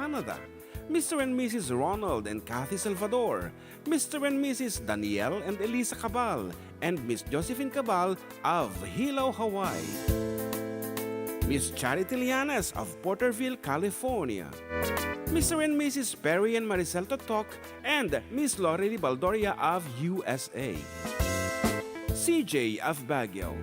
Canada. Mr. and Mrs. Ronald and Kathy Salvador, Mr. and Mrs. Danielle and Elisa Cabal, and Miss Josephine Cabal of Hilo, Hawaii. Miss Charity Lianas of Porterville, California. Mr. and Mrs. Perry and Maricel Totok, and Miss Lorely Baldoria of USA. CJ of Baguio.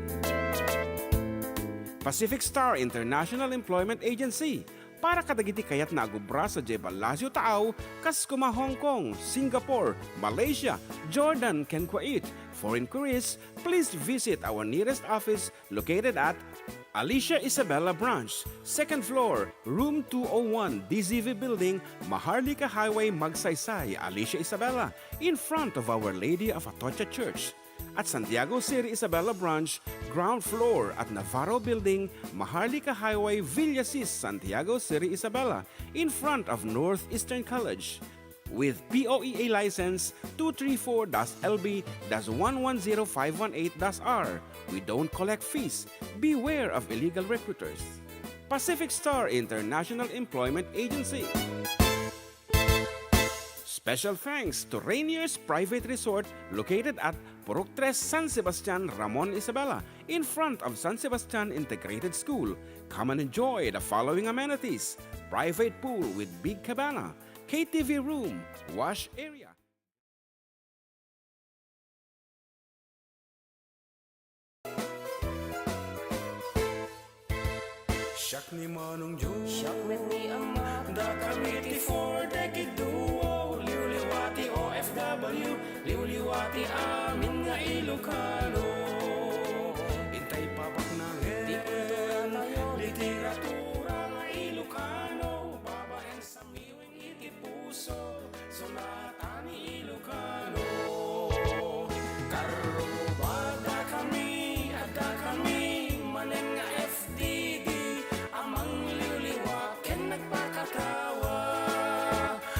Pacific Star International Employment Agency, para kadagiti kayat nagubra sa Jebalasyo Tao, Kaskuma, Hong Kong, Singapore, Malaysia, Jordan, can Kuwait. For inquiries, please visit our nearest office located at Alicia Isabella Branch, 2nd floor, room 201, DZV Building, Maharlika Highway, Magsaysay, Alicia Isabella, in front of Our Lady of Atocha Church. At Santiago City Isabella Branch, ground floor at Navarro Building, Maharlika Highway, Villasis, Santiago City Isabella, in front of Northeastern College. With POEA license 234-LB-110518-R. We don't collect fees. Beware of illegal recruiters. Pacific Star International Employment Agency. Special thanks to Rainier's Private Resort located at Purok 3, San Sebastian, Ramon Isabela, in front of San Sebastian Integrated School. Come and enjoy the following amenities: private pool with big cabana, KTV room, wash area. Siyak ni Manong Joe, Siyak met ni Ama, da kamiti for decade duo. Liwliwati OFW, liwliwati amin nga Ilocano. Intay papak na di puntura tayo, literatura nga Ilocano. Babaeng sa miwing iti puso, sonata ni Ilocano. Karubada kami, Adda kami, Manen nga FDD. Amang liwliwa, ken nagpakatawa.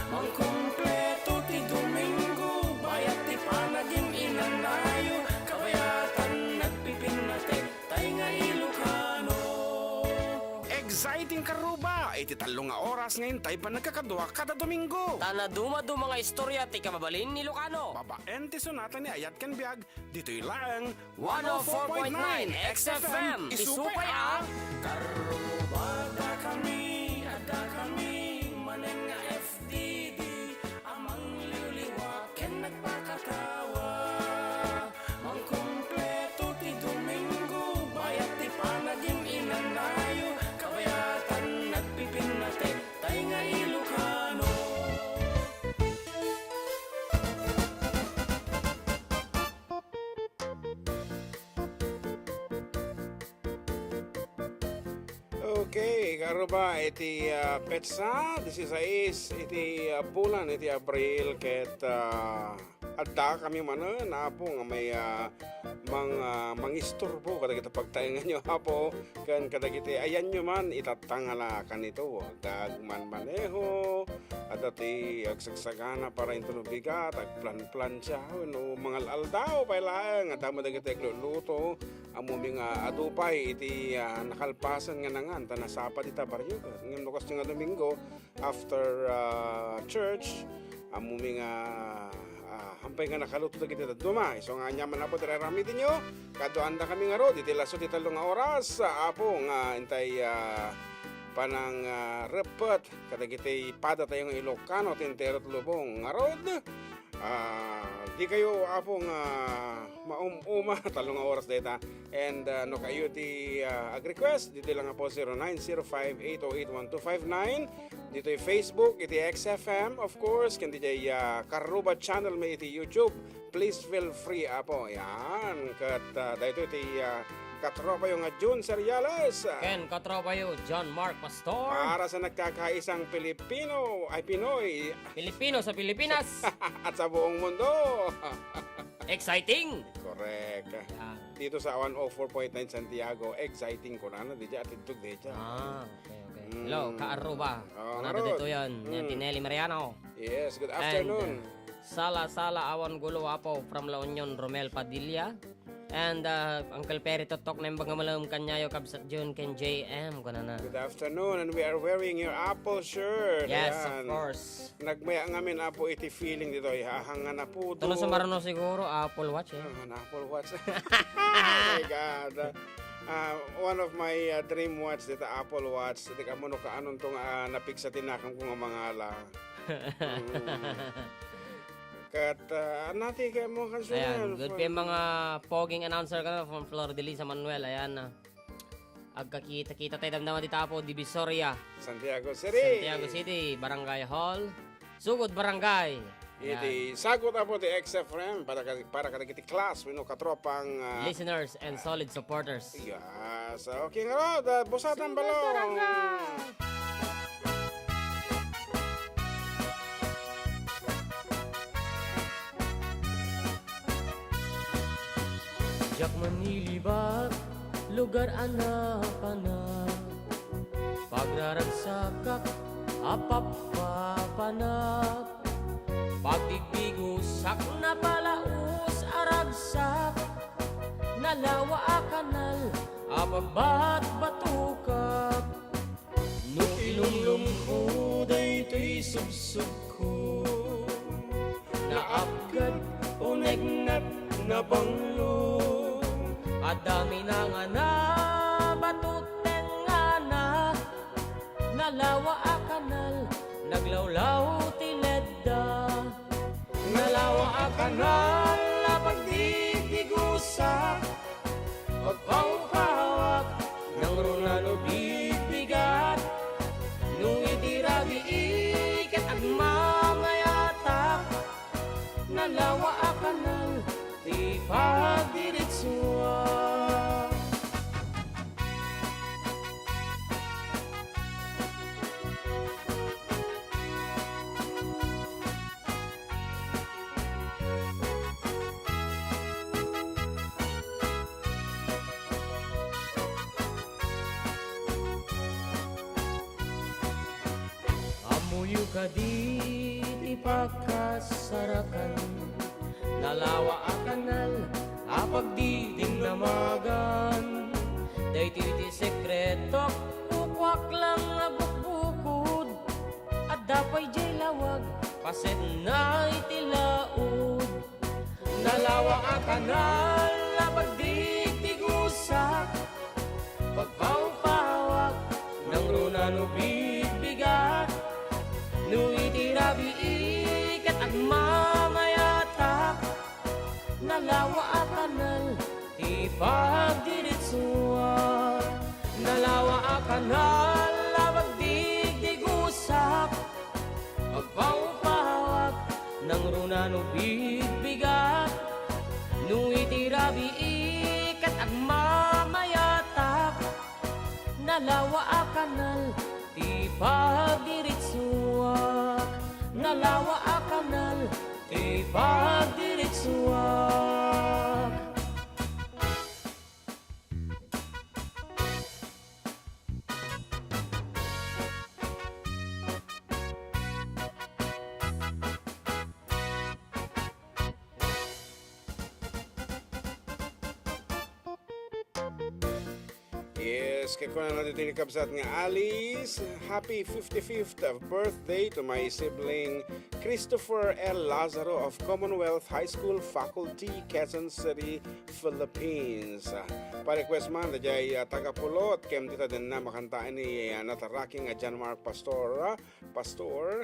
Mang kumpleto ti Domingo, bayat ti panaging inanayo. Kabayatan nagpipinate, tay nga Ilocano. Exciting karuba, iti talong nga oras ngayon tay pa nagkakadwa kada Domingo. tana dumadu mga istorya ti kababalin ni Ilocano. Babaen ti sonata ni Ayat Ken Biag, dito'y lang 104.9 xFM, isupay ang Karubada kami, Adda kami, Manen nga FDD. Amang liwliwa, ken nagpakatawa. Mang kumpleto ti Domingo, bayat ti panaging inanayo. Kabayatan nagpipinate, tay nga Ilocano. Okay, karuba, iti petsa, 16, iti bulan, iti Abril, ket adda kami manen, apo nga may mangisturbo, kadagiti pagtaingan nyo, apo, kan kadagiti, ayan nyo man, itatangala kanito, dagman maneho, at ati agsagsagana para into bigat, agplan-plan siya, no, mga aldaw, pailang, at amo dagiti agluluto, amuming adupay, iti nakalpasan nga nangan, tanasapa dita baryo, ngayon lukas nga Domingo, after church, amuming hampay nga nakaluto dagiti duma. So nga nyaman apo dirarami dinyo. Kaduanda kami nga ro iti laso ti talong nga oras. Apo nga intay panang repet kadagiti pada tayo nga Ilocano ti intero lubong nga rod. Di kayo apo nga maumuma talong nga oras data. And no kayo ti ag-request dito lang po 0905-808-1259. Dito yung Facebook, iti xFM, of course, kundi yung Karuba channel may iti YouTube. Please feel free, apo. Yan. Kat dito iti katropa yung June Seriales. Ken katropa yo, John Mark Pastor. Para sa nagkakaisang Pilipino, ay Pinoy, Pilipino sa Pilipinas. at sa buong mundo. Exciting! Correct. Yan. Dito sa 104.9 Santiago, exciting ko na DJ at itug DJ. Okay. Hello, Kaaruba. Oh, Ano dito yan? Yan, Tinelli Mariano. Yes, good And afternoon. Sala Awan Gulo Apo from La Union, Romel Padilla. And Uncle Perry Totok na yung malam kanyayo kabsat June ken JM ko na. Good afternoon, and we are wearing your Apple shirt. Yes, Ayan. of course. Nagmaya ngamin Apo iti feeling dito. Hahangan na po Tulo sa marano siguro, Apple Watch eh. Apple Watch. Oh my God. One of my dream watch dito, Apple Watch. Dito ka mo no kaanon tong napik sa tinakang ko nga mga ala. Kat nati kay mo kan Ayan, good pa yung mga poging announcer ka na from Flor de Lisa Manuel. Ayan na. Agkakita-kita tayo damdaman dito po, Divisoria, Santiago City. Santiago City, Barangay Hall, Sugod Barangay. Iti sagot Apo ti xFM para kadagiti class wino katropang Listeners and solid supporters. yes. Okay nga ro, busatan balong. Jak manilibat, lugar anak-anak, pagraragsakak, apapapanak, pagbigbigusak na palaus aragsak, nalawa a kanal, apagbat batukak, no ilumlum ko, daytoy subsub ko, naapgad, unegnat na banglo. Adami na nga na batuteng nga na nalawa a kanal naglawlaw tiledda nalawa a kanal napagdidigusa pagpawpawak ng runano bibigat nung itirabi ikat at mamayatak nalawa a kanal di pagdiritsuan. Amuyo ka di ipakasarakan nalawa a kanal apag di dinamagan day ti sekreto kukwak lang abukbukod at dapay jay lawag paset na itilaod nalawa a kanal apag di tigusak pagpawpawak ng runano bibigat no itirabi ikat at mamayatak nalawa a kanal ipagdiritsuan nalawa a kanal abagdigdigusak pagpawpawak ng runano bigbigat no itirabi ikat at mamayatak nalawa a kanal ipagdiritsuak nalawa a kanal ipagdiritsuak. Yes, kaya ko na natin kabsat nga Alice. Happy 55th birthday to my sibling Christopher L. Lazaro of Commonwealth High School Faculty, Quezon City, Philippines. Pa-request man, dajay tagapulot, kem dito din na makantaan ni nataraking John Mark Pastor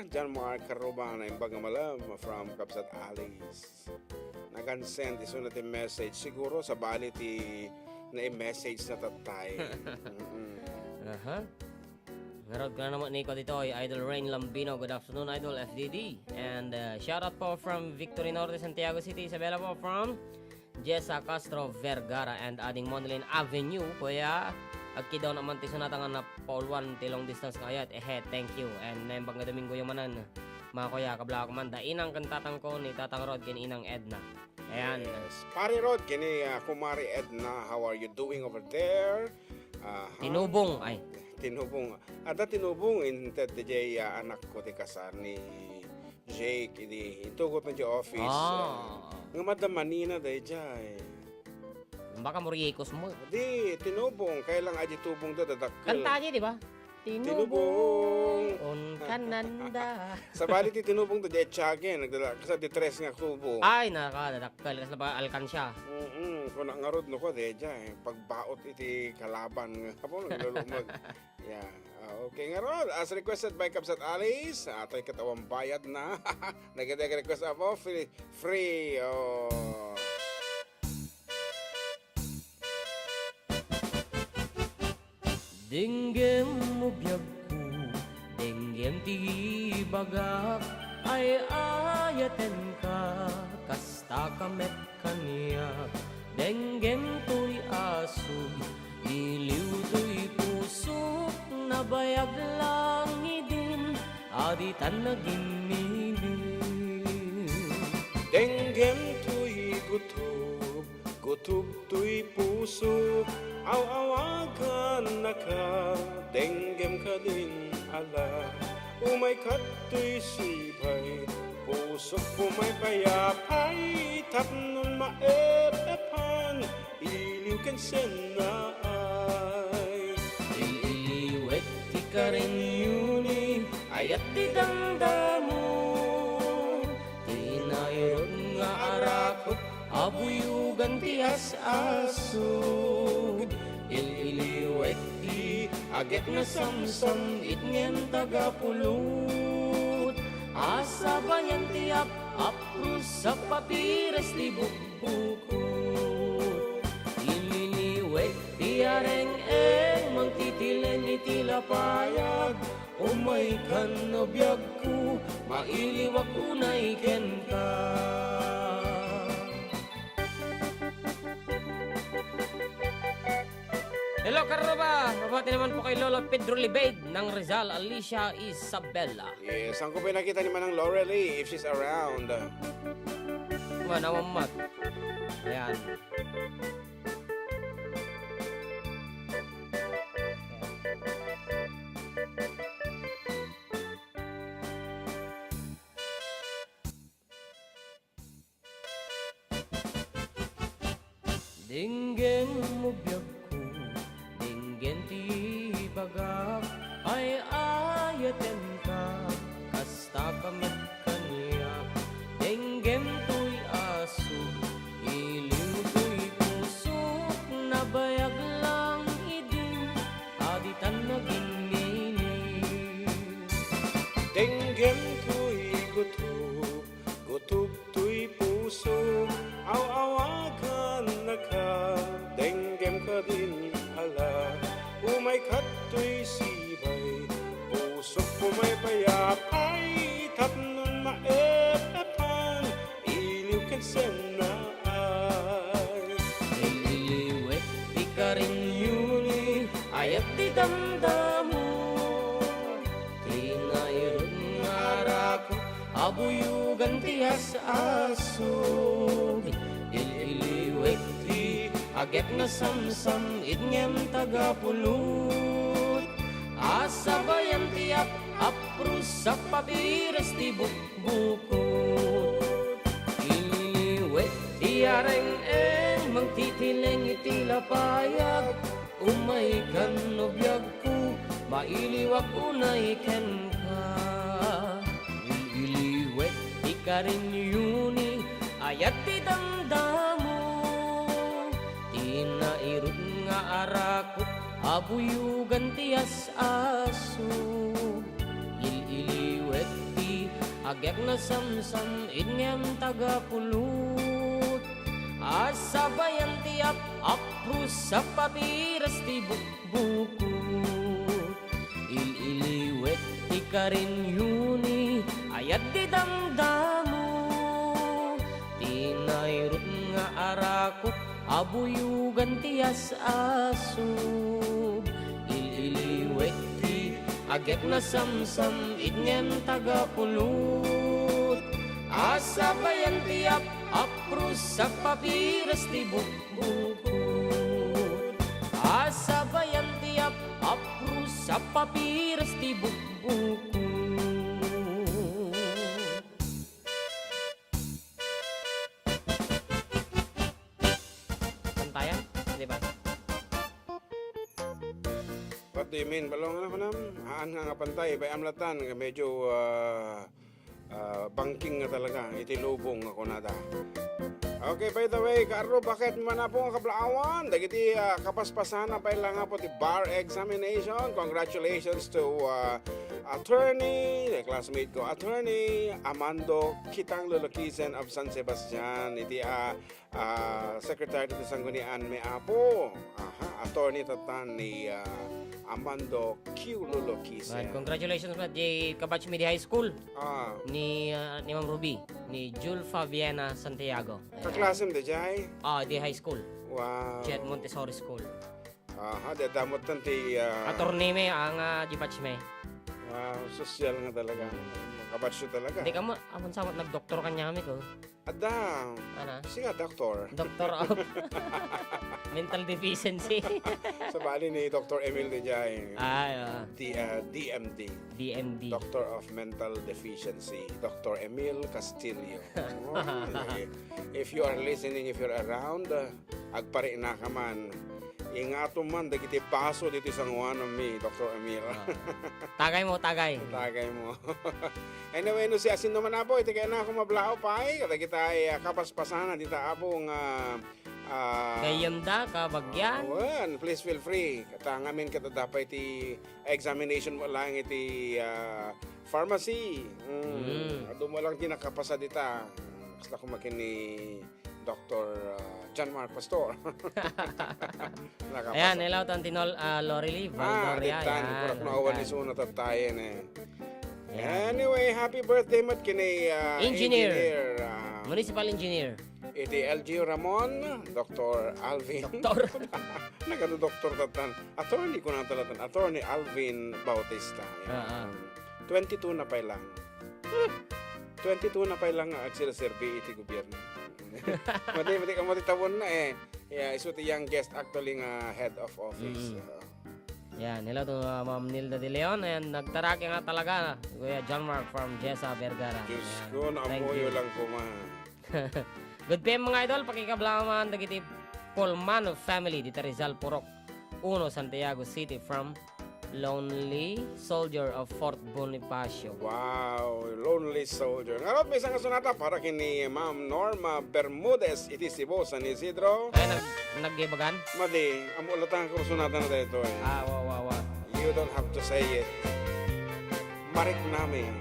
John Mark Karubang na imbag malam from kabsat Alice. Nagan-send iso natin message siguro sa bali ti na i-message na tatay. Ngarod ka na naman ni ko dito ay Idol Rain Lambino. Good afternoon, Idol FDD. And shout out po from Victory Norte, Santiago City. Isabela po from Jessa Castro Vergara and adding Monolin Avenue. Kuya, agki daw naman ti sunata nga na Paul 1 ti long distance kayat. Thank you. And naimbang nga Domingo yung manan. Mga kuya, kabla ko man. Inang kantatang ko ni Tatang Rod kin Inang Edna. Ayan. Yes. Pari Rod, kini Kumari Edna, how are you doing over there? Tinubong. Ay. Tinubong. Ada tinubong, inted DJ anak ko ti kasar ni Jake, idi itugot na di office. Nga madamanina day jay. Baka murikos mo. Di, tinubong. Kailang aji tubong da dadakkel. Kanta niya, di ba? Tinubong. On kananda. Sa bali ti tinubong da di etsyage. Nagdala sa di tres nga tubong. Ay, nakadadakkel. Kasi ba alkansya. Kung nangarod no ko, di jay. Pagbaot iti kalaban nga. Apo, naglulumag. Yeah. Okay nga Rod, as requested by Kabsat Alice, atay katawang bayad na. Nag-request ako, free. Oh. Dinggem mo biyag ko, dinggem ti bagak, ay ayaten ka, kasta kamet kaniyak. Dinggem to'y asog, iliw to'y pusok, nabayag lang idin, aditan na ginilin. Denggem to'y gutob to'y puso, aw-awagan na ka, denggem ka din ala. Umay kat to'y sibay, pusok umay payapay, tapnon maep-epan, iliw ken senay. Iliwet ti karen yuni, ayat ti damdamo, tinayron nga arakot, abuyugan ti as-asog. Ililiwet ti aget na samsam, itngem tagapulot, asabayan ti ap-aprus sa papires ti bukbukot. Ililiwet ti areng-eng, mangtitilen iti lapayag, umay kan no biyag ko, mailiwak unay ken ka. Hello, Karoba! Mabati naman po kay Lolo Pedro Libaid ng Rizal, Alicia Isabella. Yes, saan ko ba nakita ni Manang Laurelie if she's around? Manawamat. Ayan. Dinggeng mo biyag ko, dinggeng ti bagak, ay ayaten ka, kasta kamit kaniyak. Dinggem to'y asog, iliw to'y pusok, nabayag lang idin, aditan na ginilin. Denggem to'y gutob to'y puso, aw-awagan na ka, denggem ka din ala. Umay kat to'y sibay, pusok umay payapay, tapnon maep-epan, iliw ken senay. Ililiwet di ka rin yuni, ayat di damdamo, tinayron nga rako, abuyugan ti as-asog. Ililiwet di aget na samsam, itngem tagapulot, asabayan ti ap-aprus sa papires ti bukbukot. Ililiwet di areng-eng, mangtitileng iti lapayag, umay kan no biyag ko, mailiwak unay ken ka. Ililiwet di ka rin yuni, ayat ti damdamo, tinairot nga arakot, abuyugan ti as-asog. Ililiwet ti agek na samsam, itngem tagapulot, asabayan ti ap-aprus sa papires ti bukbukot. Ililiwet ti ka rin yuni, ayat ti damdamo, tinayrot nga arakot, abuyugan ti as-asog. Ililiwet ti agek na samsam, itngem tagapulot, asabayan ti ap-aprus sa papires ti bukbukot. Asabayan ti ap-aprus sa papires ti bukbukot. do you mean? Balong ako nam, aan nga pantay, bay amlatan, medyo banking nga talaga, iti lubong ako nada. Okay, by the way, Carlo, bakit man na po ang kablaawan? Dagiti kapaspasana pa lang nga po ti bar examination. Congratulations to attorney, classmate ko, attorney Amando Kitang Lulukisen of San Sebastian. Iti secretary ti Sanggunian may apo. Attorney tatan ni Amando Q. Lulukisen. Congratulations pa di kabatch mi di high school ni Ma'am Ruby, ni Jul Fabiana Santiago. Kaklasem de jay? Di high school. Wow. Jet Montessori School. De damot tan ti Attorney me ang di batch me. wow, social nga talaga. Kabatch talaga. Hindi ka mo, amon samot nag-doktor kanya kami ko. Adda. Ano? Sige, doktor. Doctor of Mental Deficiency. Sa bali ni Dr. Emil de Jay. DMD. DMD. Doctor of Mental Deficiency. Dr. Emil Castillo. If you are listening, if you're around, agpari na ka man. Ingato man, dagiti paso dito sa nguan mi, Dr. Emil. Tagay mo, tagay. Tagay mo. Anyway, no si asin naman apo, iti kaya na ako mablao pa kada kita ay kapaspasanan, dito apong Kayamda, kabagyan. Please feel free. Kata ngamin kata dapat iti examination mo lang iti pharmacy. Ado mo lang tinakapasa dita. Basta ko makin ni Dr. John Mark Pastor. Ayan, hello, Tantinol Lorely, Valdoria. Ditan, kurak na awan ni Suna tatayan Anyway, happy birthday mat kini Engineer. Municipal Engineer. Iti LG Ramon, Dr. Alvin. Doktor. Nagano doktor tatan. Attorney ko na talatan. Attorney Alvin Bautista. 22 na pa lang. 22 na pa lang ang sila serbi iti gobyerno. Mati ka tawon na Yeah, iso ti young guest actually nga head of office. Yan, hello to Ma'am Nilda De Leon. Ayan, nagtaraki nga talaga. Kuya John Mark from Jessa Vergara. Diyos ko, naamoyo lang ko Good PM mga idol, pakikablaman dagiti Polmano family dito Rizal Purok 1 Santiago City from Lonely Soldier of Fort Bonifacio. Wow, Lonely Soldier. Ngarot may isang kasunata para kini Ma'am Norma Bermudez iti Cebu San Isidro. Ay, naggibagan? Madi, amulatan ko sunata na dito Wow. You don't have to say it. Marik namin.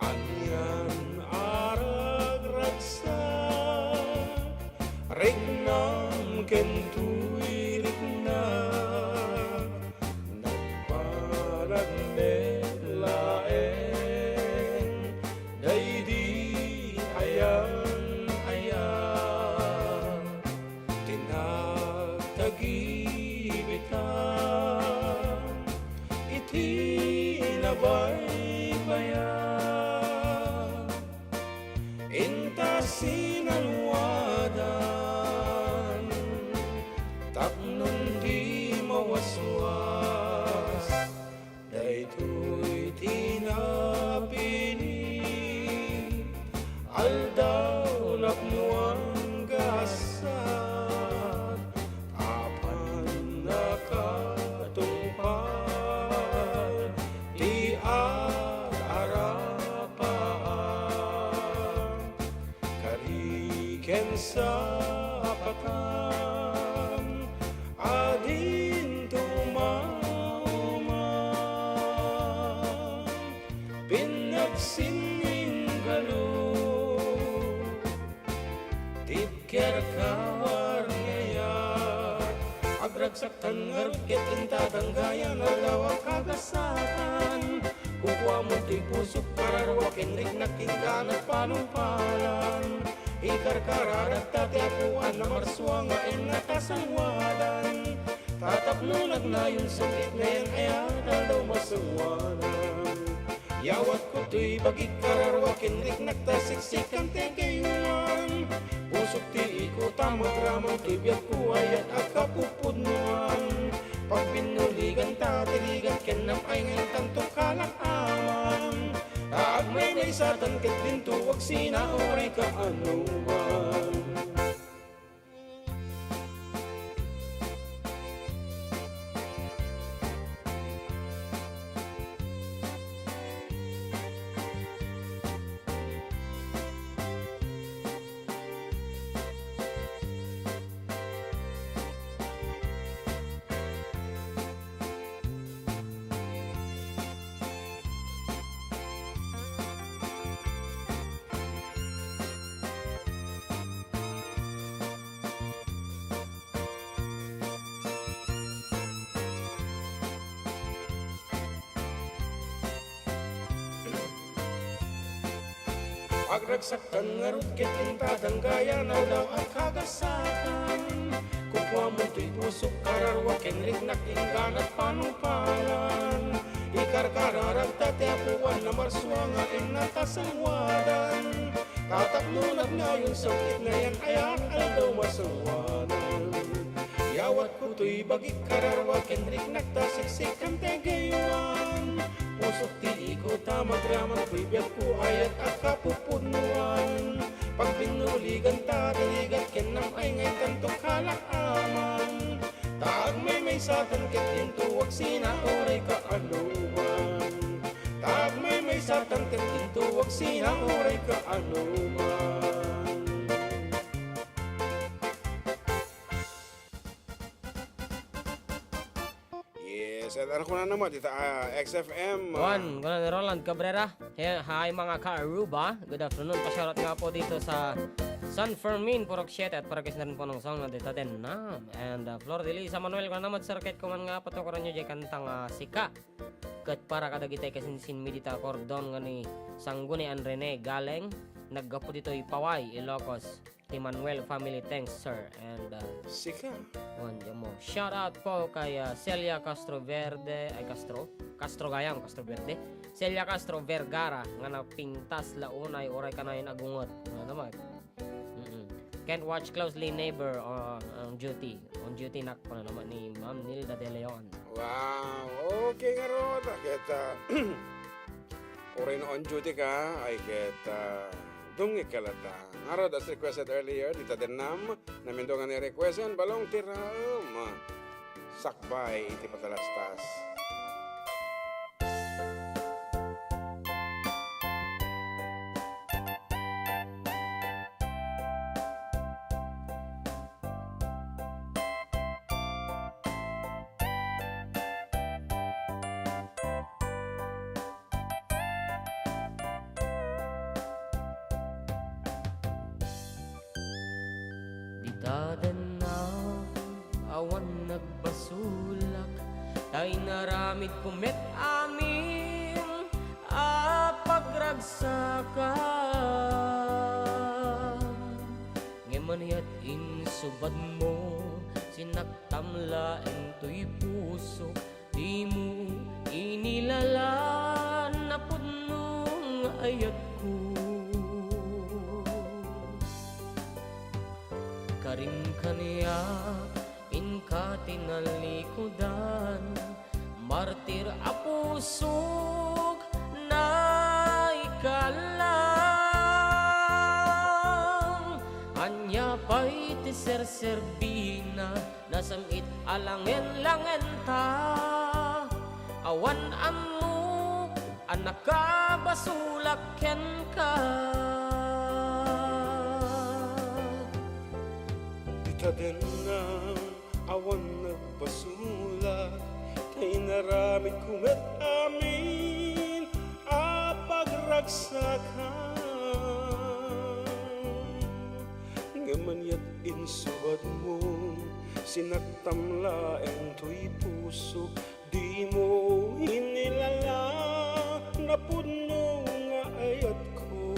Anyan arag raksa Rignam kentuy rignam Nagparag melaeng Daydi ayan Tinagtagibitan Iti labay bayan Intasinalwadan Tapnon di mawaswas Daytoy tinapini Aldaw lakmuang gasat Apan nakatungpad Di arapan Kariken sa patan Adin tumaman Pinagsining galo Tidker kawar ngayat Agragsaktan ngarukit intatang gaya Nalawa kagasakan Kukwa mo ti pusok kararwakin Rignaking ganat panumpalan Ikarkararat tatiapuan na marswang Ngayon natasangwalan Tatapnunag na yung sakit ngayon Ayat daw masangwalan Yawat ko to'y bagig kararwakin Rignak tasiksikan tegayuan Pusok ti ikuta magramang Tibiyat ko ayat at kapupudnuan Pag pinuligan tatiligan Kenam ay ngayon tanto kalakaman Taagmay na isatan ket binto Wag sinaoray ka anuman Agragsakan nga rut kitintadang gaya na daw ang kagasakan. Kukwa mo to'y pusok kararwa kenrik nakinggan at panupalan. Ikarkararag tateapuan na marswa nga inatasangwadan. Tataknunag ngayon sa na yan ayan aldaw masawadan. Yawat ko to'y bagik kararwa kenrik nagtasiksik ang tegayuan. Pusok ti ko tamagraman ko'y biyak ko ayat at kapupunuan. Pag pinuligan ta daligat kenam ay ngay tanto kalakaman. Taag may satan ket tintuwag sinaoray ka anuman. Taag may satan ket tintuwag sinaoray ka anuman. Yes, at ano ko na naman dito xFM. Juan, ni Roland Cabrera. Hi mga ka-Aruba. Good afternoon. Pasyarat nga po dito sa San Fermin, Purok 7 at paragis na rin po ng song na dito din na. And Flor de Lisa Manuel ko naman circuit ko man nga patukuran nyo dyan kantang Sika. Kat para kadagitay kasinsin medita kordon nga ni Sangguni and Rene Galeng. Naggapo dito Paway, Ilocos. Ti Manuel family, thanks sir. And Sika. Juan, mo. Shout out po kay Celia Castro Verde, ay Castro Gayam, Castro Verde. Celia Castro Vergara nga napintas launay oray kanayon agungot. Ano naman? Can't watch closely neighbor on duty. On duty nak pa naman ni Ma'am Nilda De Leon. Wow, okay nga ron. Kita, oray na on duty ka, ay kita, dungi kalata. Nga ron, as requested earlier, dita din nam, namindongan ni requestan, balong tiraam. Sakbay, iti patalastas. Tadanaw, awan nagbasulak, tay naramid kumet amin, pagragsakan. Ngemaniyat insubad mo, sinaktamlaeng to'y puso, di mo inilalan na punong ayat ko. Karim kaniya inka tinalikudan, martir a pusok na ikalang. Anya pa'y ti serserbina, nasamit alangen langen ta. Awan amok anak ka basulak ken ka. Din na awan nagpasulat, kay naramid kumet amin pagragsakan. Ngamaniyat insubad mo, sinagtamlaeng to'y puso, di mo hinilala na puno nga ayat ko.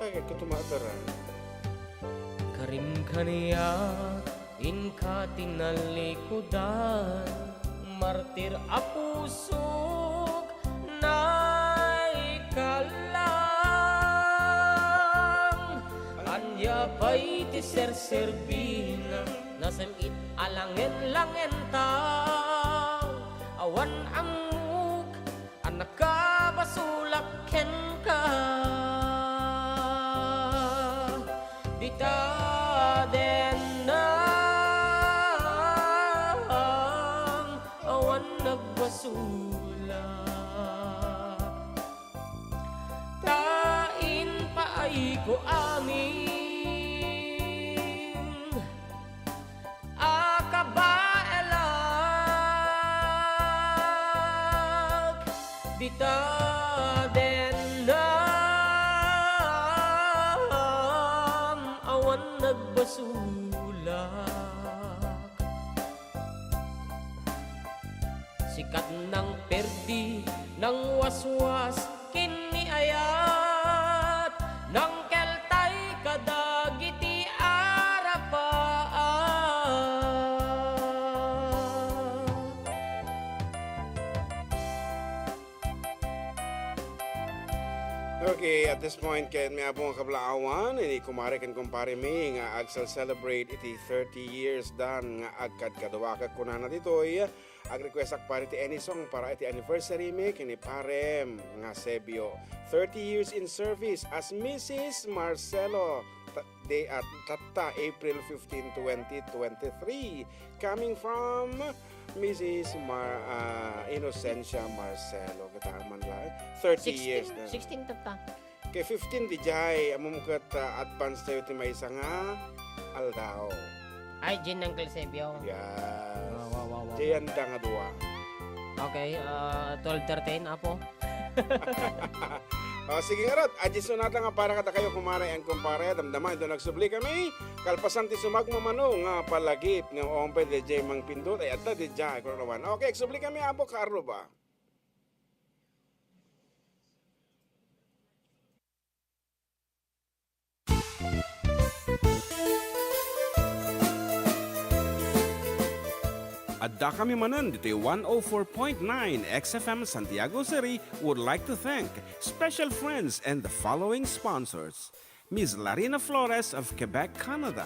Kaya ko tumataran. Karim kaniya inka tinalikudan, martir a pusok na ikalang. Anya pa'y ti serserbina, nasamit alangen langen ta. Awan amuk anak ka basulak ken ka. Tain paay ko amin akabaelak bita den awan nagbasulak. Sikat ng perdi ng waswas kini ayan. Okay, at this point, kaya may abong kablaawan, ini kumare kan kumpare mi nga agsal celebrate iti 30 years dan nga agkad kadawaka kunana ditoy. Ag request ak pare ti any song para iti anniversary mi kini parem nga Sebio. 30 years in service as Mrs. Marcelo. Day at Tata, April 15, 2023. Coming from Mrs. Inocencia Marcelo. Kataman lang. 30 years na. 16 tata. Kay 15 di jay. Among kat advance tayo ti may isa nga Aldao. Ay, Jin Uncle Sebio. Yes. Wow. Jayan da nga duwa. Okay, 12-13, apo. Sige nga rod, adjust na natin nga para kata kayo kumare and kumpare. Damdaman, ito nagsubli kami. Kalpasan ti sumagmamano nga palagip ng ompe de jay mang pindot. Ay ata di jay. Okay, nagsubli kami abo karo ba? Adda kami Manen dito 104.9 xFM Santiago City would like to thank special friends and the following sponsors. Ms. Larina Flores of Quebec, Canada.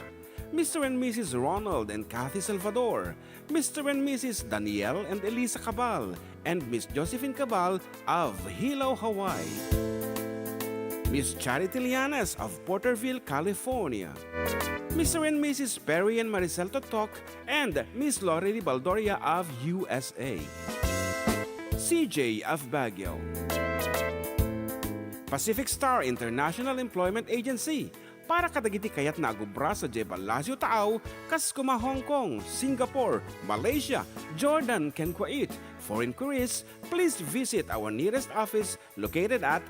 Mr. and Mrs. Ronald and Kathy Salvador. Mr. and Mrs. Danielle and Elisa Cabal. And Miss Josephine Cabal of Hilo, Hawaii. Miss Charity Lianes of Porterville, California. Mr. and Mrs. Perry and Maricel Totok, and Miss Lorely Baldoria of USA. CJ of Baguio. Pacific Star International Employment Agency, para kadagiti kayat na agubra sa Jebel Lasio Taaw, kas kuma Hong Kong, Singapore, Malaysia, Jordan, ken Kuwait. For inquiries, please visit our nearest office located at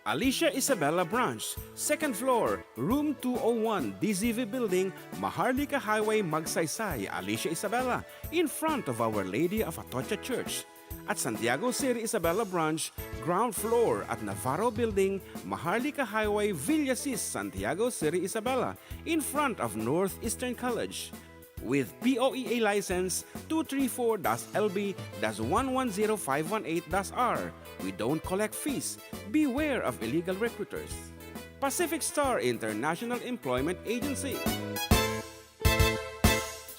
Alicia Isabella Branch, 2nd floor, room 201, DZV Building, Maharlika Highway, Magsaysay, Alicia Isabella, in front of Our Lady of Atocha Church. At Santiago City Isabella Branch, ground floor at Navarro Building, Maharlika Highway, Villasis, Santiago City Isabella, in front of Northeastern College. With POEA license 234-LB-110518-R. We don't collect fees. Beware of illegal recruiters. Pacific Star International Employment Agency.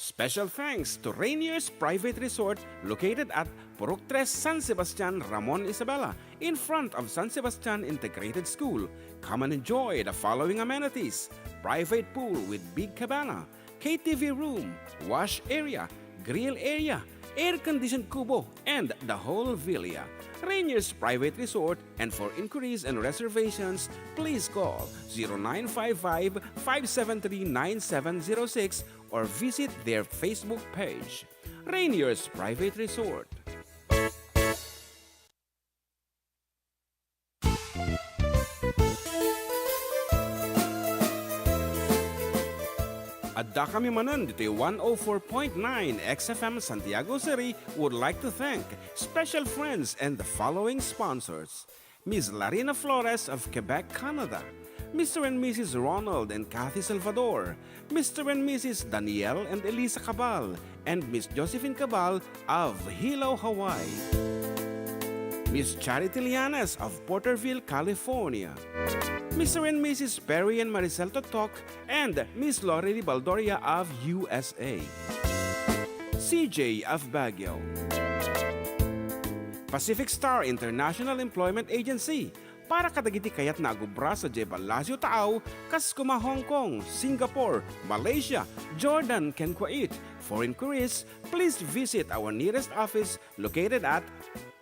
Special thanks to Rainier's Private Resort located at Purok 3 San Sebastian, Ramon Isabela, in front of San Sebastian Integrated School. Come and enjoy the following amenities: private pool with big cabana, KTV room, wash area, grill area, air-conditioned kubo, and the whole villa. Rainier's Private Resort, and for inquiries and reservations, please call 0955-573-9706 or visit their Facebook page. Rainier's Private Resort. Adda kami Manen dito 104.9 xFM Santiago City would like to thank special friends and the following sponsors. Ms. Larina Flores of Quebec, Canada. Mr. and Mrs. Ronald and Kathy Salvador. Mr. and Mrs. Danielle and Elisa Cabal. And Miss Josephine Cabal of Hilo, Hawaii. Miss Charity Lianes of Porterville, California. Mr. and Mrs. Perry and Maricel Totok, and Miss Lorely Baldoria of USA. CJ of Baguio. Pacific Star International Employment Agency, para kadagiti kayat na agubra sa Jebel Lasio Taaw, kas kuma Hong Kong, Singapore, Malaysia, Jordan, ken Kuwait. For inquiries, please visit our nearest office located at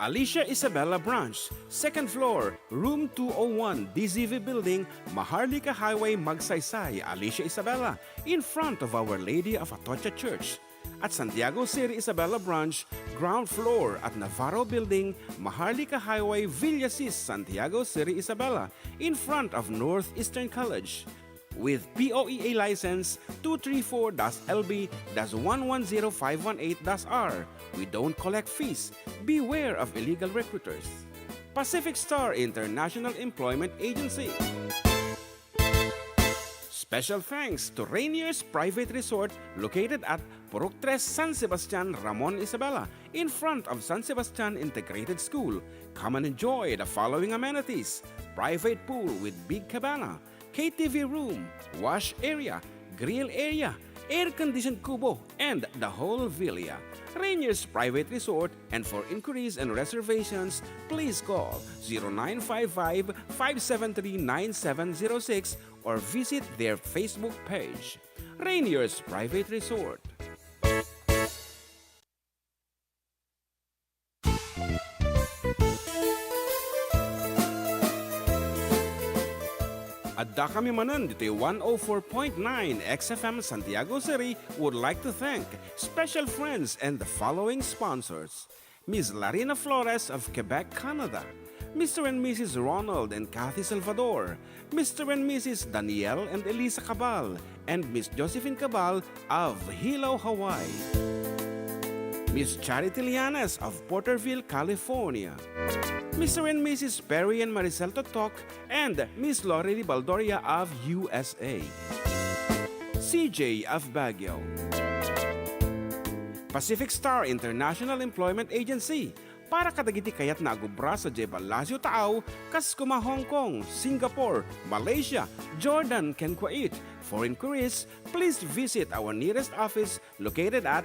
Alicia Isabella Branch, 2nd floor, room 201, DZV Building, Maharlika Highway, Magsaysay, Alicia Isabella, in front of Our Lady of Atocha Church. At Santiago City Isabella Branch, ground floor at Navarro Building, Maharlika Highway, Villasis, Santiago City Isabella, in front of Northeastern College. With POEA license 234-LB-110518-R. We don't collect fees. Beware of illegal recruiters. Pacific Star International Employment Agency. Special thanks to Rainier's Private Resort located at Purok 3 San Sebastian, Ramon Isabela, in front of San Sebastian Integrated School. Come and enjoy the following amenities: private pool with big cabana, KTV room, wash area, grill area, air-conditioned kubo, and the whole villa. Rainier's Private Resort, and for inquiries and reservations, please call 0955-573-9706 or visit their Facebook page. Rainier's Private Resort. Adda kami Manen, ditoy 104.9 xFM Santiago City would like to thank special friends and the following sponsors: Ms. Larina Flores of Quebec, Canada, Mr. and Mrs. Ronald and Kathy Salvador, Mr. and Mrs. Danielle and Elisa Cabal, and Miss Josephine Cabal of Hilo, Hawaii, Miss Charity Lianes of Porterville, California, Mr. and Mrs. Perry and Maricel Totok, and Miss Lorely Baldoria of USA, CJ of Baguio, Pacific Star International Employment Agency, para kadagiti kayat na agubra sa Jebel Lasio Taaw, kas kuma Hong Kong, Singapore, Malaysia, Jordan, ken Kuwait. For inquiries, please visit our nearest office located at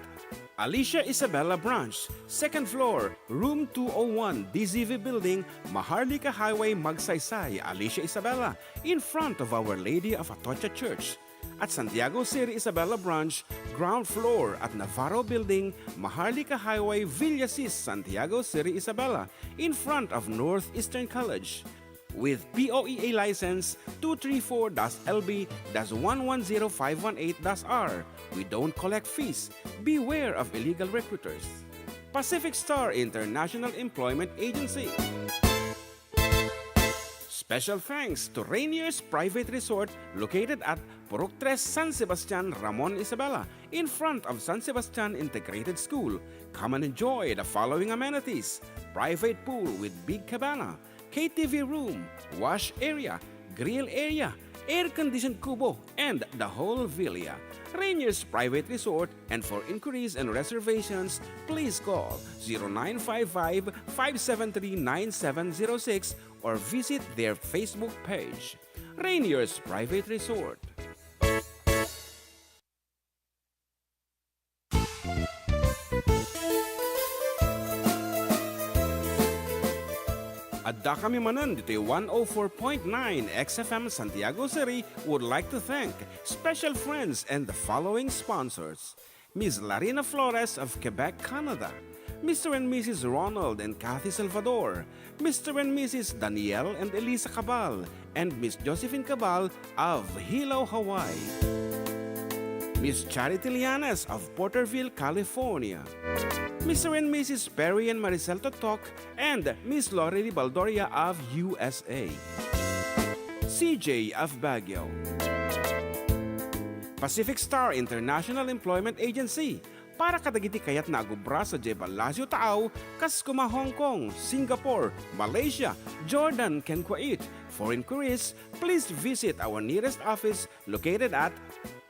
Alicia Isabella Branch, 2nd floor, room 201, DZV Building, Maharlika Highway, Magsaysay, Alicia Isabella, in front of Our Lady of Atocha Church. At Santiago City Isabella Branch, ground floor at Navarro Building, Maharlika Highway, Villasis, Santiago City Isabella, in front of Northeastern College. With POEA license 234-LB-110518-R. We don't collect fees. Beware of illegal recruiters. Pacific Star International Employment Agency. Special thanks to Rainier's Private Resort located at Purok 3 San Sebastian, Ramon Isabela, in front of San Sebastian Integrated School. Come and enjoy the following amenities: private pool with big cabana, KTV room, wash area, grill area, air-conditioned kubo, and the whole villa. Rainier's Private Resort, and for inquiries and reservations, please call 0955-573-9706 or visit their Facebook page. Rainier's Private Resort. Adda kami Manen, ditoy 104.9 xFM Santiago City would like to thank special friends and the following sponsors: Ms. Larina Flores of Quebec, Canada, Mr. and Mrs. Ronald and Kathy Salvador, Mr. and Mrs. Danielle and Elisa Cabal, and Miss Josephine Cabal of Hilo, Hawaii, Miss Charity Lianes of Porterville, California, Mr. and Mrs. Perry and Maricel Totok, and Miss Lorely Baldoria of USA, CJ of Baguio, Pacific Star International Employment Agency, para kadagiti kayat na agubra sa Jebel Lasio Taaw, kas kuma Hong Kong, Singapore, Malaysia, Jordan, ken Kuwait. For inquiries, please visit our nearest office located at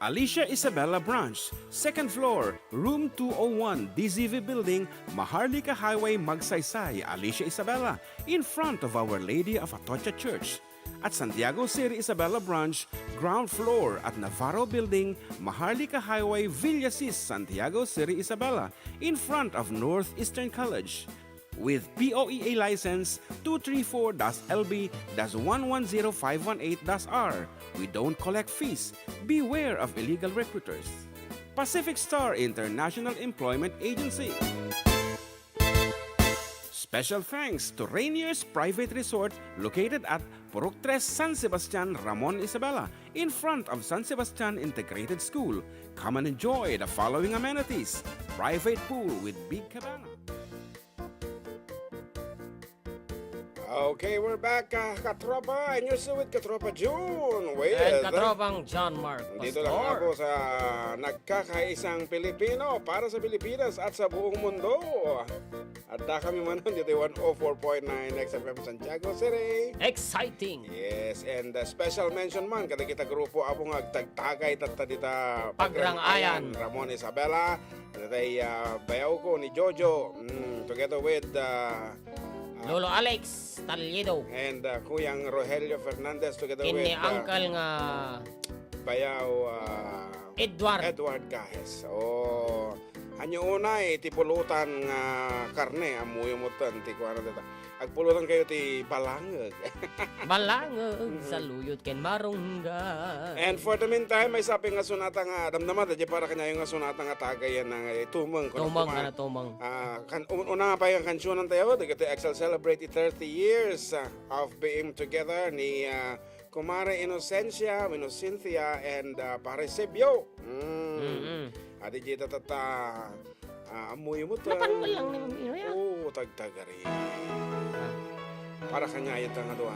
Alicia Isabella Branch, 2nd floor, room 201, DZV Building, Maharlika Highway, Magsaysay, Alicia Isabella, in front of Our Lady of Atocha Church. At Santiago City Isabella Branch, ground floor at Navarro Building, Maharlika Highway, Villasis, Santiago City Isabella, in front of Northeastern College. With POEA license 234-LB-110518-R. We don't collect fees. Beware of illegal recruiters. Pacific Star International Employment Agency. Special thanks to Rainier's Private Resort located at Purok 3 San Sebastian, Ramon Isabela, in front of San Sebastian Integrated School. Come and enjoy the following amenities: private pool with big cabana. Okay, we're back, katropa. And you're still with Katropa June. And katropang John Mark Dito lang Pastor. ako sa nagkakaisang Pilipino para sa Pilipinas at sa buong mundo. Adda kami manon dito 104.9 xFM Santiago City. Exciting! Yes, and special mention man kada kita grupo abong agtagtagay tatta dita Pagrangayan. Ramon Isabela, tay bayaw ko ni Jojo, together with Lolo Alex Talyedo. and Kuyang Rogelio Fernandez together with Kini uncle nga bayaw Edward. Cajes. So, hanyo unay ti pulutan nga karne amuyo mo tan ti kuana dita. Agpulutan kayo ti balangag. Balangag sa luyot ken marungga. And for the meantime, may sabi nga sunata nga damdaman dadya para kanya yung nga sunata nga tagayan ng tumang. Tumang na tumang. Una nga pa yung kansyonan tayo, dito Excel celebrate 30 years of being together ni Kumare Inocencia, Cynthia, and Pare Sebio. Adi jita tata amuy mo ta. Napan mo lang naman ya. Oo, tagtagari. Para kanya ito nga doon.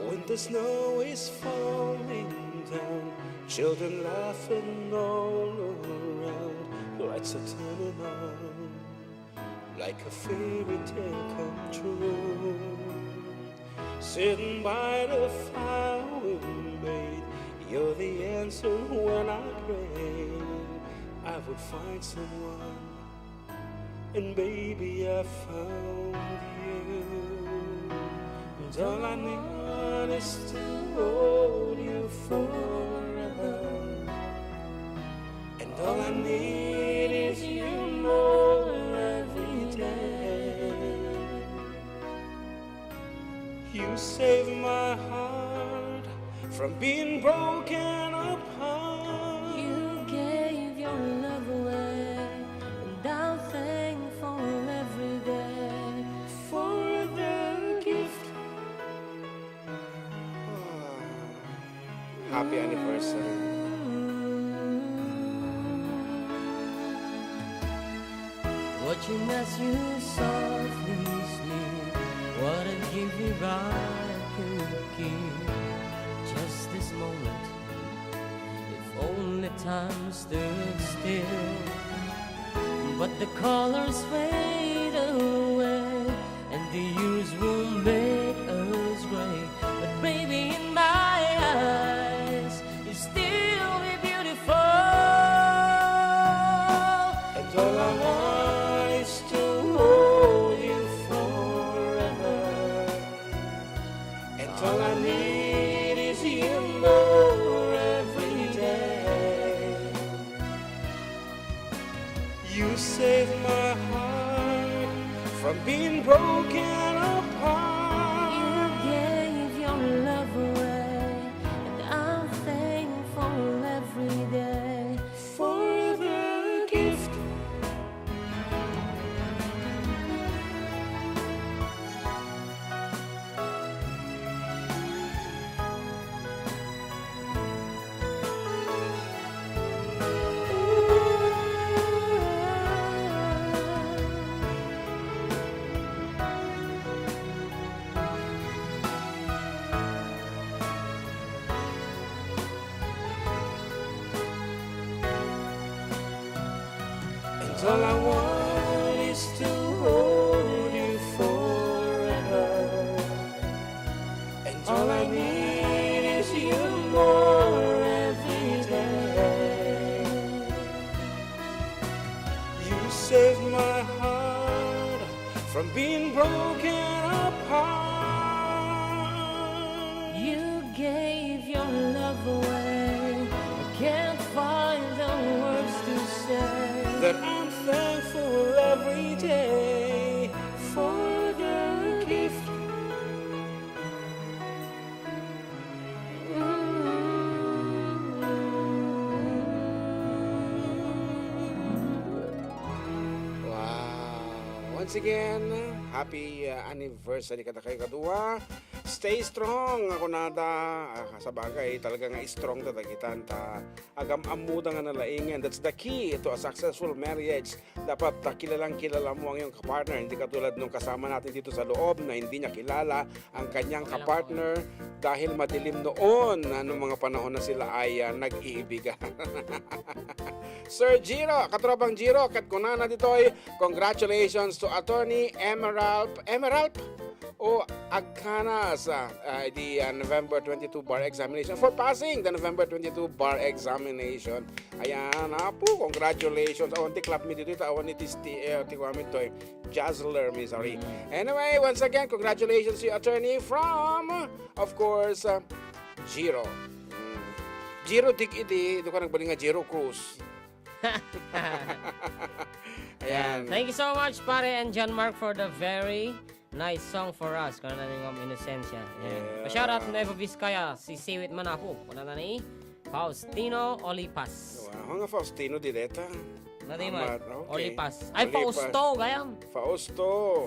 When the snow is falling down, children laughing all around, lights are turning on, like a fairy tale come true. Sitting by the fire we made, you're the answer when I pray. I would find someone, and baby I found you. And all I need is to hold you forever. And all I need is you more every day. You save my heart from being broken apart. You gave your love away, and I'm thankful every day For the gift. Happy anniversary. Watching as you softly sleep, what a gift you I could keep. Just this moment, if only time stood still. But the colors fade away, and the years will make us gray. But baby, in my eyes, you still be beautiful. And all I want is to hold you forever. And all I need is you more every day. You save my heart from being broken apart. You gave your love away, and I'm thankful every day For the gift. And all I want is to hold you forever. And all I need is you more every day. You save my heart from being broken apart. You gave your love away. I can't find the words to say. That I'm thankful every day for the gift. Wow. Once again, happy anniversary kada kay kadua. stay strong. Ako nada, sa bagay, talaga nga strong tatagitan ta. Agam amuda nga nalaingan. That's the key to a successful marriage. Dapat kilalang kilala mo ang iyong kapartner. Hindi katulad nung kasama natin dito sa loob na hindi niya kilala ang kanyang kapartner dahil madilim noon nung mga panahon na sila ay nag-iibigan. Sir Giro, katropang Giro, kat kunana ditoy, congratulations to Attorney Emerald o Agkana sa the November 22 bar examination for passing the November 22 bar examination. Ayan, po, congratulations. Awan ti clap mi dito, awan ni tisti, tikwami to, Jazzler, mi sorry. Anyway, once again, congratulations to Attorney from, of course, Giro. Giro dig iti, ito ka nagbaling nga Giro Cruz. Ayan. Thank you so much, pare and John Mark, for the very nice song for us. Kana na ng Innocencia. Yeah. Pa-shoutout na Eva Vizcaya, si Siwit Manapo. Kuna na ni Faustino Olipas. Wow, nga Faustino direta. Nadi mo. Okay. Olipas. Ay, Fausto, gayam. Fausto.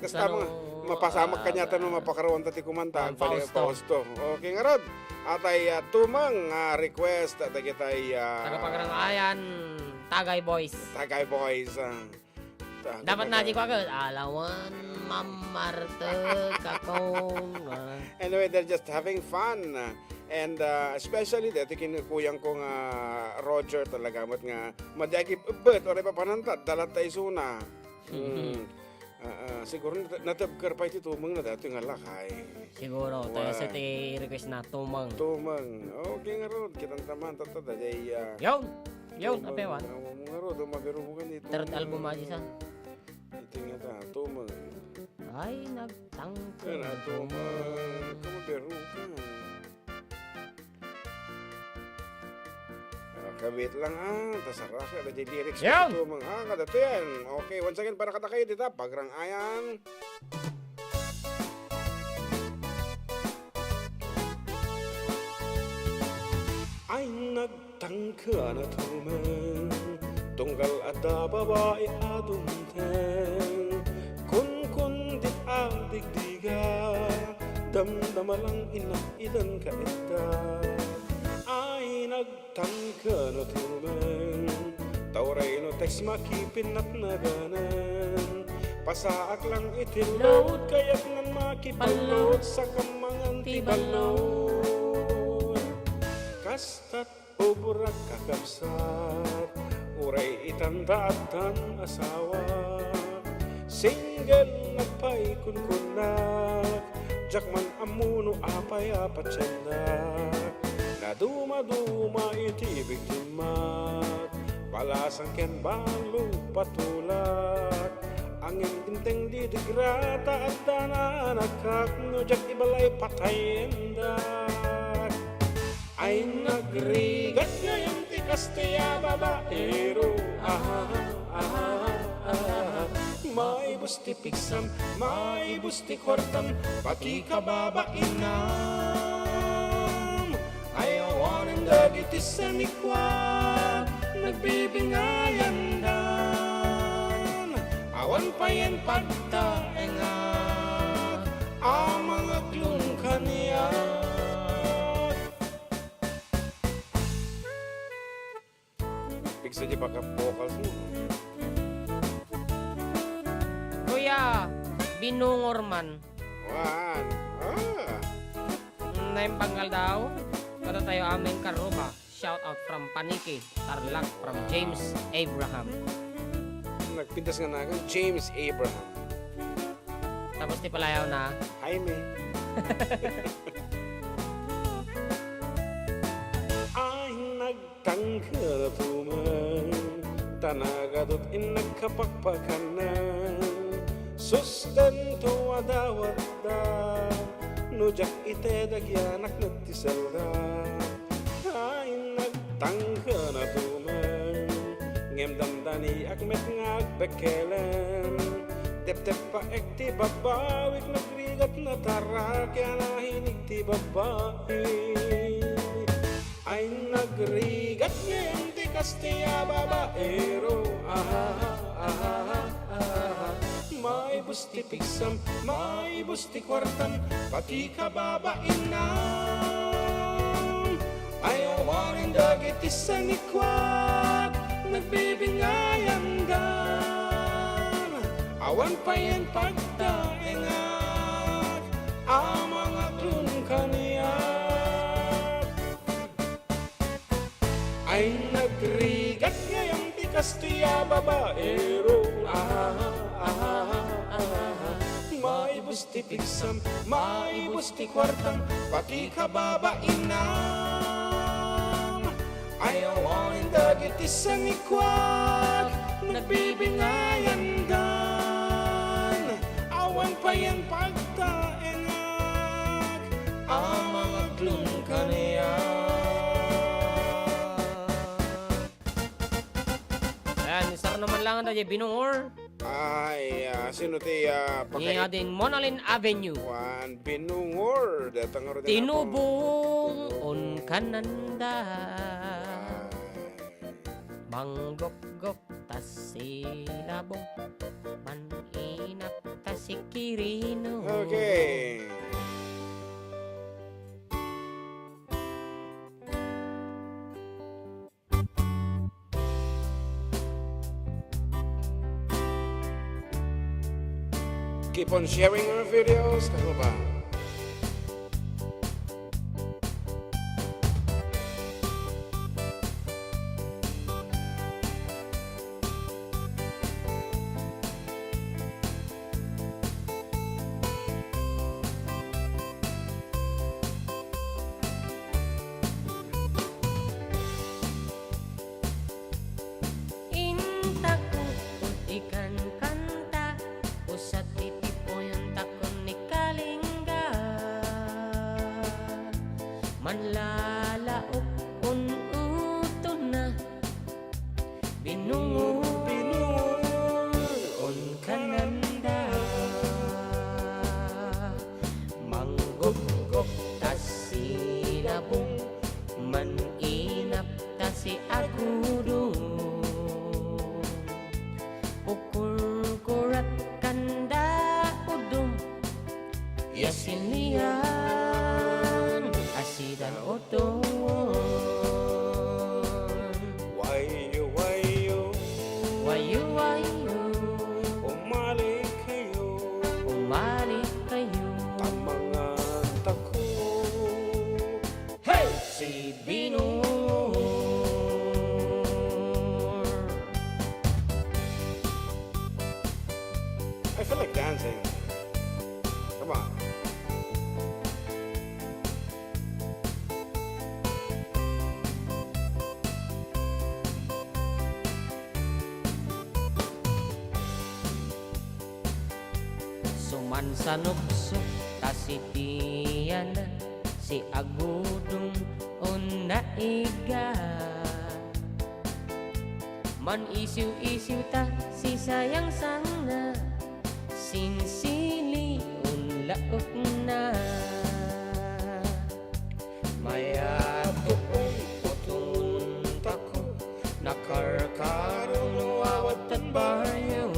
Kasi tama, mapasamak kanya tanong mapakarawan tati kumanta. Fausto. Okay nga rod. At ay tumang request at kita'y Tagapagrangayan, Tagay Boys. Dapat na di ko agad. Alawan, mamarte, kakong. Anyway, they're just having fun. And especially dati kinukuyang ko nga Roger talaga mat nga madagi bet ore pa panantad dalat tayo suna. Siguro natabkar pa iti tumang na dati nga lakay. Siguro, tayo sa request na tumang. Okay nga rod, kitang taman tatada day. Yun, apewan. Nga rod, mabirubukan dito. Third album aja sa. Ito nga ta, tumang. Ay, nagtangko. Tumang, kamabirubukan. Kabit lang tasarap ada di lyrics itu kadatian. Okay, once again para kata kayo dito pagrang ayan. Ay nagtangka na tumang tunggal ada babae adumteng kun dit digdiga damdama lang ilan ka ita. Nagtangka na tumang tauray no text makipin at naganan pasaak lang itilod kaya't nan makipalod sa kamangan tibalod kastat oburak kakabsat uray itandaatan asawa single nagpay kunkunak jakman amuno apay apatsandak Duma iti bigtimat Palasang ken balu patulak Angin genteng di degrata at dananakak Nujak ibalay patayendak Ay nagrigat ngayong tikas tiya babaero May busti piksam, may busti kortam Pati kababainan Ayawan ang dagiti sa mikwa Nagbibingayan dan Awan pa yan pagtaengat Ang mga klung kaniya Pigsa di baka vocals mo Kuya, binungorman. Wan Naim panggal daw. Kata tayo aming karuba. Shout out from Paniki, Tarlac, from James Abraham. Nagpintas nga na James Abraham. Tapos di palayaw na Jaime. Ay nagtangka na tumang Tanagadot inagkapagpakanan Sustento adawada Nujak ite dagyanak nagtisalda Ay nagtangka na tumang Ngem dandani akmet ngagbekelen Tep-tep pa ek ti babawik nagrigat na tarak Kaya nahinig ti babae Ay nagrigat ngem ti kastiya babaero maibos ti pigsam, maibos ti kwartam, pati kababain na. Ayawanin dagiti sanikwak, nagbibingayan gan. Awan pa yan pagdaingak, ang mga tun kaniyak. Ay nagrigat ngayong tikas tiya babaero. Maibos ti pigsam, maibos ti kwartam, pati kababain na. Ayawanin dagiti sanikwak, nagbibingayan gan. Awan pa yan pagtaengag, ang mga klung kaniyak. Ayan, isar naman lang na binungor. Ay, sino ti Ni ading Monalin Avenue. Juan Binungor. Datang rin Tinubong on kananda. Manggok-gok tas silabong, maninap tas sikirino. Okay. Keep on sharing our videos. Ano ba? Intaku ikan kanta, usat titipo yung takon ni Kalingga. Manlalaok un-uto na, binungo on kananda. Manggok-gok tas silabong, maninap tas si agudong. Pukul-kurat kanda udong, yasilian asidan odon. Wayo, wayo, Wayu-wayu, umali kayo. umalik kayo. Tamangan tako. Hey! Si Binor. I feel like dancing. Come on. Sumansanuksok tasitiyan si agudong on naiga. Man isiw-isiw ta si sayang sana, sinsili on laok na. Maya tuong putungun tako, nakarkarong nuwawatan bayo.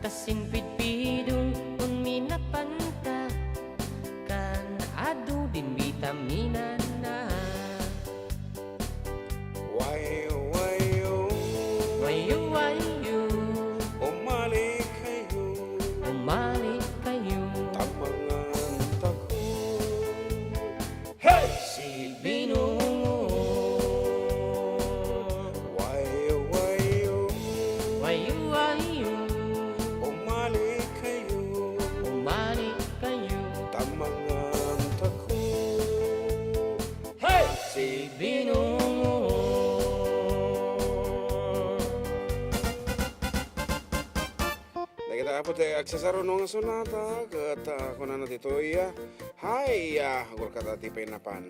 Tasin pidpidong un minapanta, kan adu din vitamina na. Wayo, wayo, Wayu-wayu, umali kayo. umalik kayo. Tamangan tako. Hey! Si Binungo. Wayo, wayo, Wayu-wayu, umali kayo. umalik kayo. Tamangan tako. Hey! Si Binungo. Nakita po tayo aksesaro nung sonata. Kata ko na dito iya. Hay, agor kata tipay napan.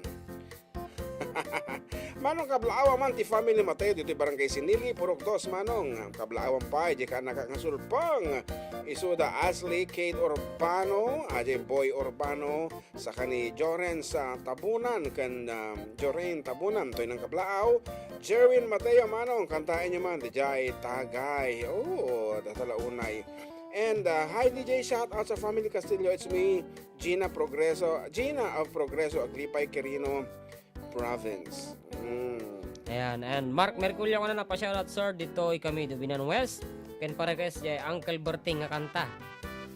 Manong kablaawa man ti family Mateo dito barangay Sinili Purok 2 manong kablaawan pa di ka nakakansulpang isuda Ashley Kate Urbano ajay Boy Urbano sa kani Joren sa Tabunan kan Joren Tabunan toy ng kablaaw Jerwin Mateo manong kantain niyo man DJ Tagay datala unay. And hi DJ, shout out sa family Castillo. It's me, Gina of Progreso, Aglipay, Quirino Province. Ayan, and Mark Merculio ko na napashoutout, sir. Ditoy kami, Dubinan West. Ken parequest jay Uncle Berting nga kanta.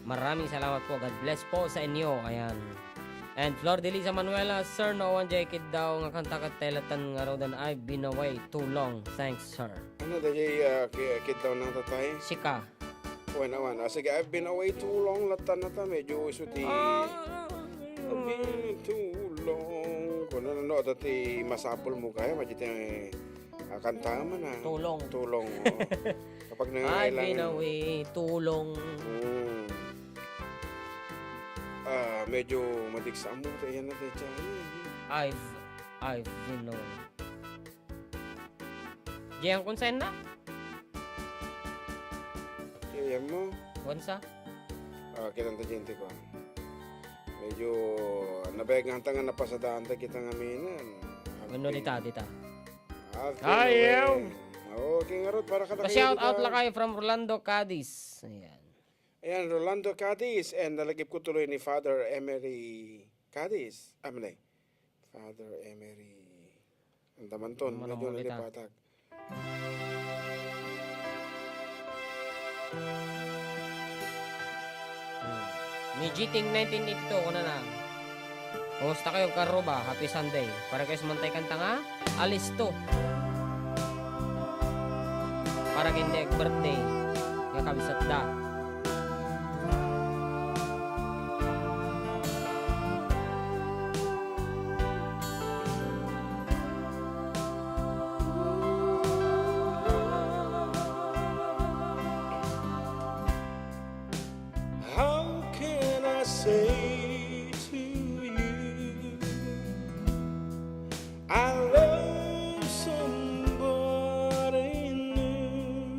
Maraming salamat po. God bless po sa inyo. Ayan. And Flor de Lisa Manuela, sir, no one jay kid daw nga kanta kat telatan nga raw dan I've been away too long. Thanks, sir. Ano DJ kid daw na tatay? Sika. Naman. Sige, I've been away too long. Latan na ta. Medyo isuti. I've been too long. Kung ano, dati masapol mo kaya. Majit yung kanta man na. Tulong. Tulong. Kapag I've nangangailangan. been away too long. Medyo madigsa mo. Yan na tayo. I've been away. Diyan konsen na? Yan mo. Konsa? Kitang tajinti ko. Medyo nabegang tangan na pasadaan ta kitang aminan. Ano dita? Ayaw! Okay nga ron, para kada Pa-shout out lang kayo from Rolando, Cadiz. Ayan, Rolando Cadiz. And nalagip ko tuloy ni Father Emery Cadiz. Amanay. Father Emery. Ang damanton. Medyo nalipatak. Ni Jiting 1982 ko na. Kumusta kayo karuba? Happy Sunday. Para kayo sumantay kanta nga, alis to. Para hindi birthday. Nga kabisat da. Say to you, I love somebody new.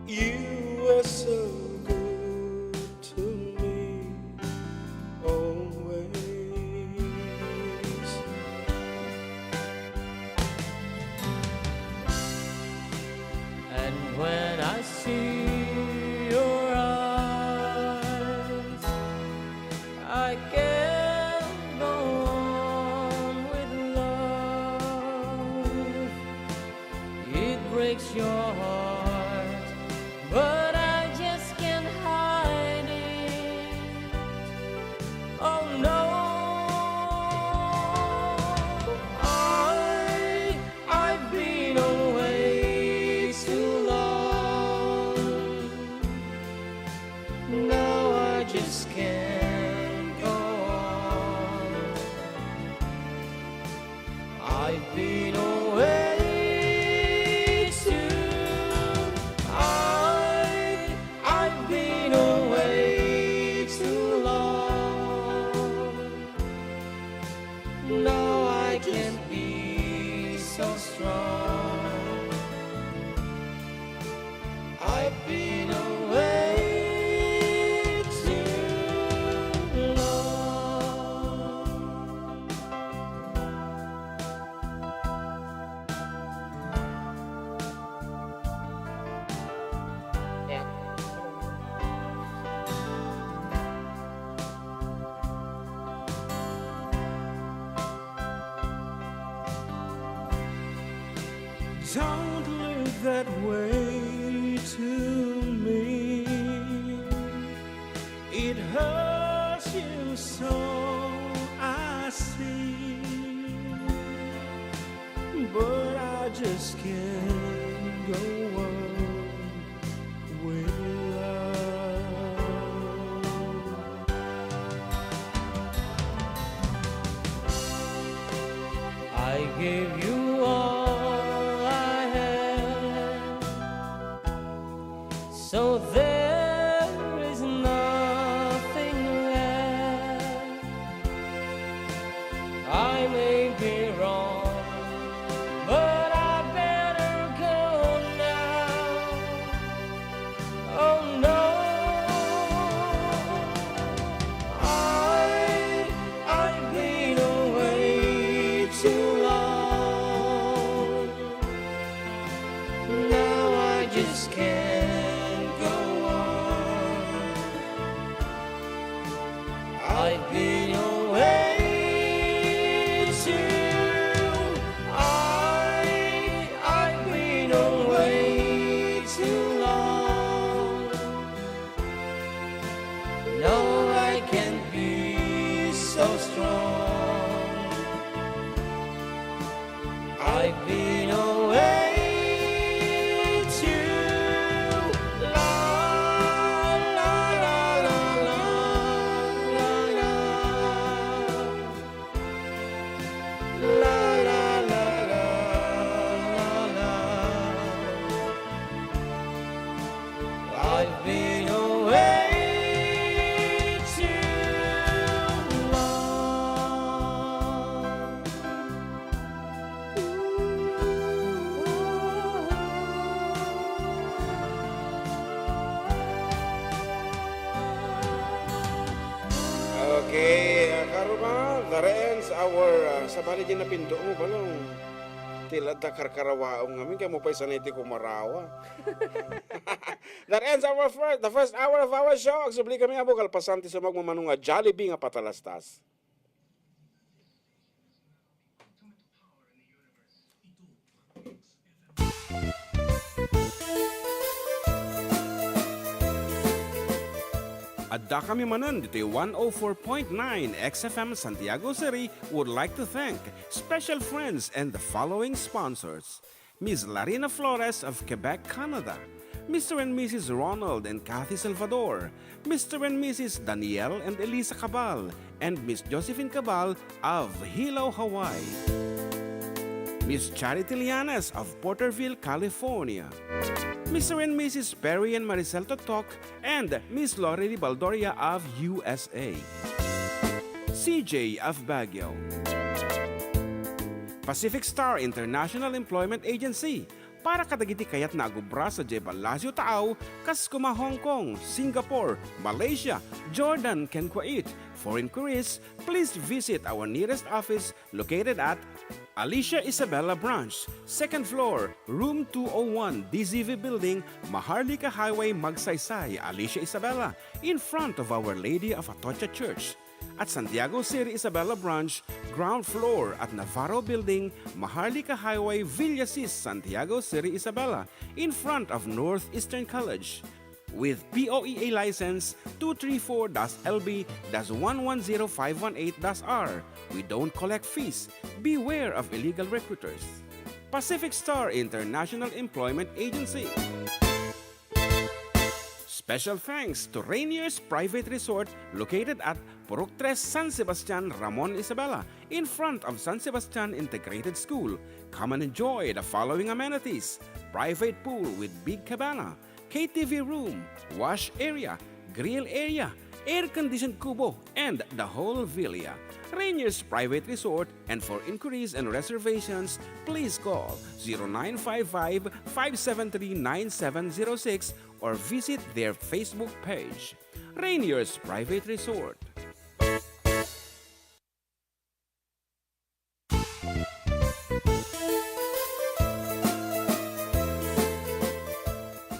You were so good to me always. And when I see I can't go on with love. It breaks your heart, but I just can't hide it. Oh no, I've been away too long. Now I just can't. I've been away too. I've been away too long. Now I can't be so strong. I've been away too long. Don't look that way to me. It hurts you so, I see. But I just can't go on with love. I gave you all so there is nothing left. I I may be wrong, but I better go now. Oh no, I've been away too long. Now I just can't go on. I've been away too. I've been away too long. No, I can't be so strong. I've been away too long. La, la, la, la, la, la. La, la, la, la, la, la. I've been away too long. Okay, karuma, that ends our sabali din na pindo mo balong. Tila da karkarawaong ngamin kaya mo pa isaniti kumarawa. That ends the first hour of our show. Agsubli kami abo kalpasanti sa magmamanong nga Jollibee nga patalastas. Adda kami Manen, ditoy 104.9 xFM Santiago City would like to thank special friends and the following sponsors. Ms. Larina Flores of Quebec, Canada. Mr. and Mrs. Ronald and Kathy Salvador. Mr. and Mrs. Danielle and Elisa Cabal. And Miss Josephine Cabal of Hilo, Hawaii. Miss Charity Lianas of Porterville, California. Mr. and Mrs. Perry and Maricel Totok, and Miss Lorely Baldoria of USA. CJ of Baguio. Pacific Star International Employment Agency, para kadagiti kayat na agubra sa Jebalasio Taaw, kas kuma Hong Kong, Singapore, Malaysia, Jordan, ken Kuwait. For inquiries, please visit our nearest office located at Alicia Isabella Branch, 2nd floor, room 201, DZV Building, Maharlika Highway, Magsaysay, Alicia Isabella, in front of Our Lady of Atocha Church. At Santiago City Isabella Branch, ground floor at Navarro Building, Maharlika Highway, Villasis, Santiago City Isabella, in front of Northeastern College. With POEA license 234-LB-110518-R. We don't collect fees. Beware of illegal recruiters. Pacific Star International Employment Agency. Special thanks to Rainier's Private Resort located at Purok 3 San Sebastian, Ramon Isabela, in front of San Sebastian Integrated School. Come and enjoy the following amenities: private pool with big cabana, KTV room, wash area, grill area, air-conditioned kubo, and the whole villa. Rainier's Private Resort, and for inquiries and reservations, please call 0955-573-9706 or visit their Facebook page. Rainier's Private Resort.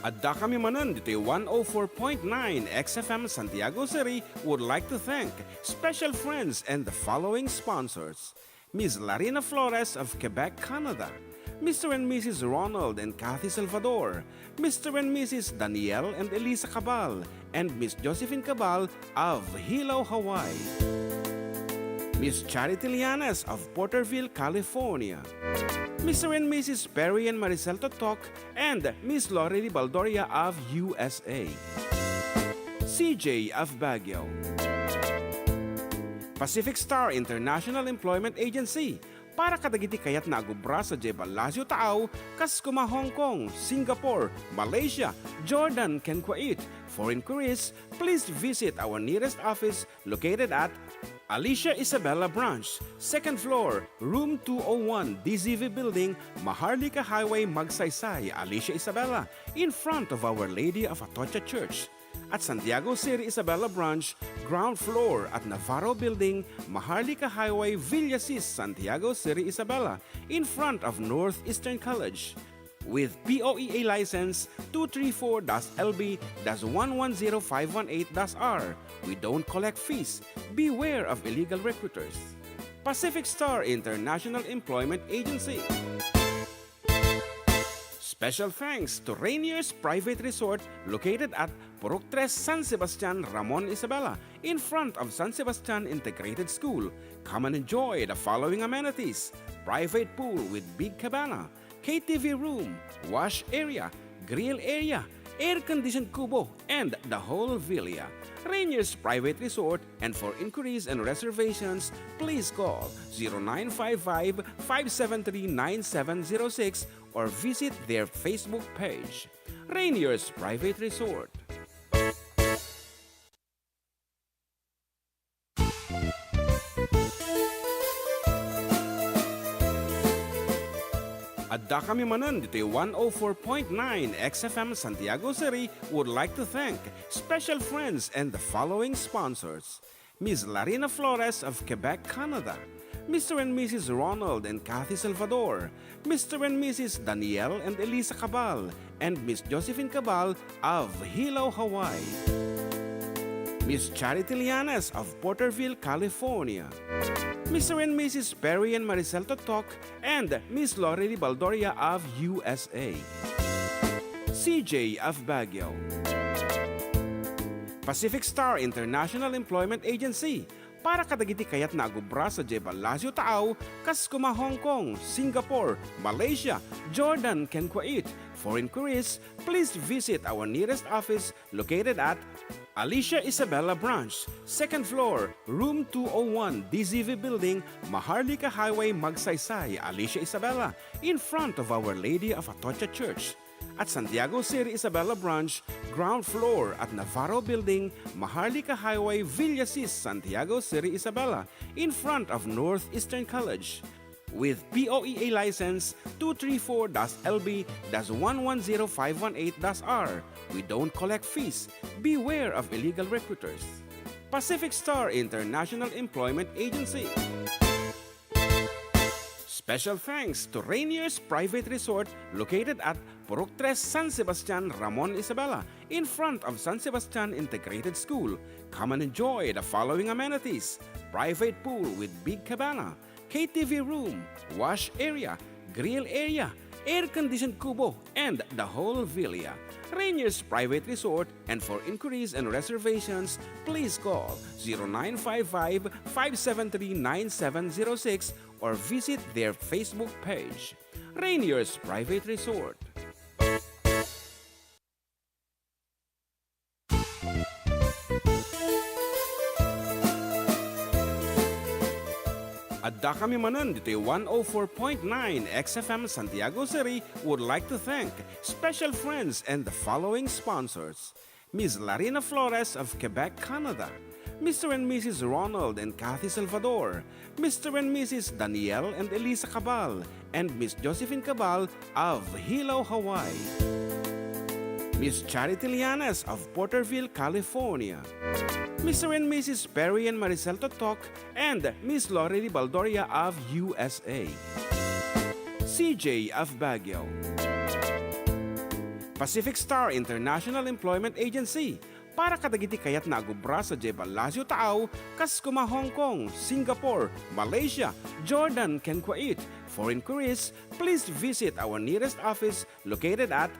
Adda kami Manen, ditoy 104.9 xFM Santiago City would like to thank special friends and the following sponsors. Ms. Larina Flores of Quebec, Canada. Mr. and Mrs. Ronald and Kathy Salvador. Mr. and Mrs. Danielle and Elisa Cabal. And Miss Josephine Cabal of Hilo, Hawaii. Miss Charity Lianas of Porterville, California. Mr. and Mrs. Perry and Maricel Totok, and Miss Lorely Baldoria of USA. CJ of Baguio. Pacific Star International Employment Agency, para kadagiti kayat na agubra sa Jebalasio Taaw, kas kuma Hong Kong, Singapore, Malaysia, Jordan, ken Kuwait. For inquiries, please visit our nearest office located at Alicia Isabella Branch, second floor, room 201, DZV Building, Maharlika Highway, Magsaysay, Alicia Isabella, in front of Our Lady of Atocha Church. At Santiago City Isabella Branch, ground floor at Navarro Building, Maharlika Highway, Villasis, Santiago City Isabella, in front of Northeastern College. With POEA license 234-LB-110518-R. We don't collect fees. Beware of illegal recruiters. Pacific Star International Employment Agency. Special thanks to Rainier's Private Resort located at Purok 3 San Sebastian, Ramon Isabela, in front of San Sebastian Integrated School. Come and enjoy the following amenities: private pool with big cabana, KTV room, wash area, grill area, air-conditioned kubo, and the whole villa. Rainier's Private Resort, and for inquiries and reservations, please call 0955-573-9706 or visit their Facebook page. Rainier's Private Resort. Adda kami Manen, dito'y 104.9 xFM Santiago City would like to thank special friends and the following sponsors: Ms. Larina Flores of Quebec, Canada, Mr. and Mrs. Ronald and Kathy Salvador, Mr. and Mrs. Danielle and Elisa Cabal, and Miss Josephine Cabal of Hilo, Hawaii. Miss Charity Lianes of Porterville, California. Mr. and Mrs. Perry and Maricel Totok, and Miss Lorely Baldoria of USA. CJ of Baguio. Pacific Star International Employment Agency. Para kadagiti kayat na agubra sa Jebalasio Taaw, kas kuma Hong Kong, Singapore, Malaysia, Jordan, ken Kuwait. For inquiries, please visit our nearest office located at Alicia Isabella Branch, second floor, room 201, DZV Building, Maharlika Highway, Magsaysay, Alicia Isabella, in front of Our Lady of Atocha Church. At Santiago City Isabella Branch, ground floor at Navarro Building, Maharlika Highway, Villasis, Santiago City Isabella, in front of Northeastern College. With POEA license 234-LB-110518-R. We don't collect fees. Beware of illegal recruiters. Pacific Star International Employment Agency. Special thanks to Rainier's Private Resort located at Purok 3 San Sebastian, Ramon Isabela, in front of San Sebastian Integrated School. Come and enjoy the following amenities: private pool with big cabana, KTV room, wash area, grill area, air-conditioned kubo, and the whole villa. Rainier's Private Resort, and for inquiries and reservations, please call 0955-573-9706 or visit their Facebook page. Rainier's Private Resort. Adda kami Manen, dito'y 104.9 xFM Santiago City would like to thank special friends and the following sponsors: Ms. Larina Flores of Quebec, Canada, Mr. and Mrs. Ronald and Kathy Salvador, Mr. and Mrs. Danielle and Elisa Cabal, and Miss Josephine Cabal of Hilo, Hawaii. Miss Charity Lianes of Porterville, California. Mr. and Mrs. Perry and Maricel Totok, and Miss Lorely Baldoria of USA. CJ of Baguio. Pacific Star International Employment Agency. Para kadagiti kayat na agubra sa Jebalasio Taaw, kas kuma Hong Kong, Singapore, Malaysia, Jordan, ken Kuwait. For inquiries, please visit our nearest office located at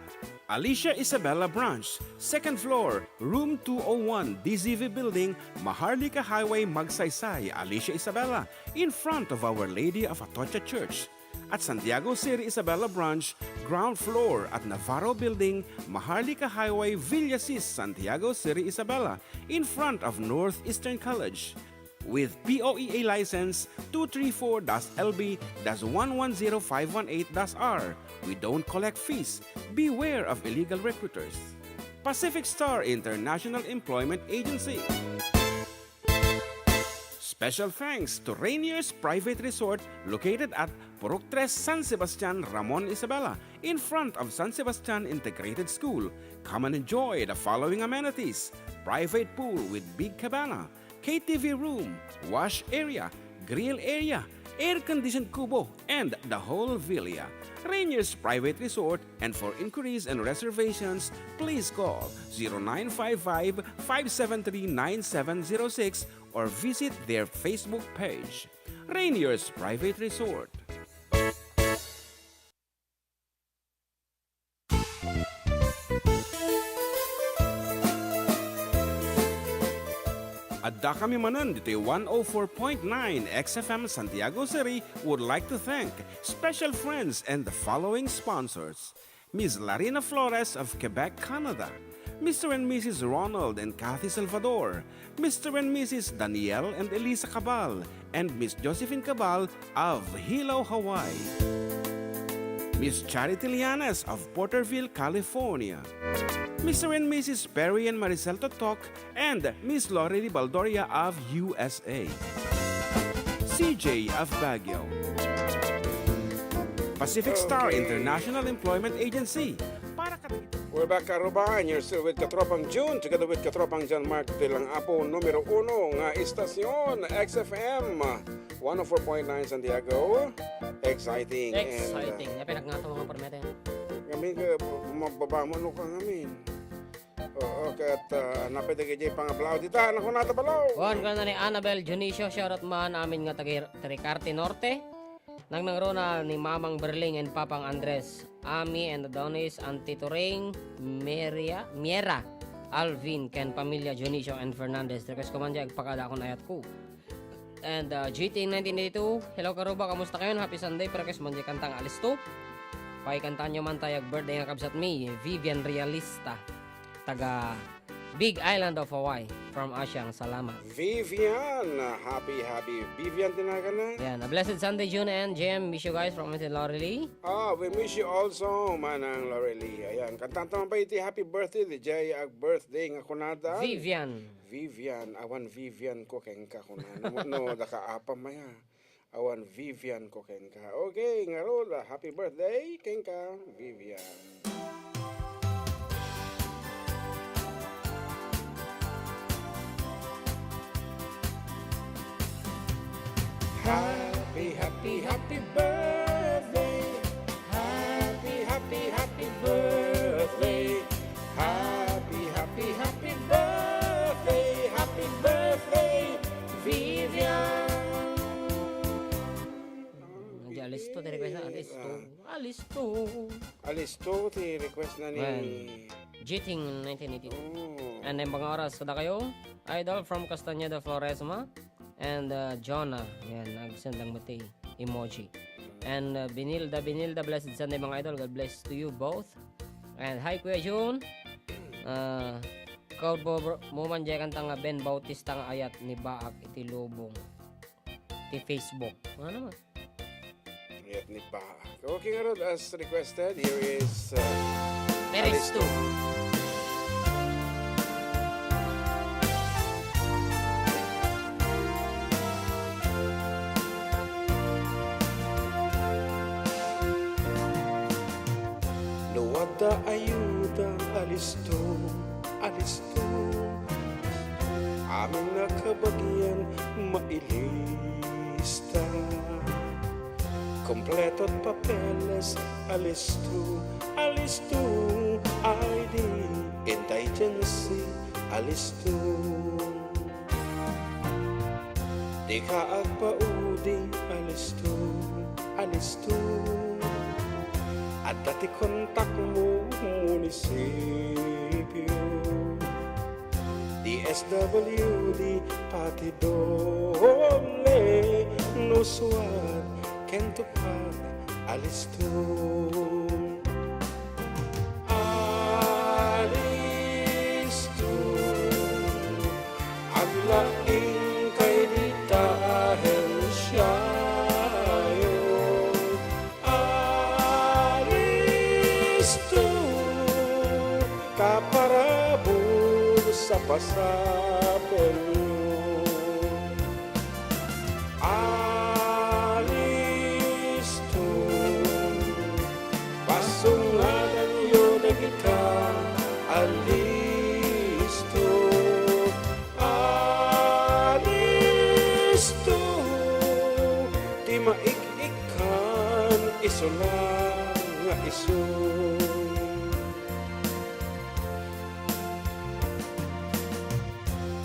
Alicia Isabella Branch, second floor, room 201, DZV Building, Maharlika Highway, Magsaysay, Alicia Isabella, in front of Our Lady of Atocha Church. At Santiago City Isabella Branch, ground floor at Navarro Building, Maharlika Highway, Villasis, Santiago City Isabella, in front of Northeastern College. With POEA license 234-LB-110518-R. We don't collect fees. Beware of illegal recruiters. Pacific Star International Employment Agency. Special thanks to Rainier's Private Resort located at Purok 3 San Sebastian, Ramon Isabela, in front of San Sebastian Integrated School. Come and enjoy the following amenities: private pool with big cabana, KTV room, wash area, grill area, air-conditioned kubo, and the whole villa. Rainier's Private Resort, and for inquiries and reservations, please call 0955-573-9706 or visit their Facebook page. Rainier's Private Resort. Adda kami Manen, ditoy 104.9 xFM Santiago City would like to thank special friends and the following sponsors: Ms. Larina Flores of Quebec, Canada; Mr. and Mrs. Ronald and Kathy Salvador; Mr. and Mrs. Danielle and Elisa Cabal; and Miss Josephine Cabal of Hilo, Hawaii; Miss Charity Lianes of Porterville, California; Mr. and Mrs. Perry and Maricel Totok, and Miss Lorely Baldoria of USA; CJ of Baguio; Pacific Star Okay. International Employment Agency. Para We're back, Karubahan. You're still with Katropang June, together with Katropang John Mark, bilang apo numero 1 nga istasyon, xFM 104.9 Santiago. Exciting. Exciting. Napinag nga ito mga permete. Ngamin ka, mababamo ka ngamin. Oo, kat napitigay pangablaw. Dita, naku natabalaw. Juan ka na ni Annabel Junicio, shoutout man amin nga Tricarte Norte. Nang nangrona ni Mamang Berling and Papang Andres, Ami and Adonis, Auntie Turing, Miera, Alvin, Ken Pamilya Junicio and Fernandez. Request ko man dyan, agpakada akong ayat ko. And GT 1982, hello Karuba, kamusta kayo? Happy Sunday, request man dyan kantang Alisto. Pakikantaan nyo man tayag birthday nga kabsat me, Vivian Realista, taga Big Island of Hawaii, from Asyang. Salamat. Vivian, happy Vivian tinaga na. Yan, a blessed Sunday, June and Jem. Miss you guys from Mrs. Lorely. We miss you also, manang Lorely. Ayan, kantanta man pa iti happy birthday, di jay ag birthday nga kunada. Vivian. Awan Vivian ko kengka kunana. No, daka apa maya. Awan Vivian ko kengka. Okay, nga rola, happy birthday, kengka, Vivian. Happy birthday. Happy birthday. Happy birthday. Happy birthday, Vivian. Nandiyan, alisto. Request na alisto. Alisto, ti request na ni... Jiting 1982. Oh. And then mga oras, kada kayo, Idol from Castañeda, Floresma. And Jonah, yan, nag-send lang mati emoji. And Binilda, blessed Sunday mga idol. God bless to you both. And hi Kuya June. Kaud mo man dyan kanta nga Ben Bautista nga ayat ni Baak iti lubong. Iti Facebook. Ano naman? Ayat ni Baak. Okay nga Rod, as requested, here is... There is two. Nuwada ayuda, alisto. Aming nakabagyan, mailista. Kompleto't papeles, alisto. ID, indigency, alisto. Di ka agpaudi, alisto. At dati kontak mo, munisipyo. DSWD, pati doble. Nuswat, kentupad, alisto. Aglaing kay di dahil siyayo. Alisto kaparabol sa pasapel nyo. Di maik-ikan iso lang nga iso.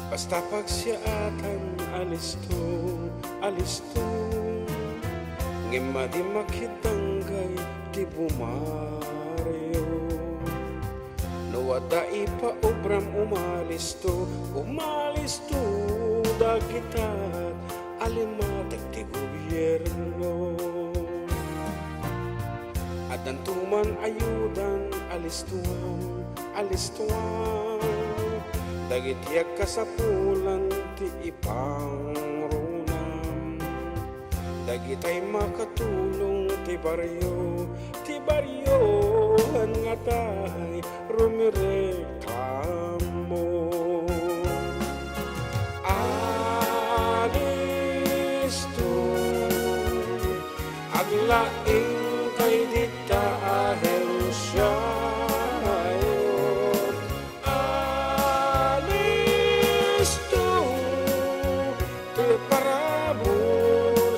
Basta pag siya atan alisto ngima di makitanggay di bumaryo. No wada ipa obram umalisto dagitat alimatag ti gobyerno. At tuman ayudan alistuan dagitiyak kasapulan ti ipangrunam. Dagitay makatulong ti baryo nga tay rumireklamo. Alisto aglaing kay dita ahensya.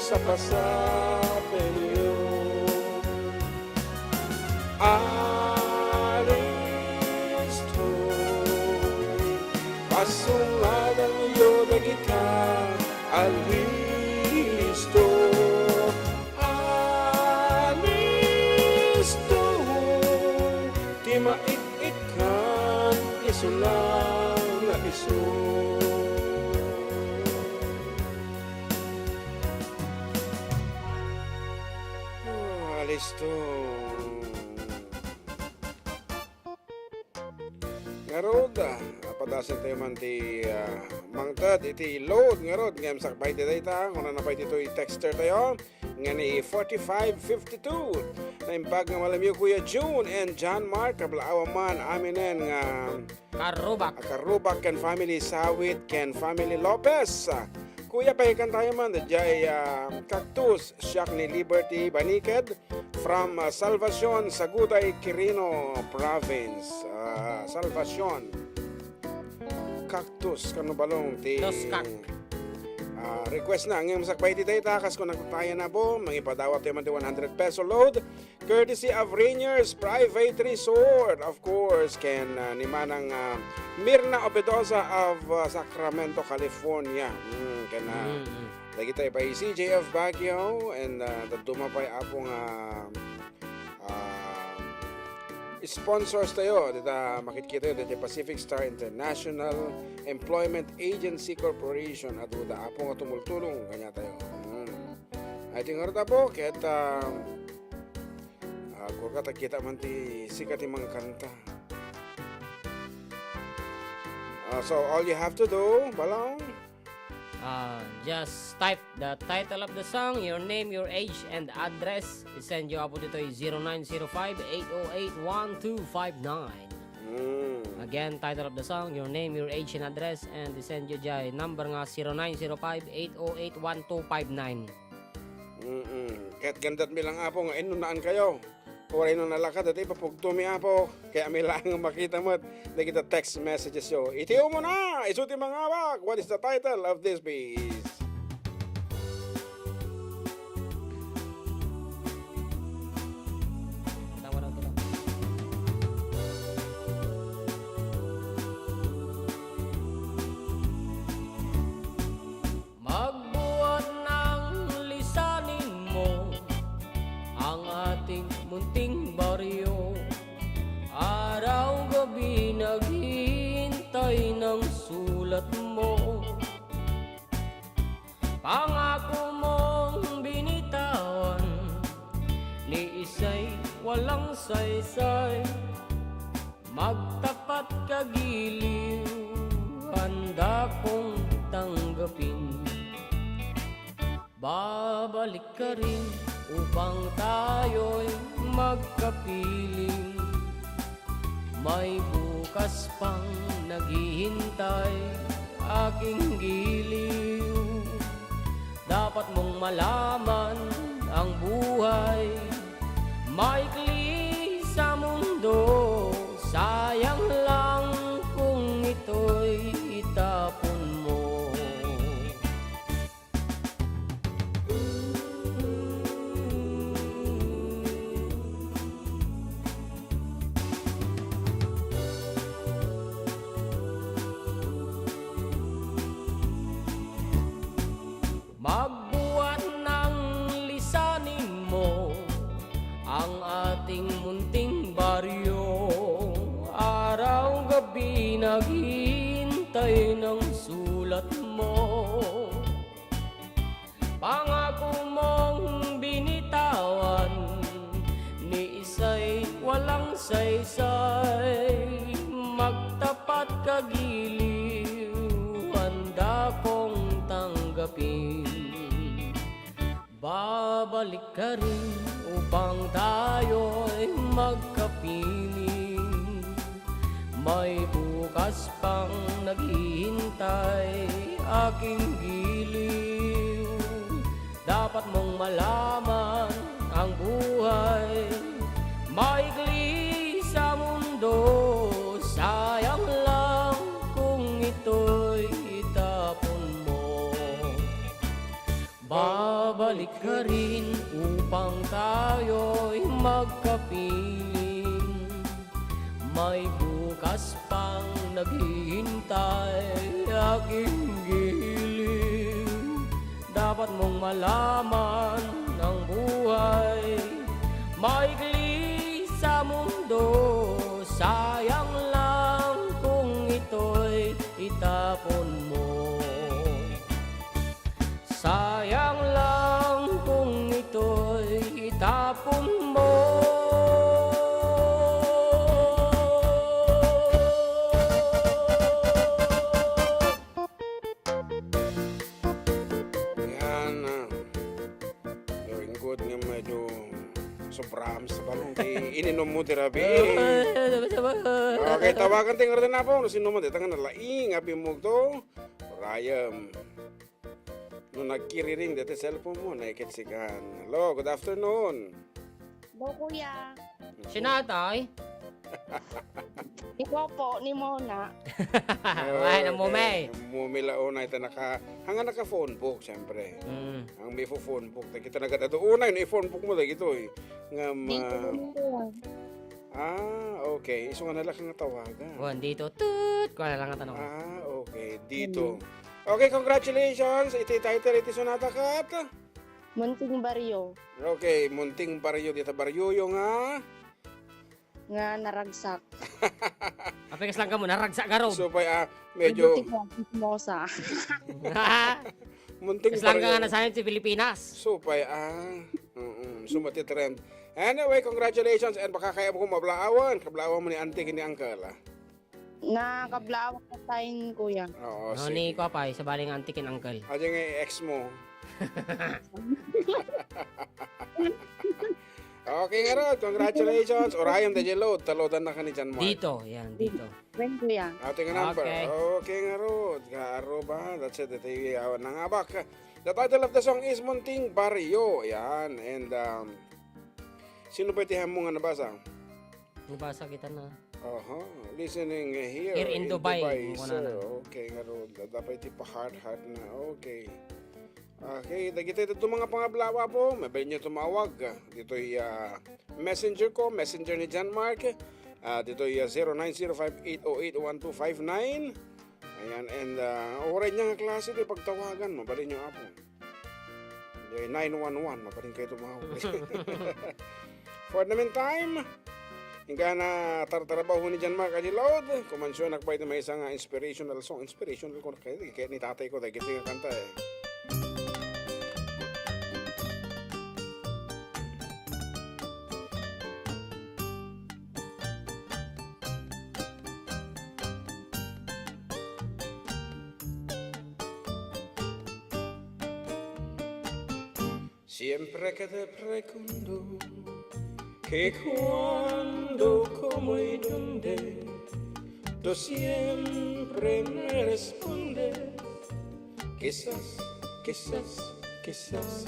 Sa pasapelyo alisto pasungadan yo dagita alisto di maik-ikan iso lang nga iso. Alisto nga rod apadasan tayo man ti mangtad iti load nga rod ngam sakbay ti data kung napay dito i-texter tayo nga ni 4552 na impag nga malamyo Kuya June and John Mark kablaawa man aminen nga Karubak ken family Sawit ken family Lopez. Kuya, pahikan tayo man, dajay Cactus, siyak ni Liberty Baniked from Salvacion, Sagutay, Quirino Province. Salvacion. Cactus, kano balong ti... request na, ngayon masakbay ti data, kas kung nagtatayan na po, mangipadawat tayo man ti 100 peso load, courtesy of Rainier's Private Resort, of course, ken ni Manang Mirna Obedosa of Sacramento, California. Lagi tayo pa CJF Baguio, and dumapay apong sponsors tayo dita makikita yun dito Pacific Star International Employment Agency Corporation at uda apong tumultulong kanya tayo. I think harta po kahit kurkata kita man ti sikat ti mga kanta. So all you have to do balong just type the title of the song, your name, your age, and address. Send you up dito 0905-808-1259. Again, title of the song, your name, your age, and address, and send you dyan number nga 0905-808-1259. Kahit gandat milang apo nga inunaan kayo. Kung rin nung nalakad, dati papugtumi apo. Kaya may lang makita mo at nakita text messages yo. Itiyo mo na! Isuti mga awak! What is the title of this piece? Magbuhat ng lisanin mo ang ating munting baryo. Araw-gabi naghihintay ng sulat mo. Pangako mong binitawan, ni isa'y walang saysay. Magtapat kagiliw, handa kong tanggapin. Babalik ka rin upang tayo'y magkapiling. May bukas pang naghihintay aking giliw. Dapat mong malaman ang buhay maikli sa mundo. Sayang lang kung ito'y itapon mo. naghihintay ng sulat mo. Pangako mong binitawan, ni isa'y walang saysay. Magtapat kagiliw, handa kong tanggapin. Babalik ka rin upang tayo'y magkapiling. May bukas pang naghihintay aking giliw. Dapat mong malaman ang buhay maikli sa mundo. Sayang lang kung ito'y itapon mo. Babalik ka rin upang tayo'y magkapiling. May bukas pang naghihintay aking giliw. Dapat mong malaman ang buhay maikli sa mundo. Sayang lang kung ito'y itapon mo. Sayang lang kung ito'y itapon mo. Sobrang sa balong ininom mo terapi. Okay, tawagan ting rin na po. Sino mo tangan na laing abi mo to. Rayam. No nagkiriring dito cellphone mo nakikit sigan. Hello, good afternoon. Hello, kuya. Sinatay? Ikaw po, ni Mona. Ay, na mumay. Mumilao na ito hanga naka phone book siyempre. Mm. Ang may phone book kita nagadato una yung phone book mo dagito eh. Dito po. Okay. Iso nga nala kang tawagan. Kuan dito, tut. Kuan lang ang tanong. Okay. Dito. Okay, congratulations. Iti title, iti sonata kat. Munting baryo. Okay, munting baryo dito baryo yung Nga naragsak. Apekas lang ka mo, naragsa ka ro. So medyo Mosa. munting Kas lang ka nga baryo. nasayan si Pilipinas. So sumati trend. Anyway, congratulations and baka kaya mo mablaawan. Kablaawan mo ni auntie kini uncle. Nakablawak na tayo, kuya. Oo, No, ni ko pa, sa baling antikin uncle. Aja nga ex mo. Okay nga Rod, congratulations. Orayam de load, talodan na ka ni Jan Mark. Dito, yan, dito. When, kuya? Ating number. Okay. Okay nga Rod. Karo ba? That's it. Ito yung nangabak. The title of the song is Munting Baryo. Yan. And sino ba itihan mo nga nabasa? Nabasa kita na. Listening here. Here in Dubai, sir. Okay nga Rod. Dapat iti pa hard na. Okay. Okay, dagiti ito mga pangablawa po. Mabay niyo tumawag. Dito yung messenger ko, messenger ni John Mark. Dito yung 0905-808-1259. Ayan, and oray niya nga klase ito pagtawagan. Mabali niyo po. 911, mabali kayo tumawag. For the meantime, hingga na tartarabaho ni John Mark Adilaud. Kumansyon nakpa ito may isang inspirational song. Inspirational ko na kayo. Kaya ni tatay ko, dagiti nga kanta eh. Siempre que te pregunto que cuando, cómo y dónde, tú siempre me respondes, quizás, quizás, quizás.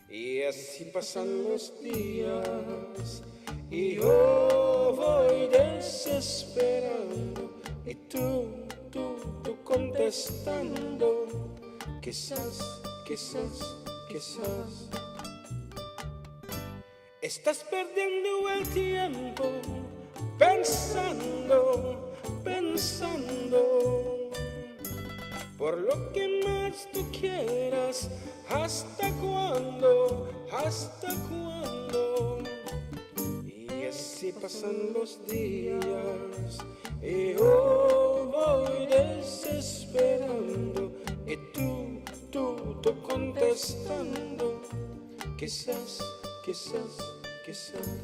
Y así pasan los días y yo voy desesperando y tú contestando, quizás, quizás, quizás. Estás perdiendo el tiempo pensando, pensando por lo que más tú quieras. ¿Hasta cuándo? ¿Hasta cuándo? Y así pasan los días y yo voy desesperando y tú contestando, quizás, quizás, quizás.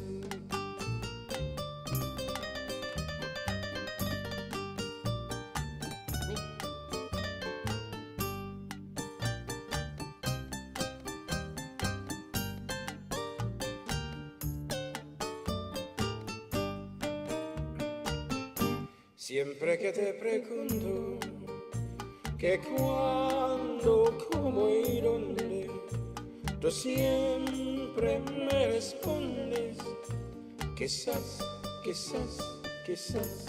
Siempre que te pregunto que cuándo, cómo y dónde, tú siempre me respondes, quizás, quizás, quizás.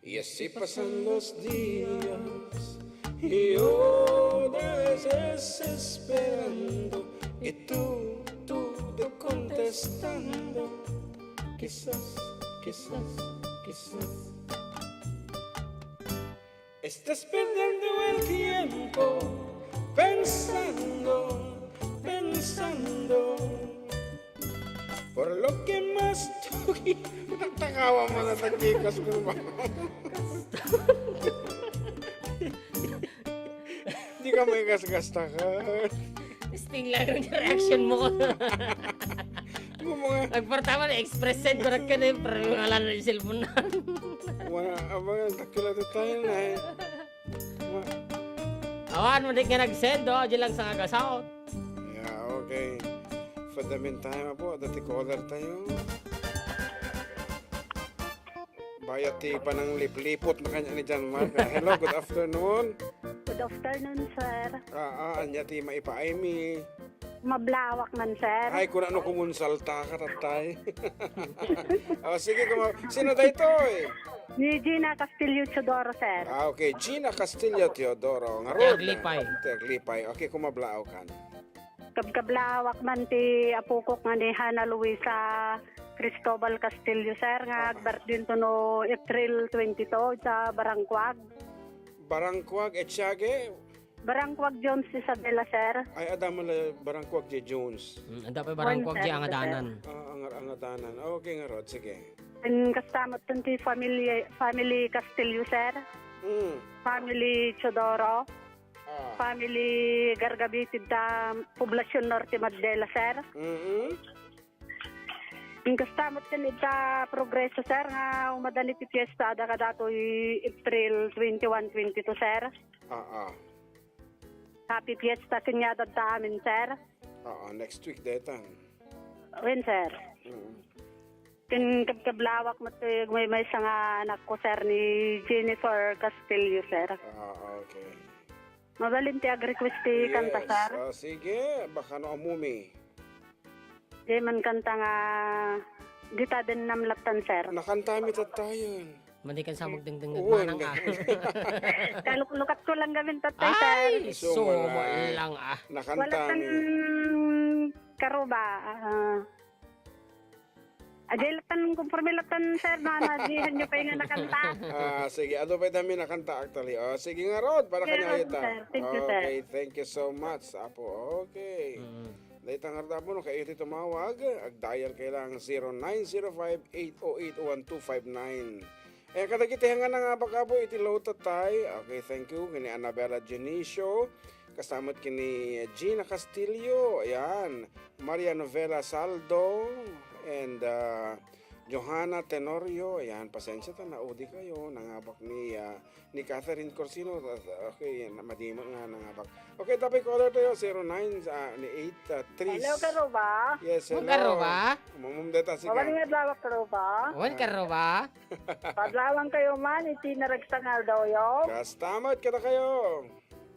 Y así pasan los días y yo desesperando y tú contestando, quizás, quizás, quizás. Estás perdiendo el tiempo pensando, pensando. Por lo que más tú nagtakawa mo na tagikas ko ba? Hindi ka may gasgastakan. Sting lang yung reaction mo. Nagpartama na express send ko na ka na yung wala na yung cellphone na. Wala, abang takilado tayo na eh. Awan mo din ka nag-send do, dyan lang sa kagasaot. Yeah, okay. For the meantime po, dati caller tayo. Bayati pa ng liplipot na kanya ni John Mark. Hello, good afternoon. Good afternoon, sir. Anya ti maipa-aimi. Mablawak man, sir. Ay, kung ano kumonsalta ka tatay. Sige, sino tayo ito eh? Ni Gina Castillo Chodoro, sir. Okay. Gina Castillo Teodoro. Nga rod. Teaglipay. Teaglipay. Okay, kumablao kan. Kabkablawak man ti apukok nga ni Hana Luisa Cristobal Castillo, sir. Nga birthday to no April 22 sa Barangkwag. Barangkwag, Etsyage. Barangkwag Jones Isabela, sir. Ay, adam la Barangkwag J. Jones. Ang dapat parang One kuwag sir, dyan ang adanan. Angatanan. Okay nga rod, sige. And kasama ti family Castillo, sir. Family Chodoro. Family Gargabitid da Poblasyon Norte Madela, sir. Yung kastamot din ita progreso, sir, nga umadali ti fiesta da kadato April 21-22, sir. Happy fiesta kanya da amin, sir. Next week detan. Wen, sir. Kin kabkablawak mo may nga anak ko, sir, ni Jennifer Castillo, sir. Okay. Mabalin ti ag-request ti kanta, sir. Sige, baka no amumi. Di man kanta nga dita din namlatan, sir. Nakantami tayo. Mandikan sa magdengdeng Oo, nagmanang Lukat ko lang gawin tatay, sir. Ay, so lang Wala tan Nakantami. karuba. Ajay kumpormilatan, sir, na nadihan nyo pa yung nakanta. Sige, ano pa dami nakanta actually. Sige nga Rod, para Sige, kanya Rod, ita. sir. Thank you, sir. Okay, thank you so much. Apo, okay. Dahil ang harta po, kayo ito tumawag. Ag-dial kailangan 0905-808-1259. Kadagitihan nga nga baka po, itilow tatay. Okay, thank you. Kini Annabella Genicio. Kasamot kini Gina Castillo. Ayan. Maria Novela Saldo. And Johanna Tenorio. Ayan, pasensya ta, naudi kayo. Nangabak ni Catherine Corsino. Okay, madimang nga nangabak. Okay, tapos caller tayo, 09-8-3. Hello, karuba. Yes, hello. Karuba? Mamumdeta si Mabaling adlawak, karuba. Wan karuba? Padlawang kayo man, iti naragsangal daw yo. Kastamat kita kayo.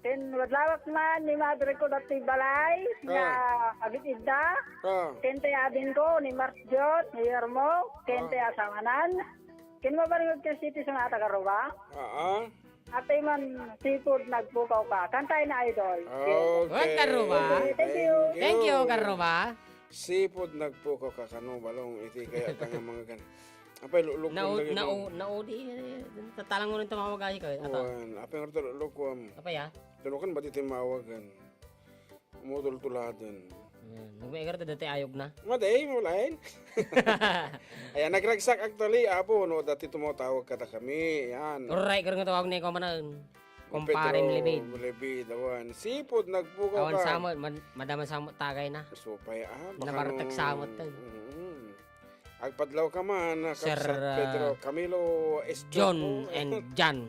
Ken wadlawak man, ni madre ko dati balay, nga abit idda. Ken te abin ko, ni Marjot, ni Yermo, ken te asamanan. Ken mabaling ka city sa ata karuba. Atay man, seafood nagpukaw ka. Kantay na idol. Wan karuba? Thank you. Thank you, karuba. Seafood nagpukaw ka kano balong iti kaya tanga mga gan. Apay luluk Naudi. Tatalang mo rin tumawag ka. Apay nga luluk Apa ya? Tulukan ba ti timawagan? Umutultuladan. Nagmaigar ta dati ayog na. Maday, mulain. Ayan, nagragsak actually, apo, no, dati tumutawag ka na kami. Yan. Alright, karang tawag ni ko man kumparin libid. Libid, awan. Sipod, nagpukaw Awan ka. samot, madaman samot tagay na. Supay, baka Nabartag samot tan. Agpadlaw ka man, Sir, San Pedro Camilo S. John and Jan.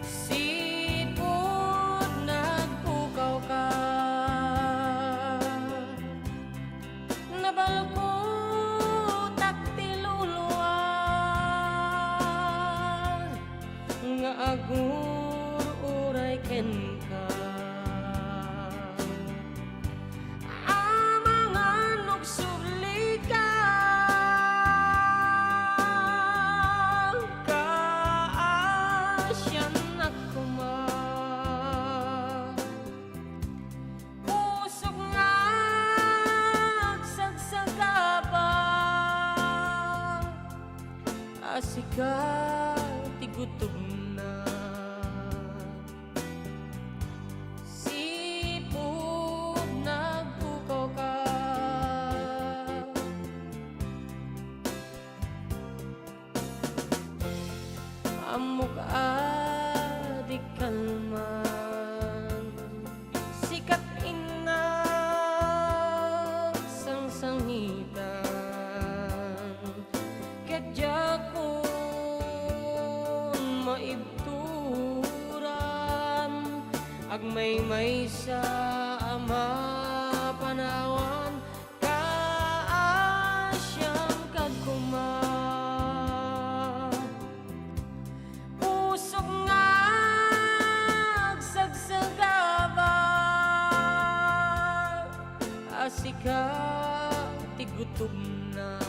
Sipod nagpukaw ka, nabalkutak tiluluwa, nga agur uray ken ka. Amangan og subli ka, kaasyan ako ma. Usok nga agsagsagaba, asika tigutob na. Sipod nagpukaw ka, amok adik kalman, sikat ina sangsangitan, kadya kun maibturan, agmay-may sa ama panawan, kaasyam kagkuma. Usok nga agsagsagaba, asika tigutob na.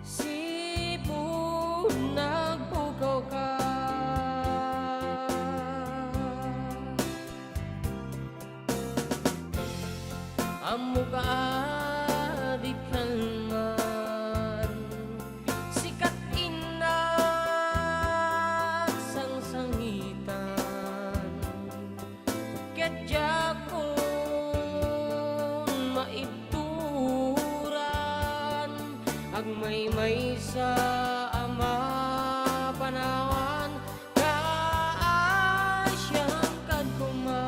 Sipod nagpukaw ka, amo ka adik kalman, sikat ina sangsangitan, kadya kun maibturan, agmay-may sa ama panawan, kaasyam kagkuma.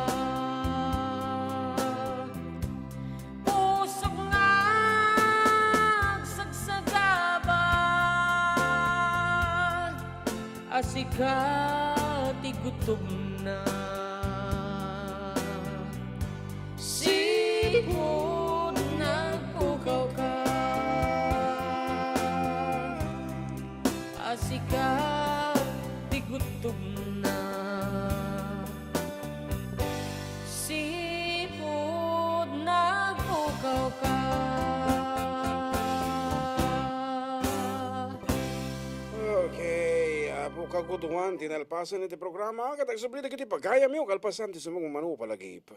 Usok nga agsagsagaba, asika tigutob na. Sipod nagpukaw ka, asika tigutob na. Sipod nagpukaw ka. Okay, apo kagutuan, tinalpasan iti programa, katag subli na kiti pagkaya mo, kalpasan ti sumong manu palagip.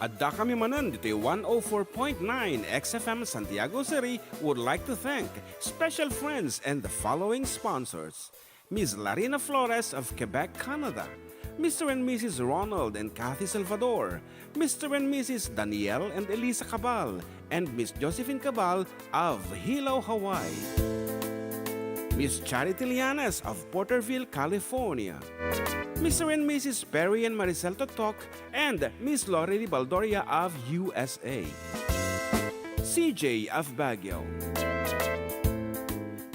Adda kami Manen dito'y 104.9 xFM Santiago City would like to thank special friends and the following sponsors. Ms. Larina Flores of Quebec, Canada. Mr. and Mrs. Ronald and Kathy Salvador. Mr. and Mrs. Danielle and Elisa Cabal. And Miss Josephine Cabal of Hilo, Hawaii. Miss Charity Lianes of Porterville, California. Mr. and Mrs. Perry and Maricel Totok, and Miss Lori Baldoria of USA. CJ of Baguio.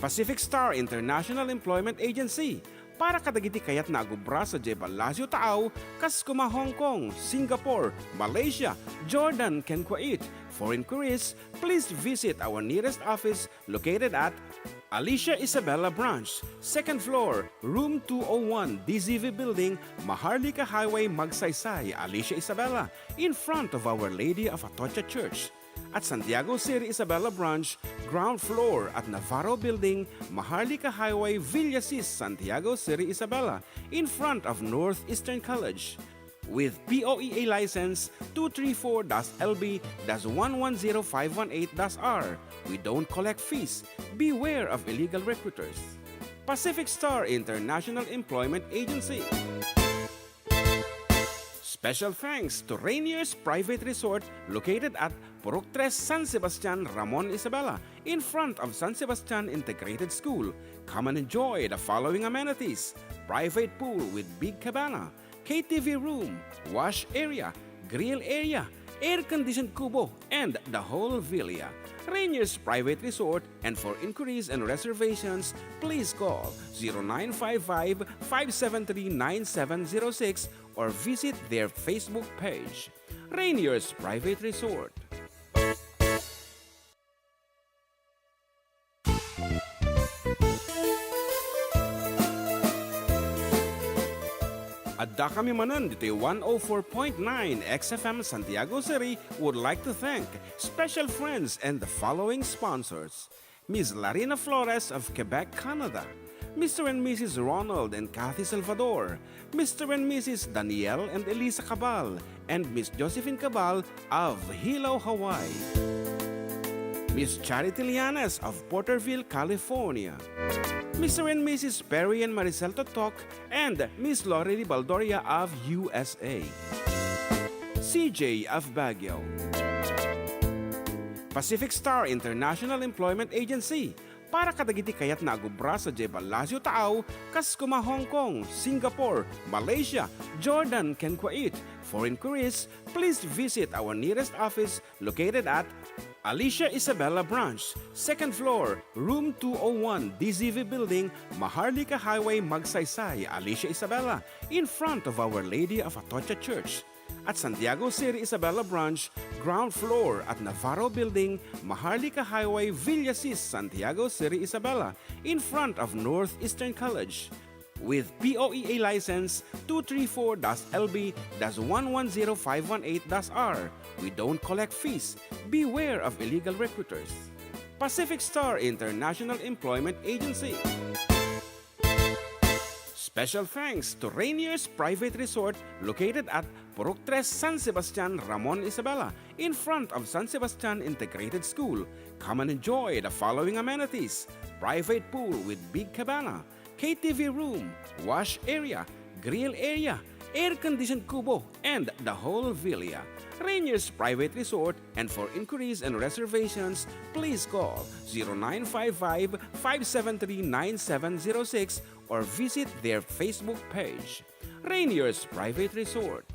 Pacific Star International Employment Agency, para kadagiti kayat na agubra sa Jebel Lazio Taaw, kas kuma Hong Kong, Singapore, Malaysia, Jordan, ken Kuwait. For inquiries, please visit our nearest office located at Alicia Isabella Branch, 2nd floor, room 201, DZV Building, Maharlika Highway, Magsaysay, Alicia Isabella, in front of Our Lady of Atocha Church. At Santiago City, Isabela Branch, ground floor at Navarro Building, Maharlika Highway, Villasis, Santiago City, Isabela, in front of Northeastern College. With POEA license 234-LB-110518-R. We don't collect fees. Beware of illegal recruiters. Pacific Star International Employment Agency. Special thanks to Rainier's Private Resort located at Purok 3 San Sebastian, Ramon, Isabela, in front of San Sebastian Integrated School. Come and enjoy the following amenities: private pool with big cabana, KTV room, wash area, grill area, air-conditioned kubo, and the whole villa. Rainier's Private Resort, and for inquiries and reservations, please call 0955-573-9706 or visit their Facebook page. Rainier's Private Resort. Adda kami Manen, ditoy 104.9 xFM Santiago City would like to thank special friends and the following sponsors: Ms. Larina Flores of Quebec, Canada, Mr. and Mrs. Ronald and Kathy Salvador, Mr. and Mrs. Danielle and Elisa Cabal, and Miss Josephine Cabal of Hilo, Hawaii, Miss Charity Lianes of Porterville, California, Mr. and Mrs. Perry and Maricel Totok, and Miss Lorely Baldoria of USA, CJ of Baguio, Pacific Star International Employment Agency, para kadagiti kayat na agubra sa Jebel Lazio Taaw, kas kuma Hong Kong, Singapore, Malaysia, Jordan, ken Kuwait. For inquiries, please visit our nearest office located at Alicia Isabela Branch, 2nd floor, room 201, DZV Building, Maharlika Highway, Magsaysay, Alicia Isabela, in front of Our Lady of Atocha Church. At Santiago City, Isabela Branch, ground floor at Navarro Building, Maharlika Highway, Villasis, Santiago City, Isabela, in front of Northeastern College. With POEA license 234-LB-110518-R. We don't collect fees. Beware of illegal recruiters. Pacific Star International Employment Agency. Special thanks to Rainier's Private Resort located at Purok 3 San Sebastian, Ramon, Isabela, in front of San Sebastian Integrated School. Come and enjoy the following amenities: private pool with big cabana, KTV room, wash area, grill area, air-conditioned kubo, and the whole villa. Rainier's Private Resort, and for inquiries and reservations, please call 0955-573-9706 or visit their Facebook page. Rainier's Private Resort.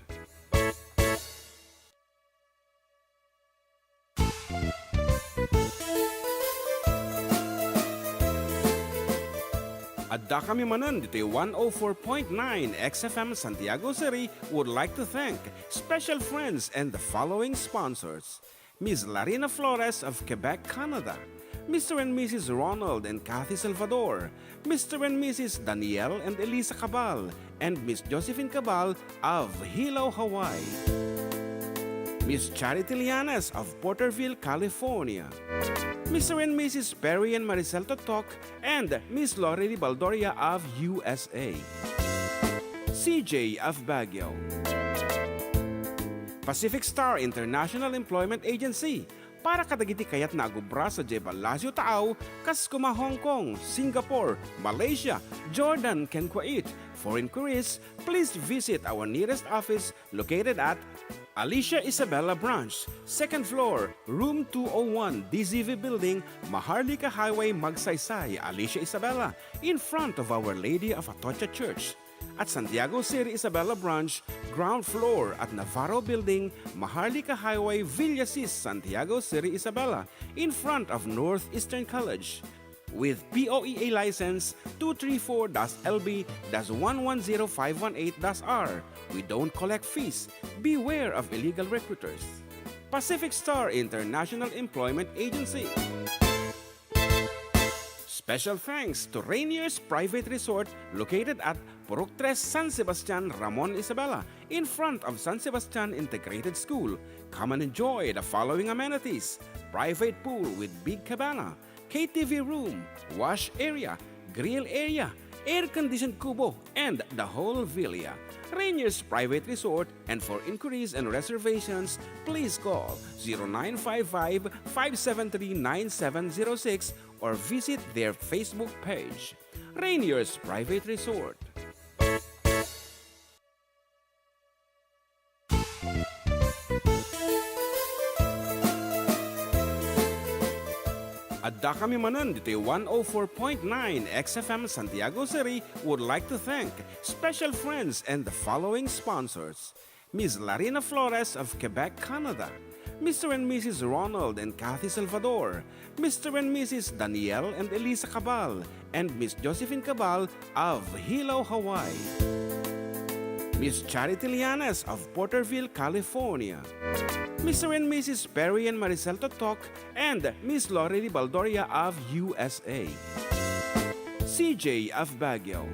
Adda kami Manen, ditoy 104.9 xFM Santiago City would like to thank special friends and the following sponsors: Ms. Larina Flores of Quebec, Canada, Mr. and Mrs. Ronald and Kathy Salvador, Mr. and Mrs. Danielle and Elisa Cabal, and Miss Josephine Cabal of Hilo, Hawaii, Miss Charity Lianes of Porterville, California, Mr. and Mrs. Perry and Maricel Totok, and Miss Lorely Baldoria of USA, CJ of Baguio, Pacific Star International Employment Agency, para kadagiti kayat na agubra sa Jebel Lazio Taaw, kas kuma Hong Kong, Singapore, Malaysia, Jordan, ken Kuwait. For inquiries, please visit our nearest office located at Alicia Isabela Branch, 2nd floor, room 201, DZV Building, Maharlika Highway, Magsaysay, Alicia Isabela, in front of Our Lady of Atocha Church. At Santiago City, Isabela Branch, ground floor at Navarro Building, Maharlika Highway, Villasis, Santiago City, Isabela, in front of Northeastern College. With POEA license 234-LB-110518-R. We don't collect fees. Beware of illegal recruiters. Pacific Star International Employment Agency. Special thanks to Rainier's Private Resort located at Purok 3 San Sebastian, Ramon Isabela, in front of San Sebastian Integrated School. Come and enjoy the following amenities: private pool with big cabana, KTV room, wash area, grill area, air-conditioned kubo, and the whole villa. Rainier's Private Resort, and for inquiries and reservations, please call 0955-573-9706 or visit their Facebook page. Rainier's Private Resort. Adda kami Manen, ditoy 104.9 xFM Santiago City would like to thank special friends and the following sponsors: Ms. Larina Flores of Quebec, Canada, Mr. and Mrs. Ronald and Kathy Salvador, Mr. and Mrs. Danielle and Elisa Cabal, and Miss Josephine Cabal of Hilo, Hawaii, Miss Charity Lianes of Porterville, California, Mr. and Mrs. Perry and Maricel Totok, and Miss Lorely Baldoria of USA, CJ of Baguio,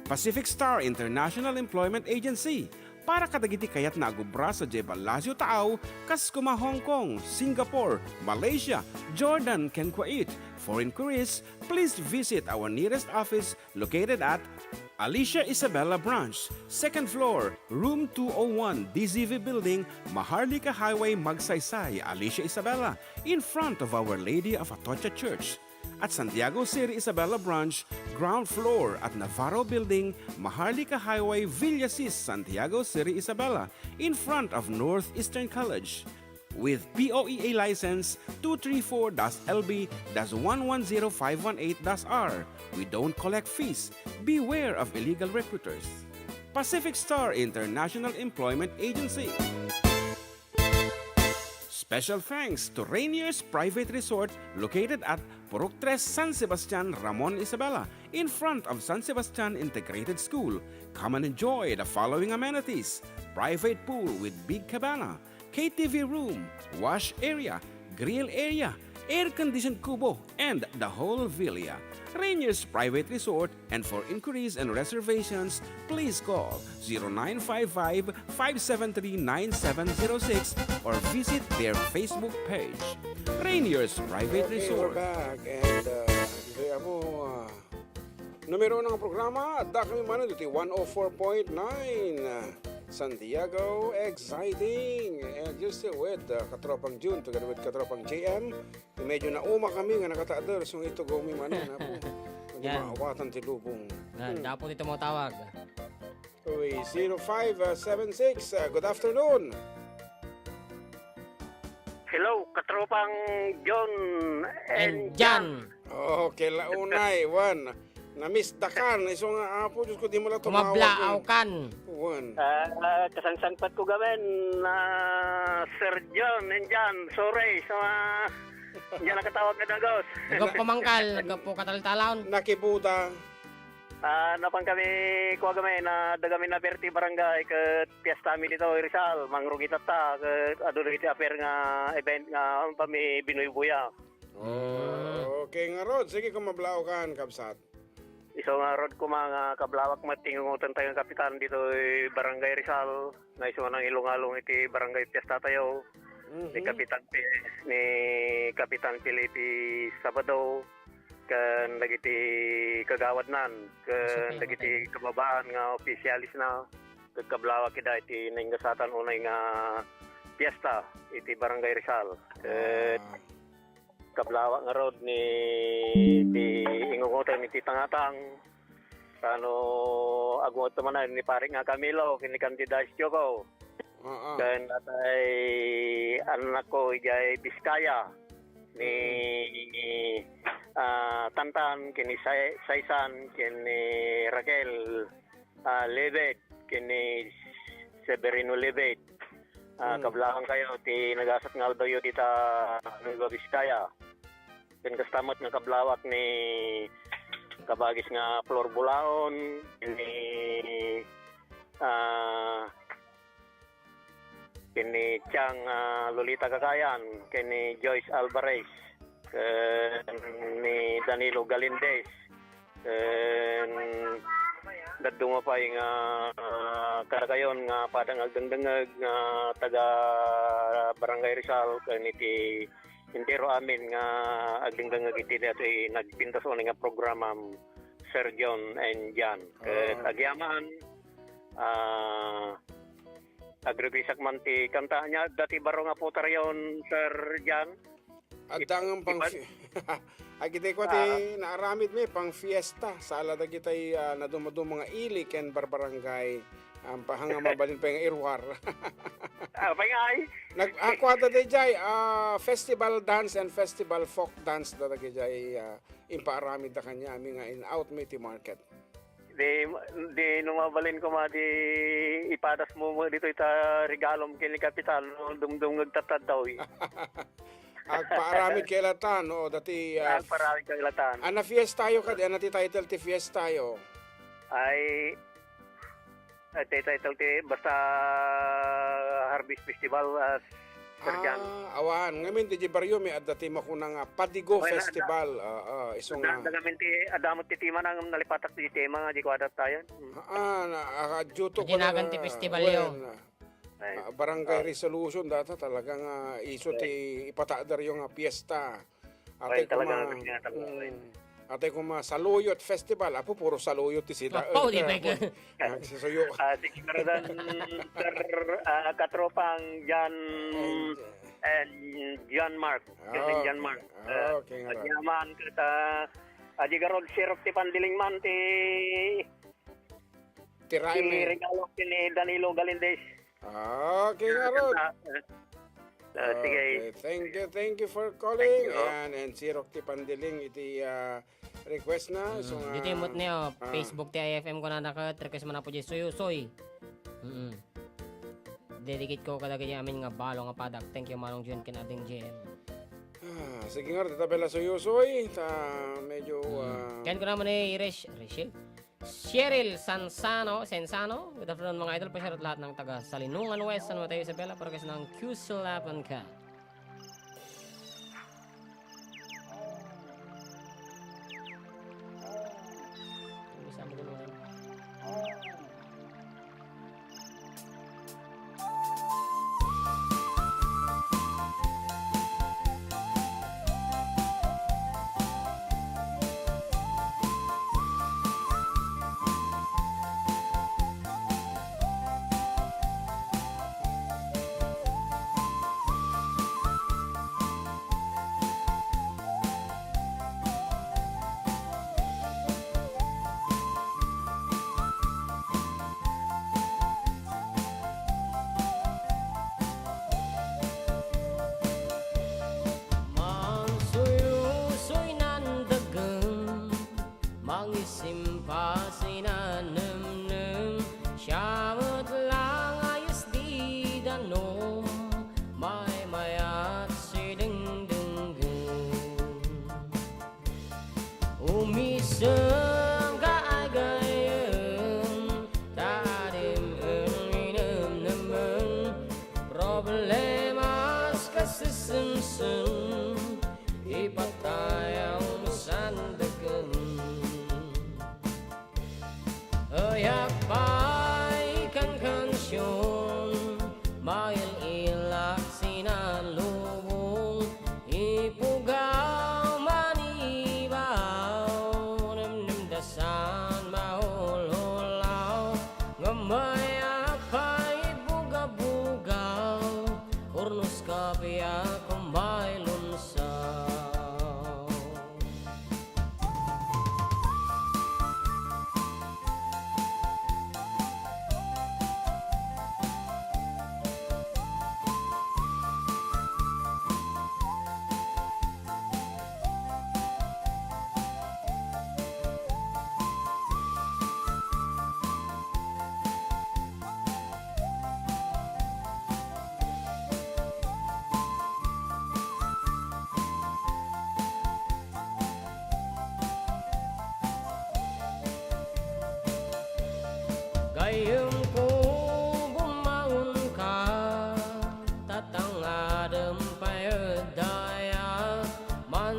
Pacific Star International Employment Agency, para kadagiti kayat na agubra sa Jebel Lazio Taaw, kas kuma Hong Kong, Singapore, Malaysia, Jordan, ken Kuwait. For inquiries, please visit our nearest office located at Alicia Isabella Branch, 2nd floor, room 201, DZV Building, Maharlika Highway, Magsaysay, Alicia Isabella, in front of Our Lady of Atocha Church. At Santiago City Isabella Branch, ground floor at Navarro Building, Maharlika Highway, Villasis, Santiago City Isabella, in front of Northeastern College. With POEA license 234-LB-110518-R. We don't collect fees. Beware of illegal recruiters. Pacific Star International Employment Agency. Special thanks to Rainier's Private Resort located at Purok 3 San Sebastian, Ramon Isabela, in front of San Sebastian Integrated School. Come and enjoy the following amenities: private pool with big cabana, KTV room, wash area, grill area, air-conditioned kubo, and the whole villa. Rainier's Private Resort, and for inquiries and reservations, please call 0955-573-9706 or visit their Facebook page. Rainier's Private Okay, Resort. we're back. And dito mo, numero ng programa, Adda kami Manen, dito 104.9 Santiago, exciting. And you're still with Katropang June together with Katropang JM. Medyo nauma kami nga nakataador. So ito gawin Manen. Hindi Yan. makawatan ti lubong. Dapat ito mo tawag. Uy, 0576. Good afternoon. Hello, katropang John And Jan. Okay, launay. One. Na-miss dakan. Iso nga apo. Diyos ko, di mo lang tumawag. Kumablaaw kan. One. Kasangsangpat ko gamen na Sir John and Jan. Sorry sa diyan nakatawag na dagos. Nagap pamangkal, nagap po kataltalon. Nakibuta. Napang kami kuha gamen na dagami na perti barangay ket piyesta mi dito Rizal. Mangrugi tata ket adu dito aper nga event nga pami Binoy Buya. Okay nga Rod. Sige kung mablaukan, kabsat. Iso nga rod ko mga kablawak matingungutan tayo ng kapitan dito barangay Rizal. Na iso nga ng ilong-along iti barangay piyesta tayo. Ni Kapitan Felipe Sabado kan dagiti kagawad nan kan dagiti kababaan nga opisyalis na ket kablawak ida iti naingasatan unay nga piyesta iti barangay Rizal. Ket kablawak nga rod ni ingungutan iti tangatang kano agungot manan ni pare nga Camilo kini kandidas Joko. Dan atay anak ko ijay Biskaya ni Tantan kini Saisan kini Raquel Lebet kini Severino Lebet. Kablahan kayo ti nagasat nga aldayo dita Nueva Biskaya. Ken kastamot nga kablawak ni kabagis nga Flor Bulaon ni kini Chang Lolita Kakayan, kini Joyce Alvarez, ni Danilo Galindez. Dadunga pa yung karagayon nga padang agdangdangag nga taga Barangay Rizal kaniti intero amin nga agdangdangag iti dito nagpintason nga programa Sir John and Jan. Agyaman agribisak man ti kanta niya dati baro nga po yon Sir Jan. At dangang pang agitay ko ti naaramid mi pang fiesta sa alada kitay nadumado mga ilik and barbarangay pahanga mabalin pa yung irwar. Pangay. Nag-akwada day jay festival dance and festival folk dance da jay impaaramid da kanya ami nga in out mi ti market. Di nung mabalin ko di ipadas mo dito ita regalom kini kapital dumdum ngagtatad daw. Agpaaramid kay latan no dati Agpaaramid kay latan. Ana fiesta tayo kad ana ti title ti fiesta tayo. Ay title ti basta Harvest Festival Serjan. Awan ngamin ti baryo mi adda ti makunang Padigo Festival. Isong dagamin ti adamot ti tema nang nalipatak ti tema nga di ko adat tayo. Juto ko Ginagan ti festival yo. Barangay resolution data talagang iso ti ipataadar yung piyesta. Ate ko saluyot festival. Apo puro saluyot ti sila. Papaw di ba ka? Sisuyo. Sige karadan Sir katropang Jan and Jan Mark. Jan Mark. Okay nga. Yaman kita aji garod sirop ti pandiling man ti Raime. regalo ni Danilo Galindez. Okay nga Rod. Sige. Thank you for calling. And sirok ti pandiling iti request na. So, Dito yung niyo, Facebook ti IFM ko na request man na po dyan suyo-soy. Dedicate ko kadagiti amin nga balo nga padak. Thank you Manong Jun kinading GM. Sige nga, tatabela suyo-soy. Medyo... Kain ko naman Cheryl Sensano. Good afternoon mga idol. Pasyarot lahat ng taga Salinungan West, San Mateo Isabela para kasi ng Q11 ka. Gayung ko bumangon ka, tatangadem payadaya, man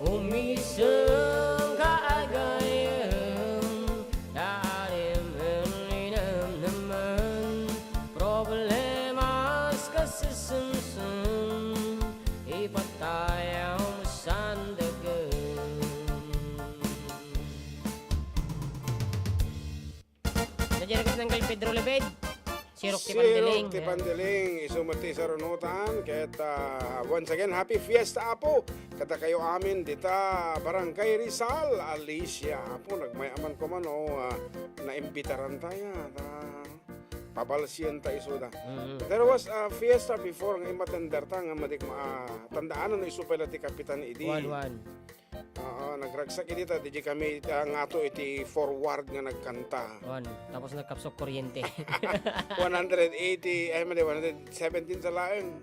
Umisang kaagayam, darim linam naman, problemas kasasumsum, ipatayaw sandagan. Najaragos ng kay Pedro Lebed. Sirok ti Pandiling. Sirok ti Pandiling. Isumati sa runutan. Kahit once again, happy fiesta apo. Kata kayo amin dita Barangay Rizal, Alicia. Apo, nagmayaman ko man naimbitaran tayo. Pabalsiyan tayo suda. There was a fiesta before ng imatender ta nga madik tandaan na isupela ti Kapitan Idi. One. Nagragsak dito, di kami nga to iti forward nga nagkanta. One. Tapos nagkapsok kuryente. 180, 117 sa laeng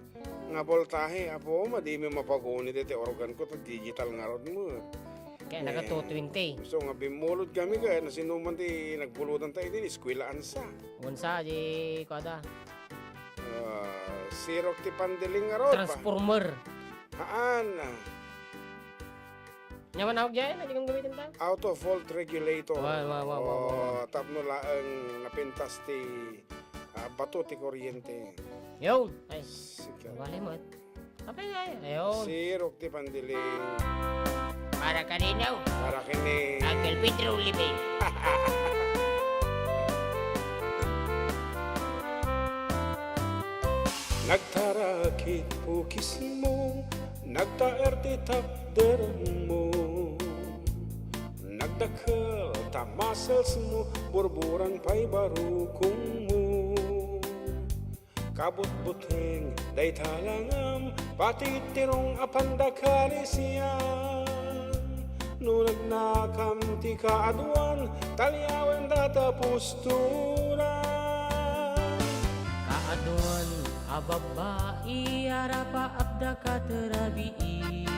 nga voltahe. Apo, madimi mapagunit iti organ ko, to digital nga rod mo. Kaya naga 220. So nga bimulod kami kaya na sinuman ti nagbulutan tayo din, iskwilaan sa. Unsa di kada. Sirok ti Pandiling nga rod. Transformer. Haan. Nyaman ako dyan, hindi kong gamitin ta. Out of fault regulator. Wow. Tapno laang napintas ti bato ti kuryente. Yun. Ay, Sikat. wala mo. Kapay nga yun. Ayun. Sirok ti Pandiling. Para kaninaw. Para kini. Uncle Pedro Libay. Nagtarakit pukis mo, nagtaer ti takderan mo, nagdakal ta muscles mo, burburan pa'y barukong mo. Kabut-buteng day talangam, pati tirong apandakari siyan. Nunag nakam ti kaaduan, talyawan datapusturan. Kaaduan, ababai, arapa abda katerabii.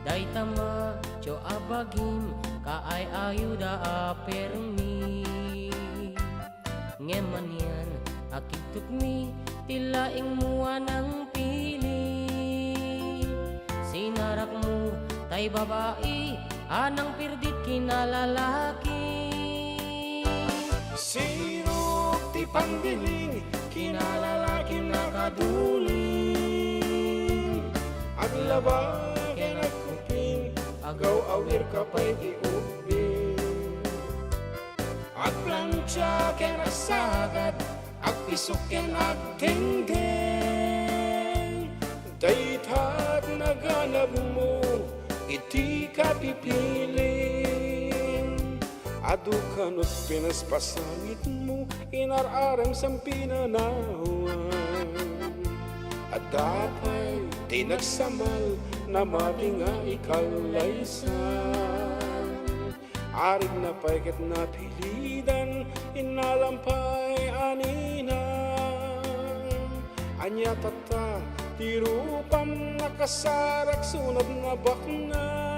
Day tama, cho abagim, kaay ayuda apermi. Ngeman yan, akitutmi, tilaing mua ng pili. Sinarak mo, tay babae, anang pirdit kinalalaki. Sirok ti Pandiling, kinalalaking nakaduling. Aglabake nagkuping, agaw awir ka pa'y di ubing. Agplansya ke nasagad, agpisok ke nagtingting. Daytat naganap mo, iti ka pipiling. Adu kanot pinaspasangit mo, inararang sampinanawan. At dapay di nagsamal na matinga ikalaysan. Arig na paykat na pilidan, inalampay aninan. Anya tata, tirupam nakasarak sunod na bakna.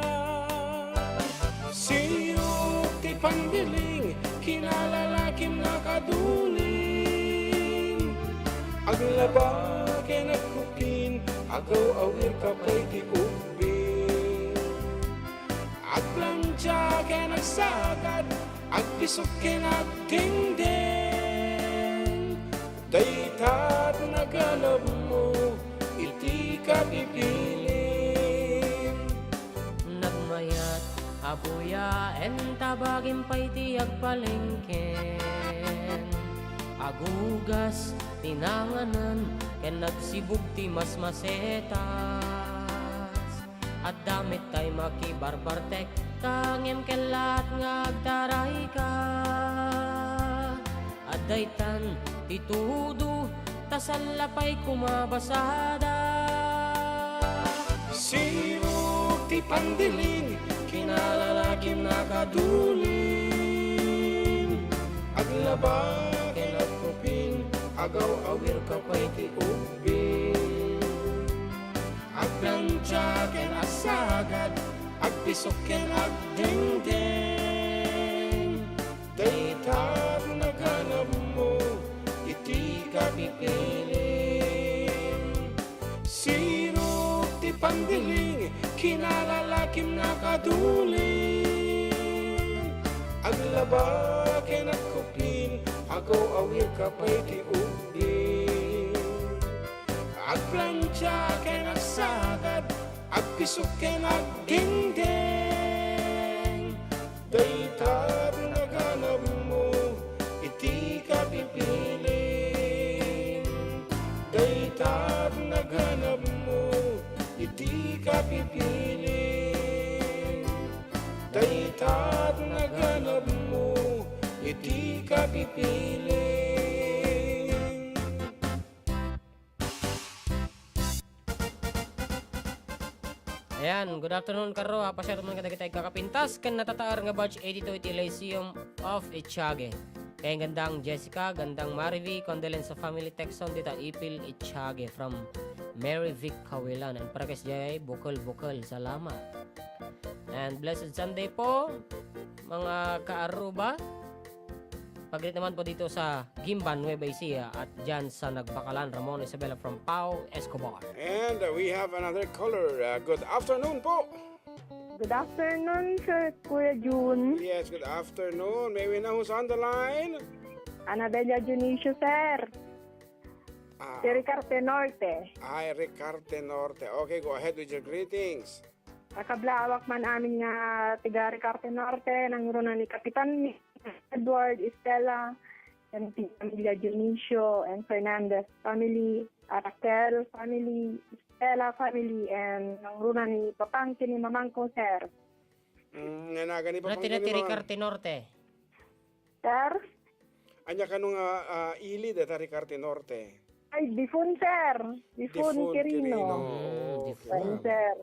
Sirok ti Pandiling, kinalalakim nakaduling. Aglabake nagkupin, agaw awir ka pa'y ti ubing. Agplansya ke nagsagad, agpisok ke nagtingding. Daytat naganap mo, iti ka pipiling. Nagmayat, abuya, entabagin pa'y ti agpalengken. Agugas, tinanganan, ken nagsibug ti masmasetas. At damit tay makibarbartek, kangem kelat ngagtaray ka. At daytan, titudo, tasalapay kumabasada. Sirok ti Pandiling, kinalalakim nakaduling. Aglabake nagkupin, agaw awir ka pa'y ti ubing. Agplansya ken asagad, agpisok ken agdingding. Daytat naganap mo, iti ka pipiling. Sirok ti pandiling, kinalalakim na kaduling. Aglaba kenat kupin, ako awil kapay tiugin. Agplancha kenat sagad, agpisok kenat dingding. Daytad naganap mo, iti ka pipiling. Daytad naganap mo, iti ka pipiling. Daytad naganap mo, iti ka pipiling. Ayan, good afternoon karo. Pasyado man kada kitay kakapintas kan natataar nga batch 82 iti Lyceum of Itiage. Kay gandang Jessica, gandang Marivi, condolence sa family Texon dita Ipil Itiage from Mary Vic Kawilan. And para kas jay bukol. Salamat. And blessed Sunday po mga kaaruba. Paglit naman po dito sa Gimban, Nueva Ecija at dyan sa Nagbakalan, Ramon Isabela from Pau, Escobar. And we have another caller. Good afternoon po. Good afternoon, Sir Kuya June. Yes, good afternoon. May we know who's on the line? Anabella Junicio, sir. Si Ricarte Norte. Ay, Ricarte Norte. Okay, go ahead with your greetings. Kablawak man amin nga tiga Ricarte Norte, nangurunan ni Kapitan Edward Estela, and Pamilya Junicio, and Fernandez family, Raquel family, Estela family, and nangurunan ni Papangkin ni Mamangko, sir. Nanaga ni Ano Papangkin tinatiri ni Mamang. Carte Norte? Sir? Anya ka nung ili data Ricarte Norte. Ay, Difun, sir. Difun Quirino. Difun. Sir.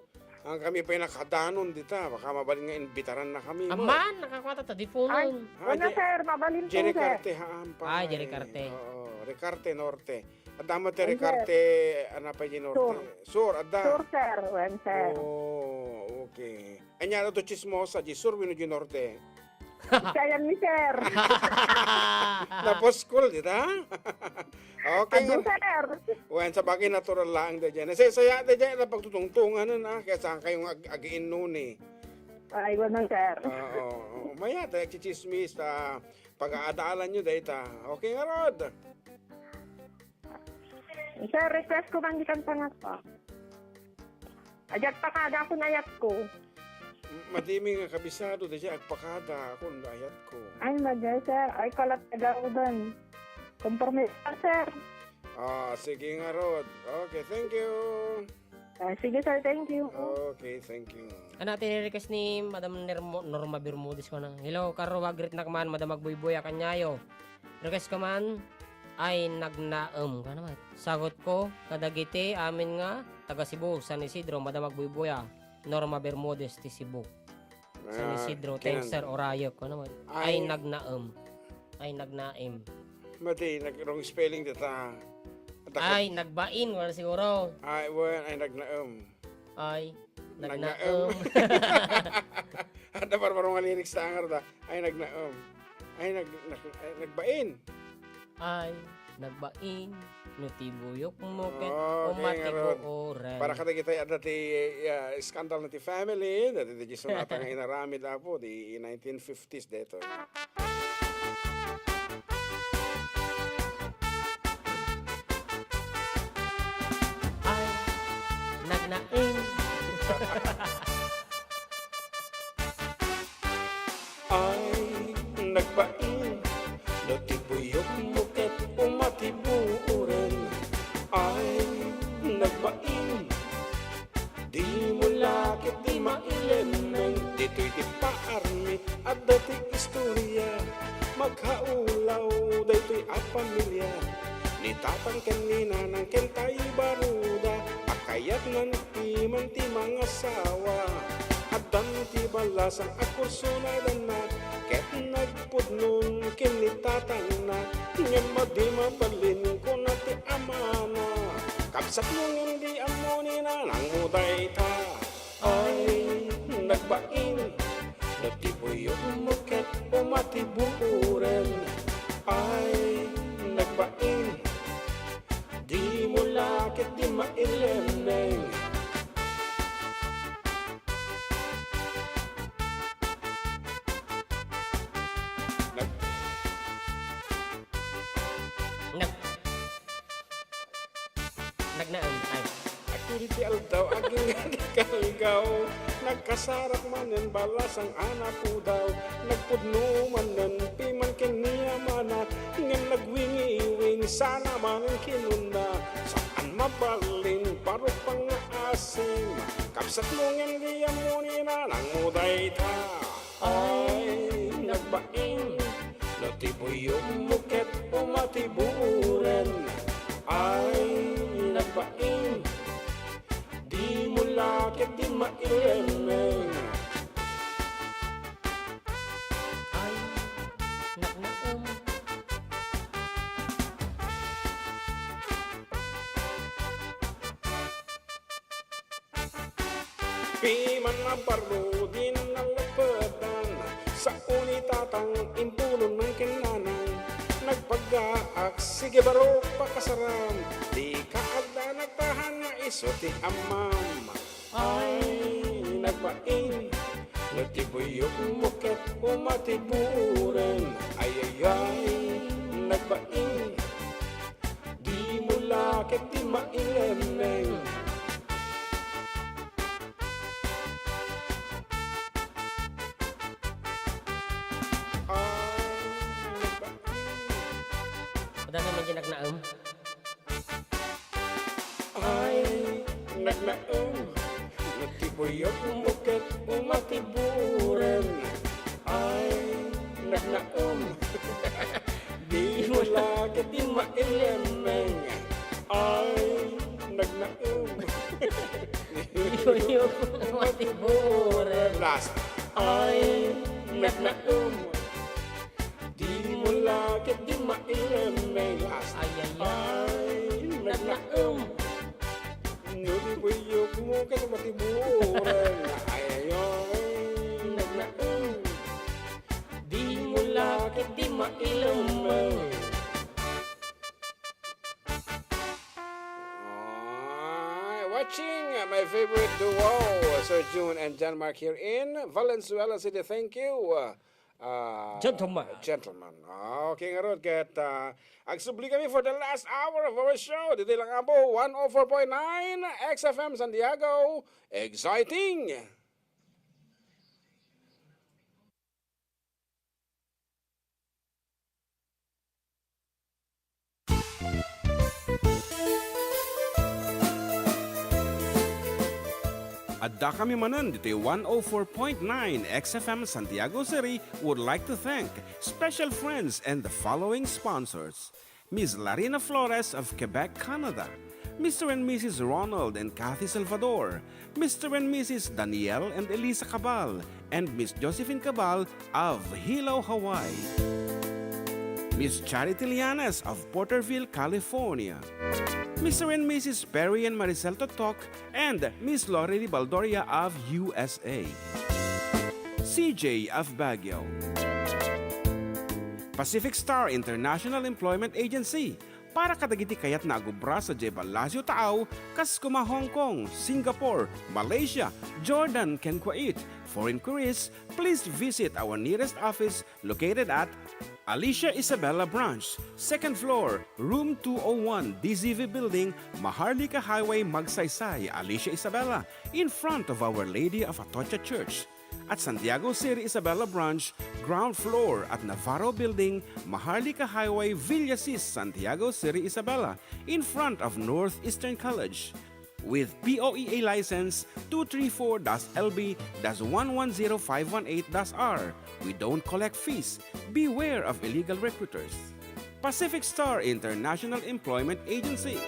Ang kami pa yung nakadanon dita. Baka mabaling nga imbitaran na kami. Aman, nakakwata ta, di Ay, punon. una, sir. Mabalin po, Jerry sir. Carte haampa. Ay, Jerry Carte. Oo, Ricarte Norte. At damo te Ay, Ricarte, ano pa yung Norte? Sur, adda. Sur, sir. Wen, sir. Oh, okay. Anya na to chismosa, di sur wino di Norte. Sayang ni sir. Tapos school, dita? Okay. Ado, sir. Wen, sa bagay natural lang da dyan. Saya da dyan na pagtutungtungan na, kaya saan kayong agiin nun eh. Ay, wala, sir. Oo, maya, tayo chichismis, pag-aadalan nyo data. Okay nga, Rod. Sir, request ko bang ikan pangat pa? Ajat pa kada ako nayat ko. Madimi nga kabisado, dyan, agpakada ako, ayat ko. Ay, magay, sir. Ay, kalat tagaudan. Kompromis pa, sir. Sige nga, Rod. Okay, thank you. Sige, sir. Thank you. Okay, thank you. Ano tinirikas ni Madam Norma Bermudez ko na. Hello, karo wagrit na kaman, Madam Magbuybuya kanyayo. Request ka man, ay nagnaam ka naman. Sagot ko, kadagiti, amin nga, taga Cebu, San Isidro, Madam Magbuybuya. Norma Bermudez, ti Cebu. San Isidro, thanks sir, orayok ko naman. Ay nagnaam. Ay nagnaim. Mati, nag-wrong spelling dita. Ay, nagbain, wala siguro. Ay, well, ay nagnaam. Ay, Nagnaam. nagnaam. Ada parang mga lyrics sa angar da. Ay nagnaam. Ay nagbain. Ay, nagbain. Nutibuyok mo ket Okay, umati Rod. ko oray. Para kada kita ada ti skandal na ti family, dati di jisun ata nga inaramid apo di 1950s deto. Ay, nagnaing. Ay nagbain, natibuyok mo ket umatibuuran. Ay nagbain, di mo lakit di mailemeng, dito'y di paarmi at dating istorya. Maghaulaw dayto'y at pamilya, ni tatang ken ni nanang ken tay baruda, akayat nan ti man ti mga sawa. Adan ti balasang akurso na danat, ket nagpudnon ken ni tatang na, ngem madi mapalin ko na ti amana. Kapsat mo hindi amo ni nanang muday ta. Ay nagbain, natibuyok mo ket umatibuuran. Ay nagbain, di mo lakit di mailemeng, Ideal daw aging kalgaw. Nagkasarap manen balas ang anak po daw. Nagpudno manen piman kaniya mana. Ngan nagwingi-wing sana manen kinuna. Saan mabalin paro pang asim. Kapsat mo ngan diya mo nina nang muday ta. Ay nagbaing. Natiboy yung muket o matiburen. Ay nagbaing. Di mo lakit di mailemeng. Ay, naknaum. Piman na baro din ang lapetan. Sa unitatang impulong ng kinanang. Nagpag-aak, sige baro pakasaram. Di ka agda nagtahan nga iso ti amam. Ay nagbaing. Natibuyok muket o matiburen. Ay ay ay nagbaing. Di mo lakit di mailemeng. Ada naman dyan naknaum. Ay naglaong. Natibuyok muket o matiburen. Ay naglaong. Di mo lakit di mailemeng. Ay naglaong. Yung matiburen. Last. Ay naglaong. Di mo lakit di mailemeng. Last. Ay, ay, ay. Ay naglaong. Natibuyok muket o matiburen. Ay ay ay naglaong. Di mo lakit di mailemeng. Watching my favorite duo, Sir June and John Mark here in Valenzuela City. Thank you. Gentleman. Gentleman. Okay nga ron. Kat agsubli kami for the last hour of our show. Dito lang abo, 104.9 xFM Santiago. Exciting! Adda kami manan dito 104.9 xFM Santiago City would like to thank special friends and the following sponsors. Ms. Larina Flores of Quebec, Canada. Mr. and Mrs. Ronald and Kathy Salvador. Mr. and Mrs. Danielle and Elisa Cabal. And Miss Josephine Cabal of Hilo, Hawaii. Miss Charity Lianes of Porterville, California. Mr. and Mrs. Perry and Maricel Totok, and Miss Lorely Baldoria of USA. CJ of Baguio. Pacific Star International Employment Agency. Para kadagiti kayat na agubra sa Jebel Lazio Taaw, kas kuma Hong Kong, Singapore, Malaysia, Jordan, ken Kuwait. For inquiries, please visit our nearest office located at Alicia Isabella Branch, 2nd floor, room 201, DZV Building, Maharlika Highway, Magsaysay, Alicia Isabella, in front of Our Lady of Atocha Church. At Santiago City Isabella Branch, ground floor at Navarro Building, Maharlika Highway, Villasis, Santiago City Isabella, in front of Northeastern College. With POEA license 234-LB-110518-R. We don't collect fees. Beware of illegal recruiters. Pacific Star International Employment Agency.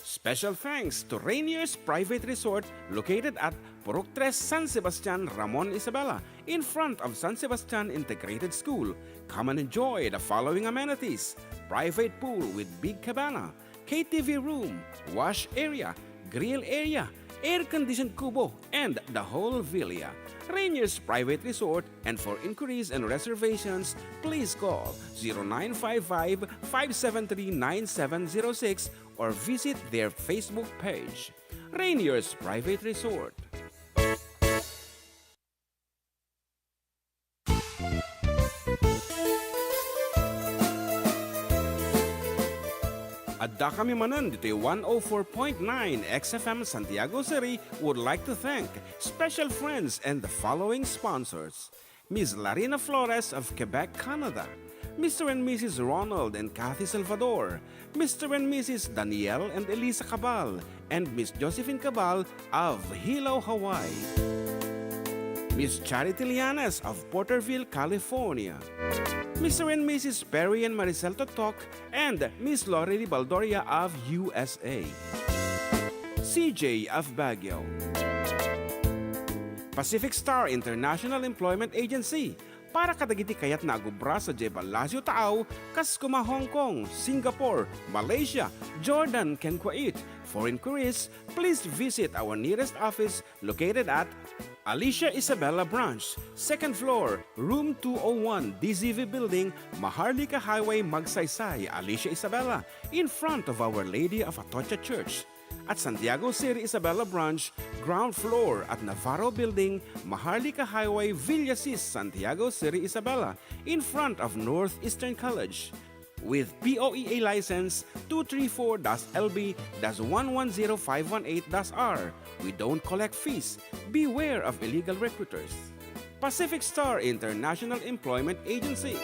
Special thanks to Rainier's Private Resort located at Purok 3 San Sebastian, Ramon Isabela, in front of San Sebastian Integrated School. Come and enjoy the following amenities: private pool with big cabana, KTV room, wash area, grill area, air-conditioned kubo, and the whole villa. Rainier's Private Resort, and for inquiries and reservations, please call 0955-573-9706 or visit their Facebook page. Rainier's Private Resort. Adda Adda kami manan dito'y 104.9 xFM Santiago City would like to thank special friends and the following sponsors. Ms. Larina Flores of Quebec, Canada. Mr. and Mrs. Ronald and Kathy Salvador. Mr. and Mrs. Danielle and Elisa Cabal. And Miss Josephine Cabal of Hilo, Hawaii. Miss Charity Lianes of Porterville, California. Mr. and Mrs. Perry and Maricel Totok, and Miss Lorely Baldoria of USA. CJ of Baguio. Pacific Star International Employment Agency, para kadagiti kayat na agubra sa Jebel Lazio Taaw, kas kuma Hong Kong, Singapore, Malaysia, Jordan, ken Kuwait. For inquiries, please visit our nearest office located at Alicia Isabella Branch, 2nd floor, room 201, DZV Building, Maharlika Highway, Magsaysay, Alicia Isabella, in front of Our Lady of Atocha Church. At Santiago City Isabella Branch, ground floor at Navarro Building, Maharlika Highway, Villasis, Santiago City Isabella, in front of Northeastern College. With POEA license 234-LB-110518-R. We don't collect fees. Beware of illegal recruiters. Pacific Star International Employment Agency.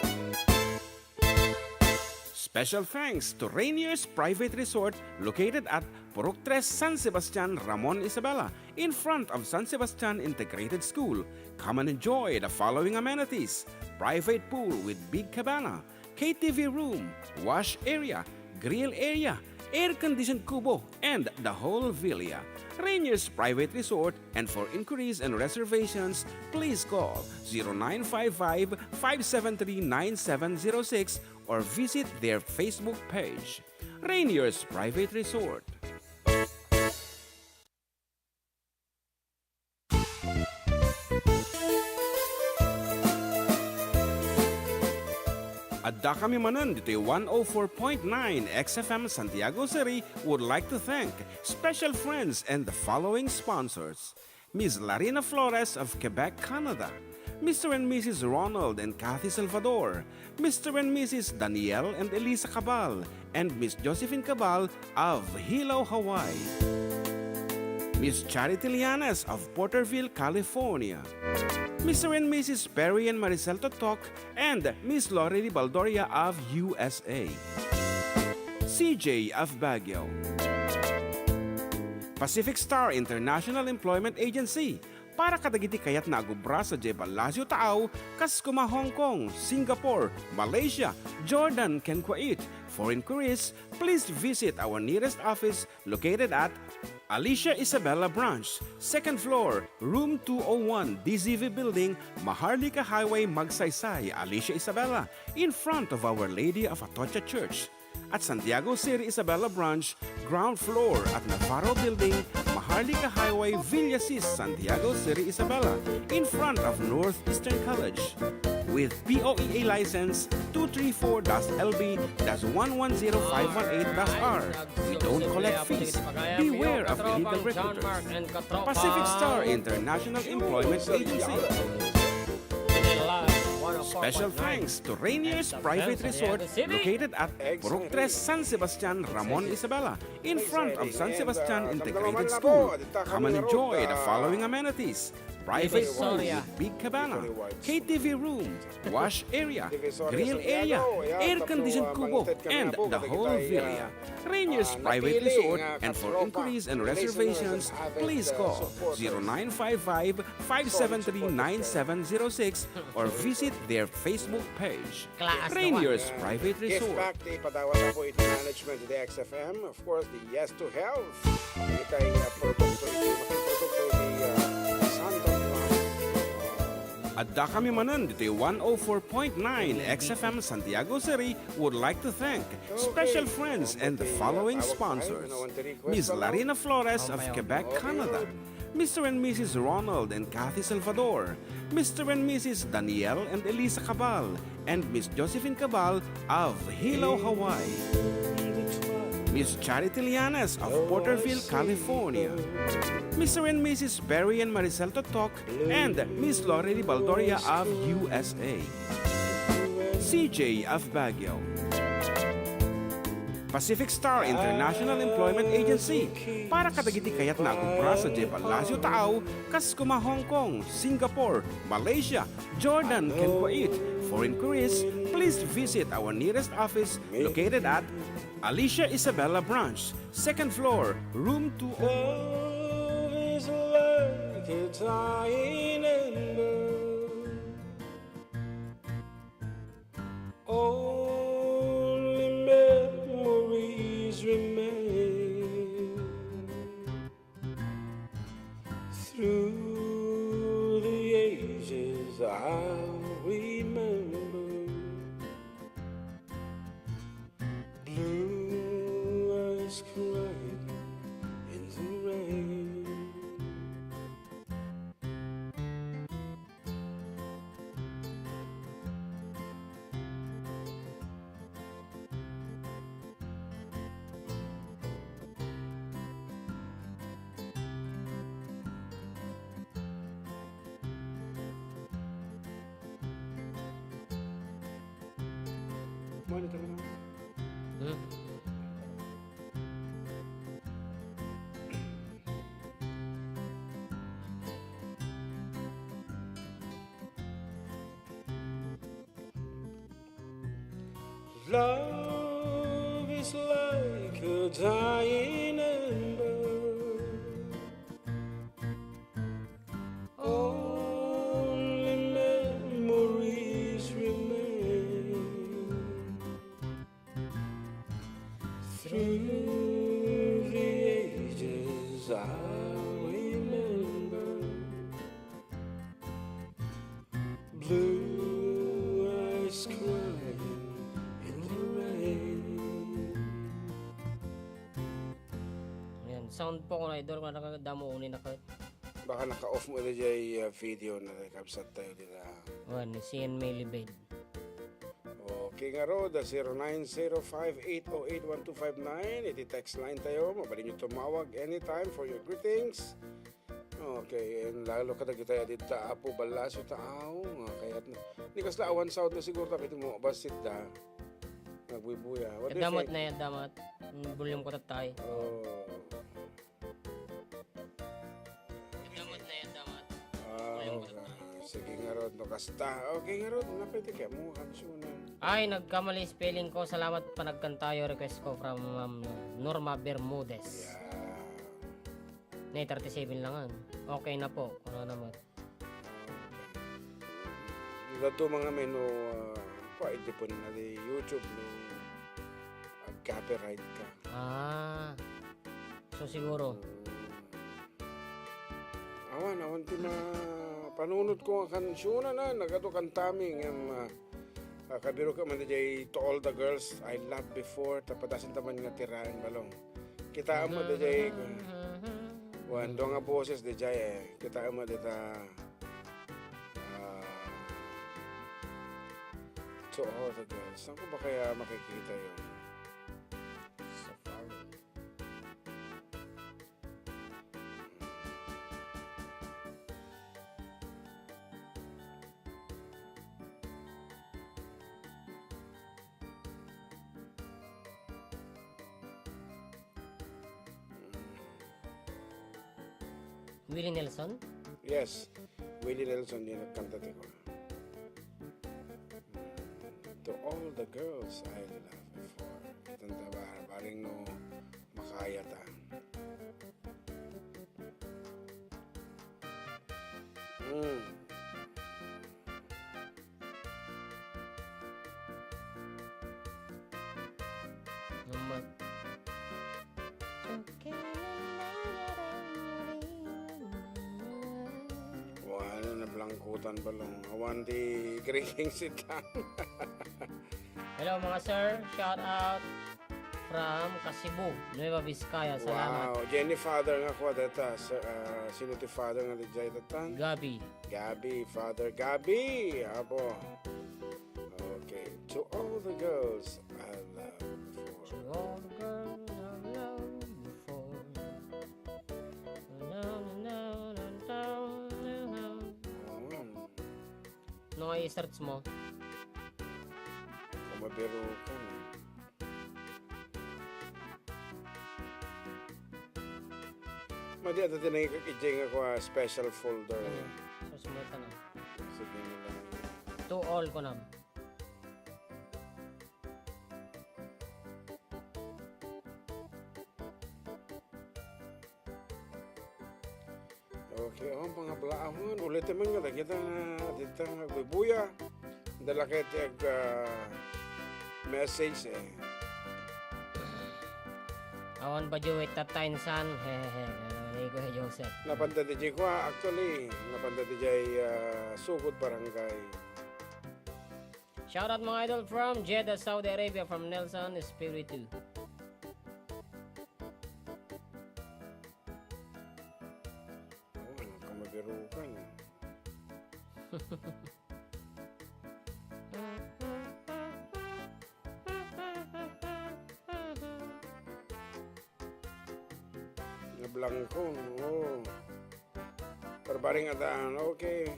Special thanks to Rainier's Private Resort located at Purok 3, San Sebastian, Ramon Isabela, in front of San Sebastian Integrated School. Come and enjoy the following amenities: private pool with big cabana, KTV room, wash area, grill area, air-conditioned kubo, and the whole villa. Rainier's Private Resort, and for inquiries and reservations, please call 0955-573-9706 or visit their Facebook page. Rainier's Private Resort. Adda kami manan dito'y 104.9 xFM Santiago City would like to thank special friends and the following sponsors. Ms. Larina Flores of Quebec, Canada. Mr. and Mrs. Ronald and Kathy Salvador. Mr. and Mrs. Danielle and Elisa Cabal. And Miss Josephine Cabal of Hilo, Hawaii. Miss Charity Lianes of Porterville, California. Mr. and Mrs. Perry and Maricel Totok, and Miss Lorely Baldoria of USA. CJ of Baguio. Pacific Star International Employment Agency, para kadagiti kayat na agubra sa Jebel Lazio Taaw, kas kuma Hong Kong, Singapore, Malaysia, Jordan, ken Kuwait. For inquiries, please visit our nearest office located at Alicia Isabella Branch, 2nd floor, room 201, DZV Building, Maharlika Highway, Magsaysay, Alicia Isabella, in front of Our Lady of Atocha Church. At Santiago City Isabella Branch, ground floor at Navarro Building, Maharlika Highway, Villasis, Santiago City Isabella, in front of Northeastern College. With POEA license 234-LB-110518-R. We don't collect fees. Beware of illegal recruiters. Pacific Star International Employment Agency. Special thanks to Rainier's Private Resort located at Purok 3, San Sebastian, Ramon Isabela, in front of San Sebastian Integrated School. Come and enjoy the following amenities: private pool with big cabana, KTV room, wash area, grill area, air-conditioned kubo, and the whole villa. Rainier's Private Resort, and for inquiries and reservations, please call 0955-573-9706 or visit their Facebook page. Rainier's Private Gift Resort. back ti padawat ako iti management iti xFM. Of course, the Yes to Health. Iti kay produkto iti makiprodukto iti Santo Adda kami manan dito'y 104.9 xFM Santiago City would like to thank special friends and the following sponsors. Ms. Larina Flores of Quebec, Canada. Mr. and Mrs. Ronald and Kathy Salvador. Mr. and Mrs. Danielle and Elisa Cabal. And Miss Josephine Cabal of Hilo, Hawaii. Miss Charity Lianes of Porterville, California. Mr. and Mrs. Perry and Maricel Totok, and Miss Lorely Baldoria of USA. CJ of Baguio. Pacific Star International Employment Agency para kadagiti kayat na agubra sa Jebalasyo Taaw, kas kuma Hong Kong, Singapore, Malaysia, Jordan, ken Kuwait. For inquiries, please visit our nearest office located at Alicia Isabella Branch, second floor, room 2. Love is like a dying ember. Only memories remain through the ages. I'll remember blue eyes crying in the rain. Monitor mo. Hmm? Love is like a dying ember. Only memories remain through the ages. I'll remember blue eyes crying in the rain. Ayan, sound po ko na idol kung nakadamo unin na kahit. Baka naka-off mo na dyan video na nakapsat tayo nila. Wan, CN may libid. Okay nga ro, the 0905-808-1259. Iti-text line tayo. Mabali nyo tumawag anytime for your greetings. Okay, and lalo ka na kita dito Apo Balasyo Taaw. Kaya ni kasla awan sound na siguro tapos mo basit da. Nagbubuya. What do you Damot think? na yan, damot. Bulyong ko tatay. Oh. Damot na yan, damot. Sige nga ro, no kasta. Okay nga ro, napwede kaya mo kansunan. Ay, nagkamali spelling ko. Salamat pa nagkantayo. Request ko from Norma Bermudez. Yeah. Nay, 37 lang. Okay na po. Ano naman. Ito mga menu, pwede po na di YouTube no copyright ka. Ah. So siguro. Awan ti panunod ko ang kansyonan na nagato kantaming kabiro ka man jay To All the Girls I Loved Before tapadasin taman nga tirahan balong. Kita mo jay wando nga boses de jay kita mo dita To All the Girls. Saan ko ba kaya makikita yun? Safari. Willie Nelson? Yes, Willie Nelson yung nagkanta ko. To all the girls I loved before. Itong baring no makaya ta. Naman. Wala na blangkutan balong. Awan di greeting sitan. Hello mga sir, shout out from Kasibu, Nueva Vizcaya. Salamat. Wow, Jenny father nga ko data. Sino ti father nga di jay datan? Gabi. Gabi, Father Gabi. Apo. Okay. To all the girls I loved To before. all the girls I loved before. No, i-search mo. Kung mabiro ka na. di ato tinangin kakijing ako special folder. Susunod ka na. Sige nila. To all ko na. Okay, mga blaahon. Ulit naman nga, kita nga, dito nga, bubuya. Dala kayo message eh. Awan ba jo that time san? Hehehe. Ano ko Joseph. Napanda di ko actually. Napanda di sugod barangay. Shoutout mga idol from Jeddah, Saudi Arabia, from Nelson Espiritu. Oh, kamabirukan. Nablangkong, oh. Parbaring adaan, okay.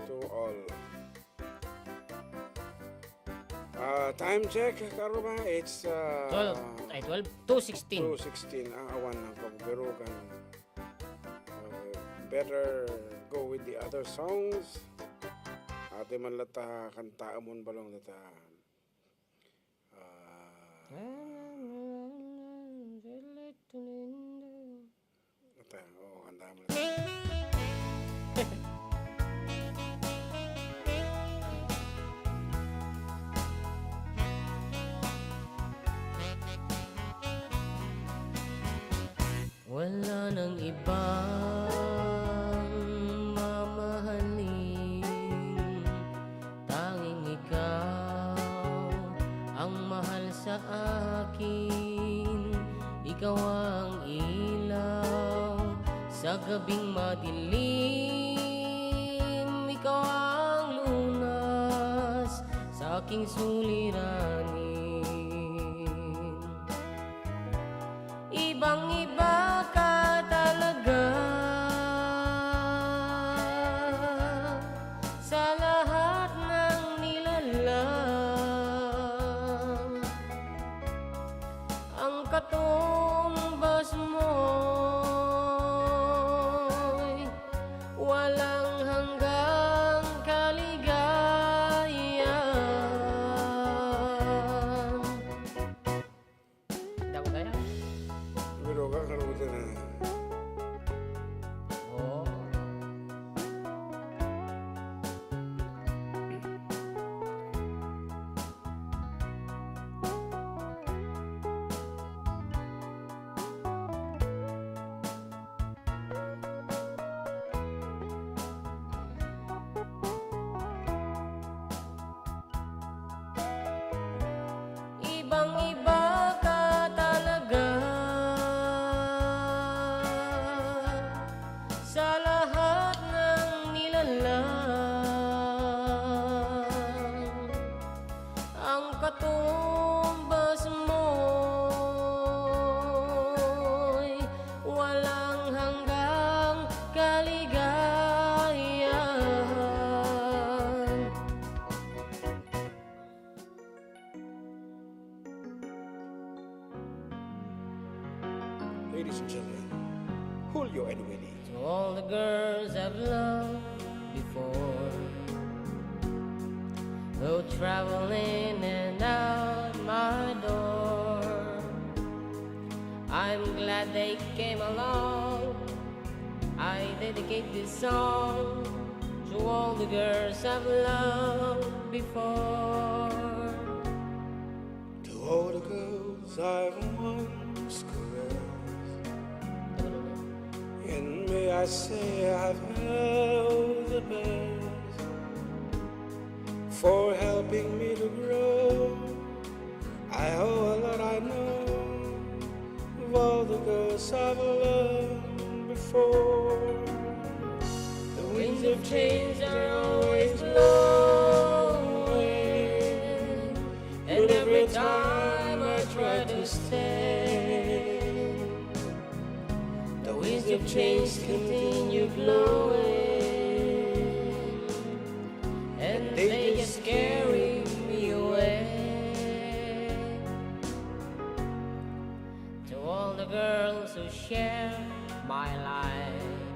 To all. Time check, karo ba? It's 2:16. 2:16. Awan ng pagbirukan. Better go with the other songs. Ate man lata kanta amon balong lata. Ata, kanta mo lata. Wala nang ibang mamahalin, tanging ikaw ang mahal sa akin. Ikaw ang ilaw sa gabing madilim, ikaw ang lunas sa aking suliranin. Ibang-iba ka talaga sa lahat ng nilalang. Ang katumbas mo'y walang hanggang kaligayahan. Dapat kaya? Pero kakarutan na. Oo. Ibang-iba ka talaga sa lahat ng nilalang. Ang katumbas mo'y walang hanggang kaligayahan. Ladies and gentlemen, Julio and Winnie. To all the girls I've loved before, who travel in and out my door, I'm glad they came along. I dedicate this song to all the girls I've loved before. To all the girls I've once caressed, and may I say I've held the best for helping me to grow. I owe a lot, I know, of all the girls I've loved before. The winds of change are always blowing, and every time I try to stay, the winds of change continue blowing, and they just carry me away. To all the girls who share my life,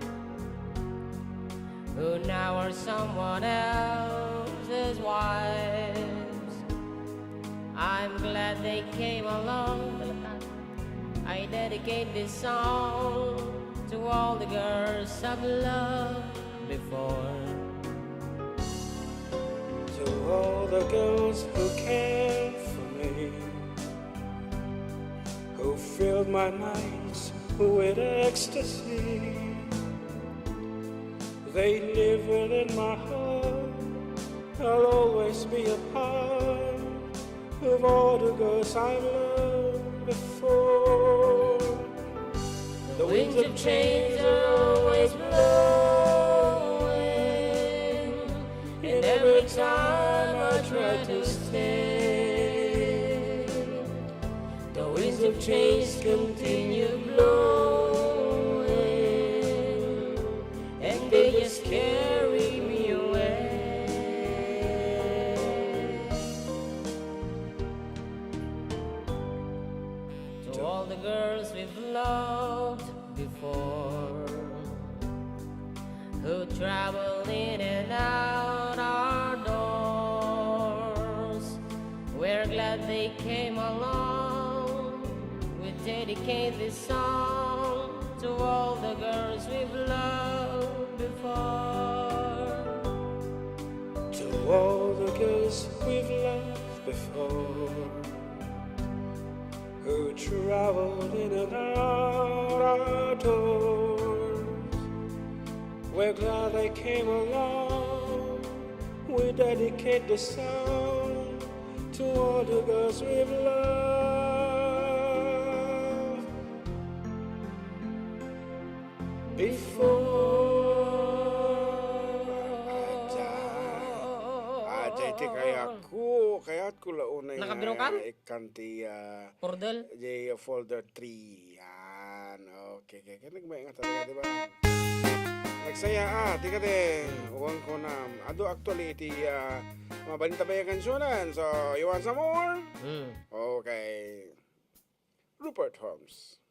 who now are someone else's wives. I'm glad they came along. I dedicate this song to all the girls I've loved before. To all the girls who cared for me, who filled my nights with ecstasy. They live within my heart. I'll always be a part of all the girls I've loved before. The winds of change are always blowing, and every time I try to stay, the winds of change continue blowing, and they just carry me away. To all the girls we've loved before, who traveled in and out our doors, we're glad they came along. We dedicate this song to all the girls we've loved before. To all the girls we've loved before, who traveled in and out our doors, we're glad they came along. We dedicate the song to all the girls we've loved before. Iti kaya ko launay Nakabinukan? ikanti Pordel? folder 3. Yan. Okay. Kaya nagmay nga talaga, di ba? Nagsaya, tika din. Uwang ko na. Ado actually, iti mabalita ba yung kansyonan? So, you want some more? Okay. Rupert Holmes.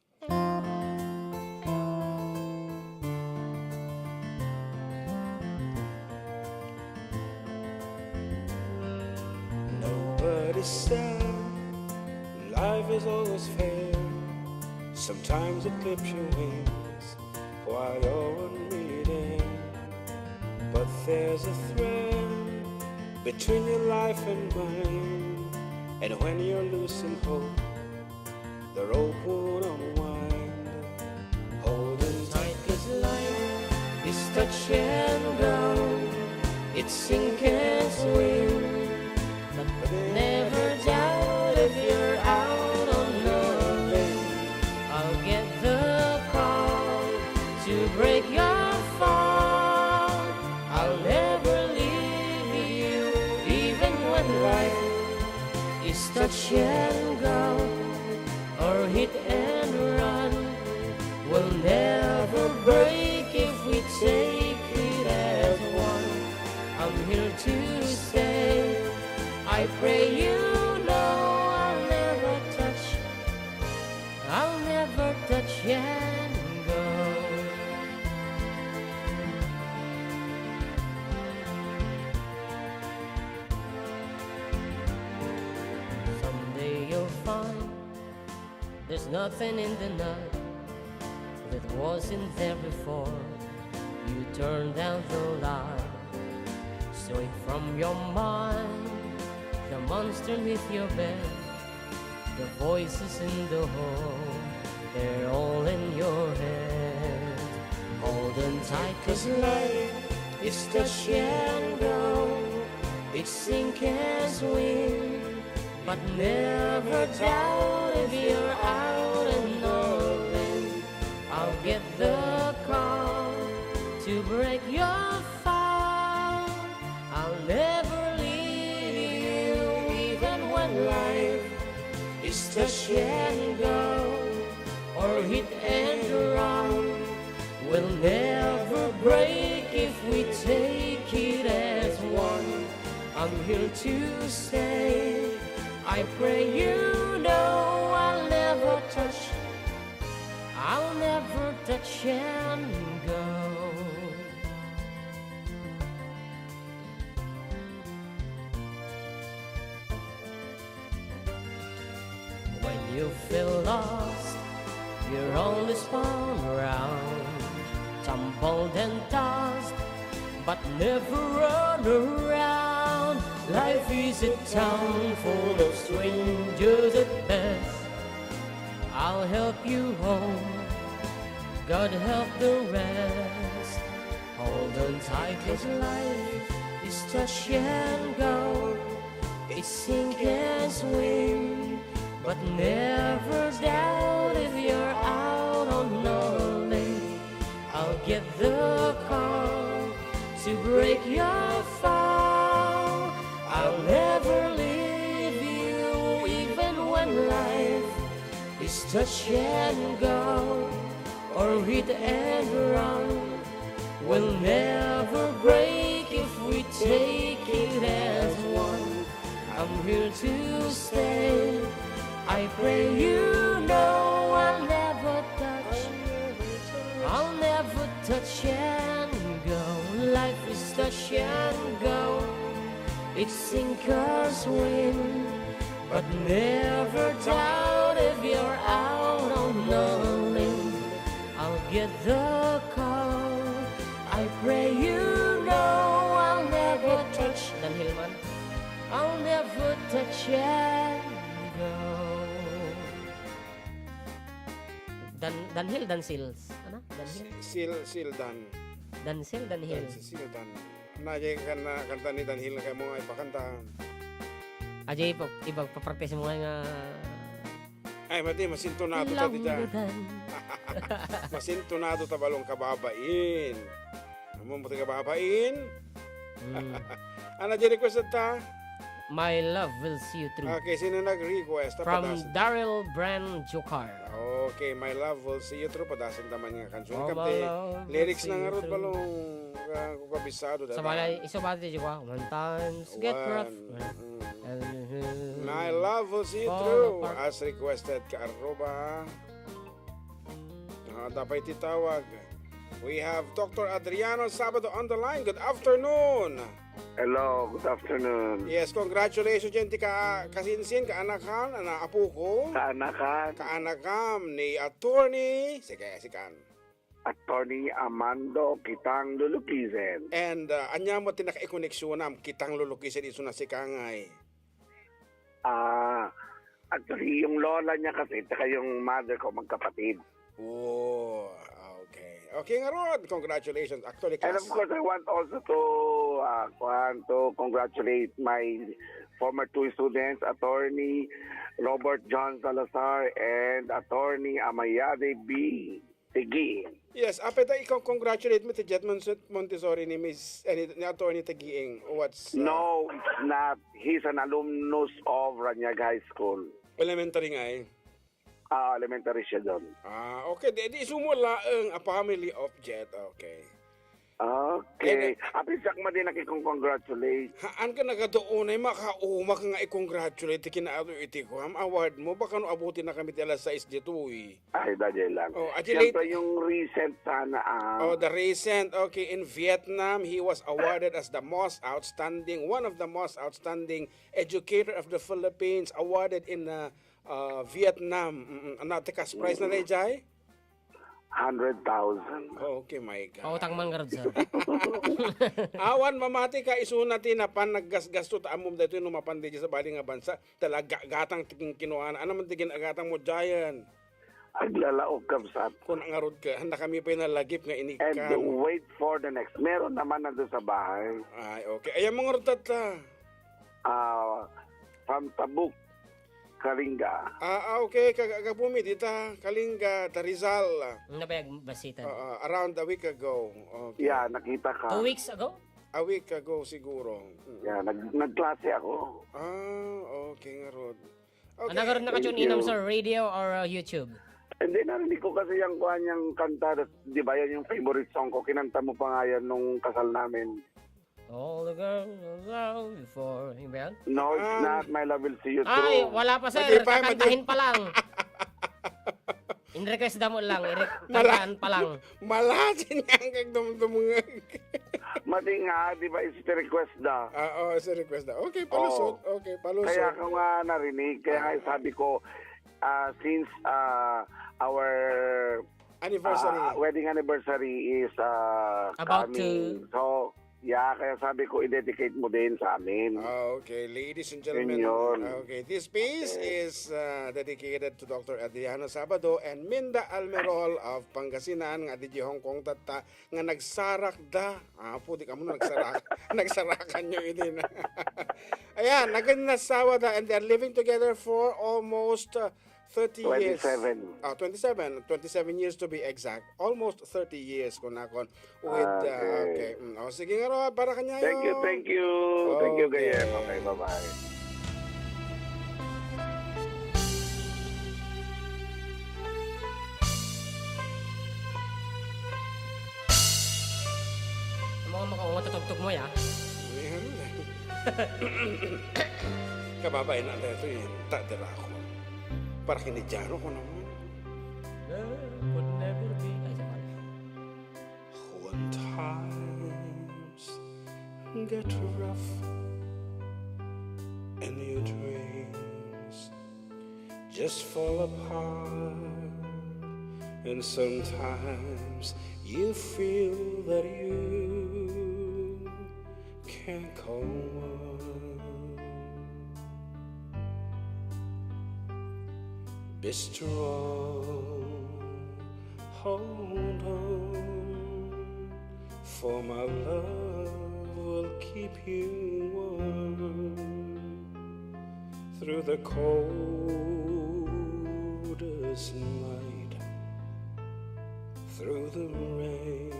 Nobody's sad, life is always fair. Sometimes it clips your wings while you're unreading. But there's a thread between your life and mine, and when you're losing hope, the rope won't unwind. Holding tight, 'cause life is touch and go. It's sink and swim. But Never doubt if you're out on loving, I'll get the call to break your fall. I'll never leave you, even when life is touch and go, or hit and run. We'll never break if we take it as one. I'm here to stay. I pray you know I'll never touch and go. Someday you'll find there's nothing in the night that wasn't there before. You turn down the light, straight from your mind. The monster beneath your bed, the voices in the hall, they're all in your head. Hold on tight, 'cause life is touch and go. It's sink and swim, but never doubt if you're out and knowing. I'll get the call to break your fall. I'll never life is touch and go, or hit and run. We'll never break if we take it as one. I'm here to stay. I pray you know I'll never I'll never touch and go. When you feel lost, you're only spun around, tumbled and tossed, but never run around. Life is a town full of strangers at best. I'll help you home, God help the rest. Hold on tight, 'cause life is touch and go. It's sink and swim, but never doubt if you're out on a limb. I'll get the call to break your fall. I'll never leave you even when life is touch and go or hit and run. We'll never break if we take it as one. I'm here to stay. I pray you know I'll never touch and go. Life is touch and go. It's sink or swim, but never doubt if you're out on a limb. I'll get the call. I pray you know I'll never touch. Dan Hilman. I'll never touch and go. Danhil, Dansils. Ano? Danhil? Sildan. Dansil, Danhil. Sildan. Najay ka na kanta ni Danhil na kayo mo ay pakanta. Ajay, ipagpapractice mo nga Ay, mati, masintonado ta dita. Masintonado ta balong kababain. Amo mo kababain? Ano di request ta? My love will see you through. Okay, sino nag-request? From Daryl Brand Jokar. Okay, my love will see you through. Padasin naman nga kansyon. Oh, Kapte, my love will lyrics see na nga you ron through. balong kukabisado. Sa balay, isubati di ba? One times get rough. My love will see you Fall through. apart. As requested ka aroba. Dapat itawag. We have Dr. Adriano Sabado on the line. Good afternoon. Hello, good afternoon. Yes, congratulations dyan ti kasinsin, kaanakan, apo ko. Kaanakam ni attorney. Sige, sikan. Attorney Amando Kitang Lulukizen. And anya mo tinaka-koneksyon nam kitang lulukisan iso na si Kangay. Actually, yung lola niya kasi, saka yung mother ko, magkapatid. Oh, okay. Okay nga Rod, congratulations. Actually, And of course, I want also to congratulate my former two students, Attorney Robert John Salazar and Attorney Amayade B. Tigi. yes, apeta ikaw congratulate mo ti Jet Montessori ni Miss ni Attorney Tagiing. What's No, it's not. He's an alumnus of Ranyag High School. elementary nga eh. Elementary siya doon. Okay. Di sumula a family of Jet. Okay. Okay. Apisak mo din nakikong-congratulate. Haan ka nagadoon ay makaumak nga i-congratulate kinaado iti ko. Am award mo baka no abutin na kami ti alas 6 dito eh. Ay, dadya lang. Siyempre yung recent sana. the recent. Okay, in Vietnam, he was awarded as one of the most outstanding educator of the Philippines, awarded in Vietnam. Tikas prize na rin, Jai? 100,000. Okay, my God. Pautang manggarad, sir. Awan mamati ka isunati na pan naggasgasto ta amom dito yung lumapandi sa bali nga bansa. Talaga gatang tiging kinuan. Ano man tiging agatang mo Jayan? Aglalaog kabsat. Kung nangarod ka, handa kami pa nalagip nga inikan. And wait for the next. Meron naman nandun sa bahay. Ay, okay. Ayan mga rutata. From Tabuk, Kalinga. Okay. Kagapumi dita, Kalinga, Rizal. Napayag basitan. Around a week ago. Okay. Yeah, nakita ka. 2 weeks ago? A week ago siguro. Yeah, nagklase ako. Okay nga Rod. Okay. Nagaroon na ka inam sa radio or YouTube? Hindi, narinig ko kasi yung kanyang kanta. Di ba yan yung favorite song ko? Kinanta mo pa nga yan nung kasal namin. All the girls around before. Yung ba yan? No, it's not. My love will see you through. Ay, wala pa sir. Madi pa, Kakantahin pa lang. In-request damo lang, kantaan pa lang. Malasin nga kag dumdumungag. Mati nga, di ba, is the request da. Oo, sa request na. Okay, palusot. Okay, palusot. Kaya ko nga narinig, kaya nga sabi ko, since our wedding anniversary is About coming. So, yeah, kaya sabi ko, i-dedicate mo din sa amin. Okay, ladies and gentlemen. Yun. Okay, this piece is dedicated to Dr. Adriano Sabado and Minda Almerol of Pangasinan nga di Hong Kong tata nga nagsarak da. Puti ka mo na nagsarak. Nagsarakan nyo idin. Ayan, naganasawa da and they're living together for almost 30 years. 27. 27 years to be exact. Almost 30 years ko na kon with okay. Sige nga ro, para kanya Thank you. Thank you, Okay. Gayem. Okay, bye-bye. Ang mga makaungat tutugtog mo ya. Kababay na ito yung tadira ako. Para kinidyano ko naman. Could never be. Ay, sa pala. When times get rough and your dreams just fall apart, and sometimes you feel that you can't go on. Be strong, hold on, for my love will keep you warm through the coldest night, through the rain,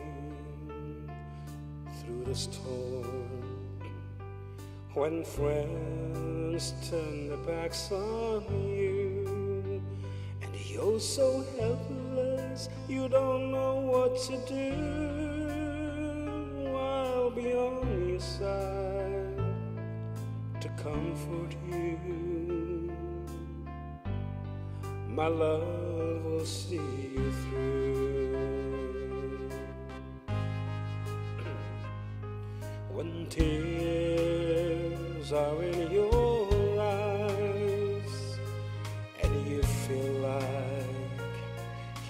through the storm. When friends turn their backs on you, you're so helpless, you don't know what to do. I'll be on your side to comfort you. My love will see you through. When tears are in your eyes and you feel like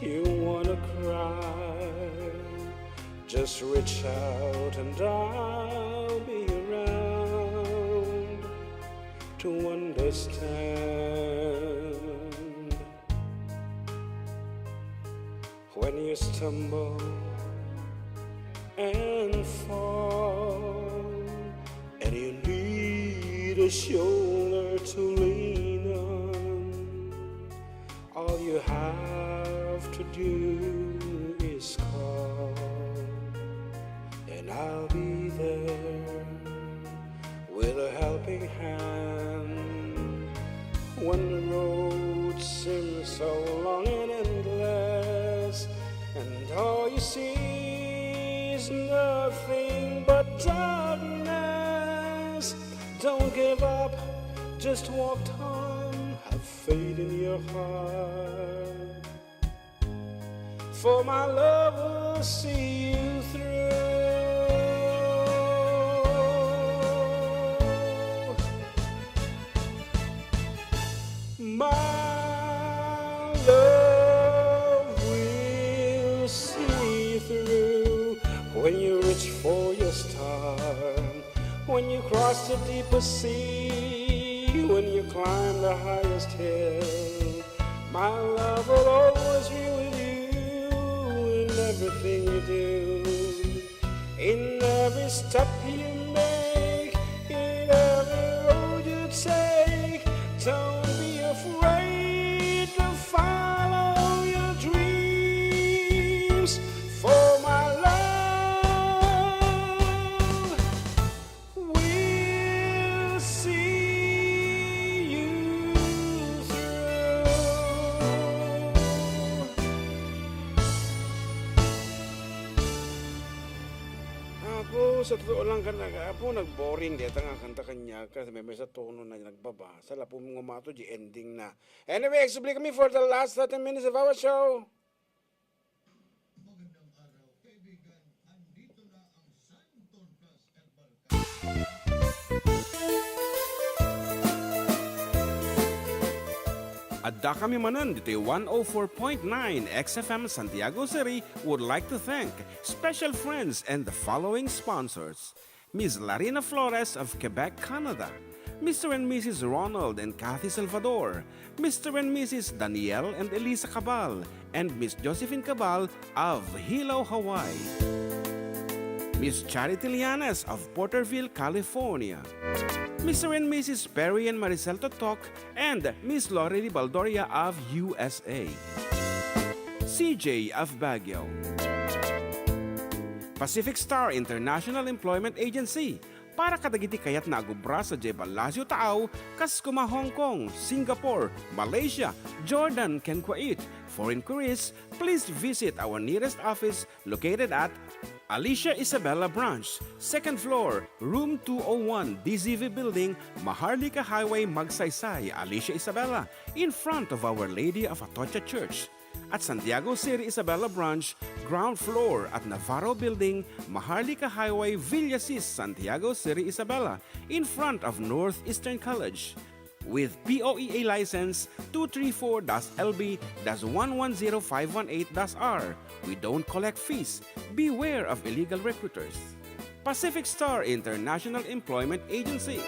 you wanna cry, just reach out and I'll be around to understand. When you stumble and fall and you need a shoulder to lean on, all you have to do is call, and I'll be there with a helping hand. When the road seems so long and endless, and all you see is nothing but darkness, don't give up, just walk on, have faith in your heart, for my love will see you through. My love will see you through. When you reach for your star, when you cross the deepest sea, when you climb the highest hill, my love will always be with you in everything you do, in every step you make, in every road you take. Don't be afraid to follow your dreams, for my love will see you through. Sa totoo lang ka po, nag-boring dito nga kanta kanya kasi may sa tono na nagbaba. Sa lapo mong umato, di ending na. Anyway, explain kami for the last 30 minutes of our show. Adda kami manan dito 104.9 xFM Santiago City would like to thank special friends and the following sponsors. Ms. Larina Flores of Quebec, Canada. Mr. and Mrs. Ronald and Kathy Salvador. Mr. and Mrs. Danielle and Elisa Cabal. And Miss Josephine Cabal of Hilo, Hawaii. Miss Charity Lianes of Porterville, California. Mr. and Mrs. Perry and Maricel Totok, and Miss Lorely Baldoria of USA. CJ of Baguio. Pacific Star International Employment Agency, para kadagiti kayat na agubra sa Jebal Lazio Taaw, Kaskuma, Hong Kong, Singapore, Malaysia, Jordan, ken Kuwait. For inquiries, please visit our nearest office located at Alicia Isabella Branch, 2nd floor, room 201, DZV Building, Maharlika Highway, Magsaysay, Alicia Isabella, in front of Our Lady of Atocha Church. At Santiago City Isabella Branch, ground floor at Navarro Building, Maharlika Highway, Villasis, Santiago City Isabella, in front of Northeastern College. With POEA license 234-LB-110518-R. We don't collect fees. Beware of illegal recruiters. Pacific Star International Employment Agency.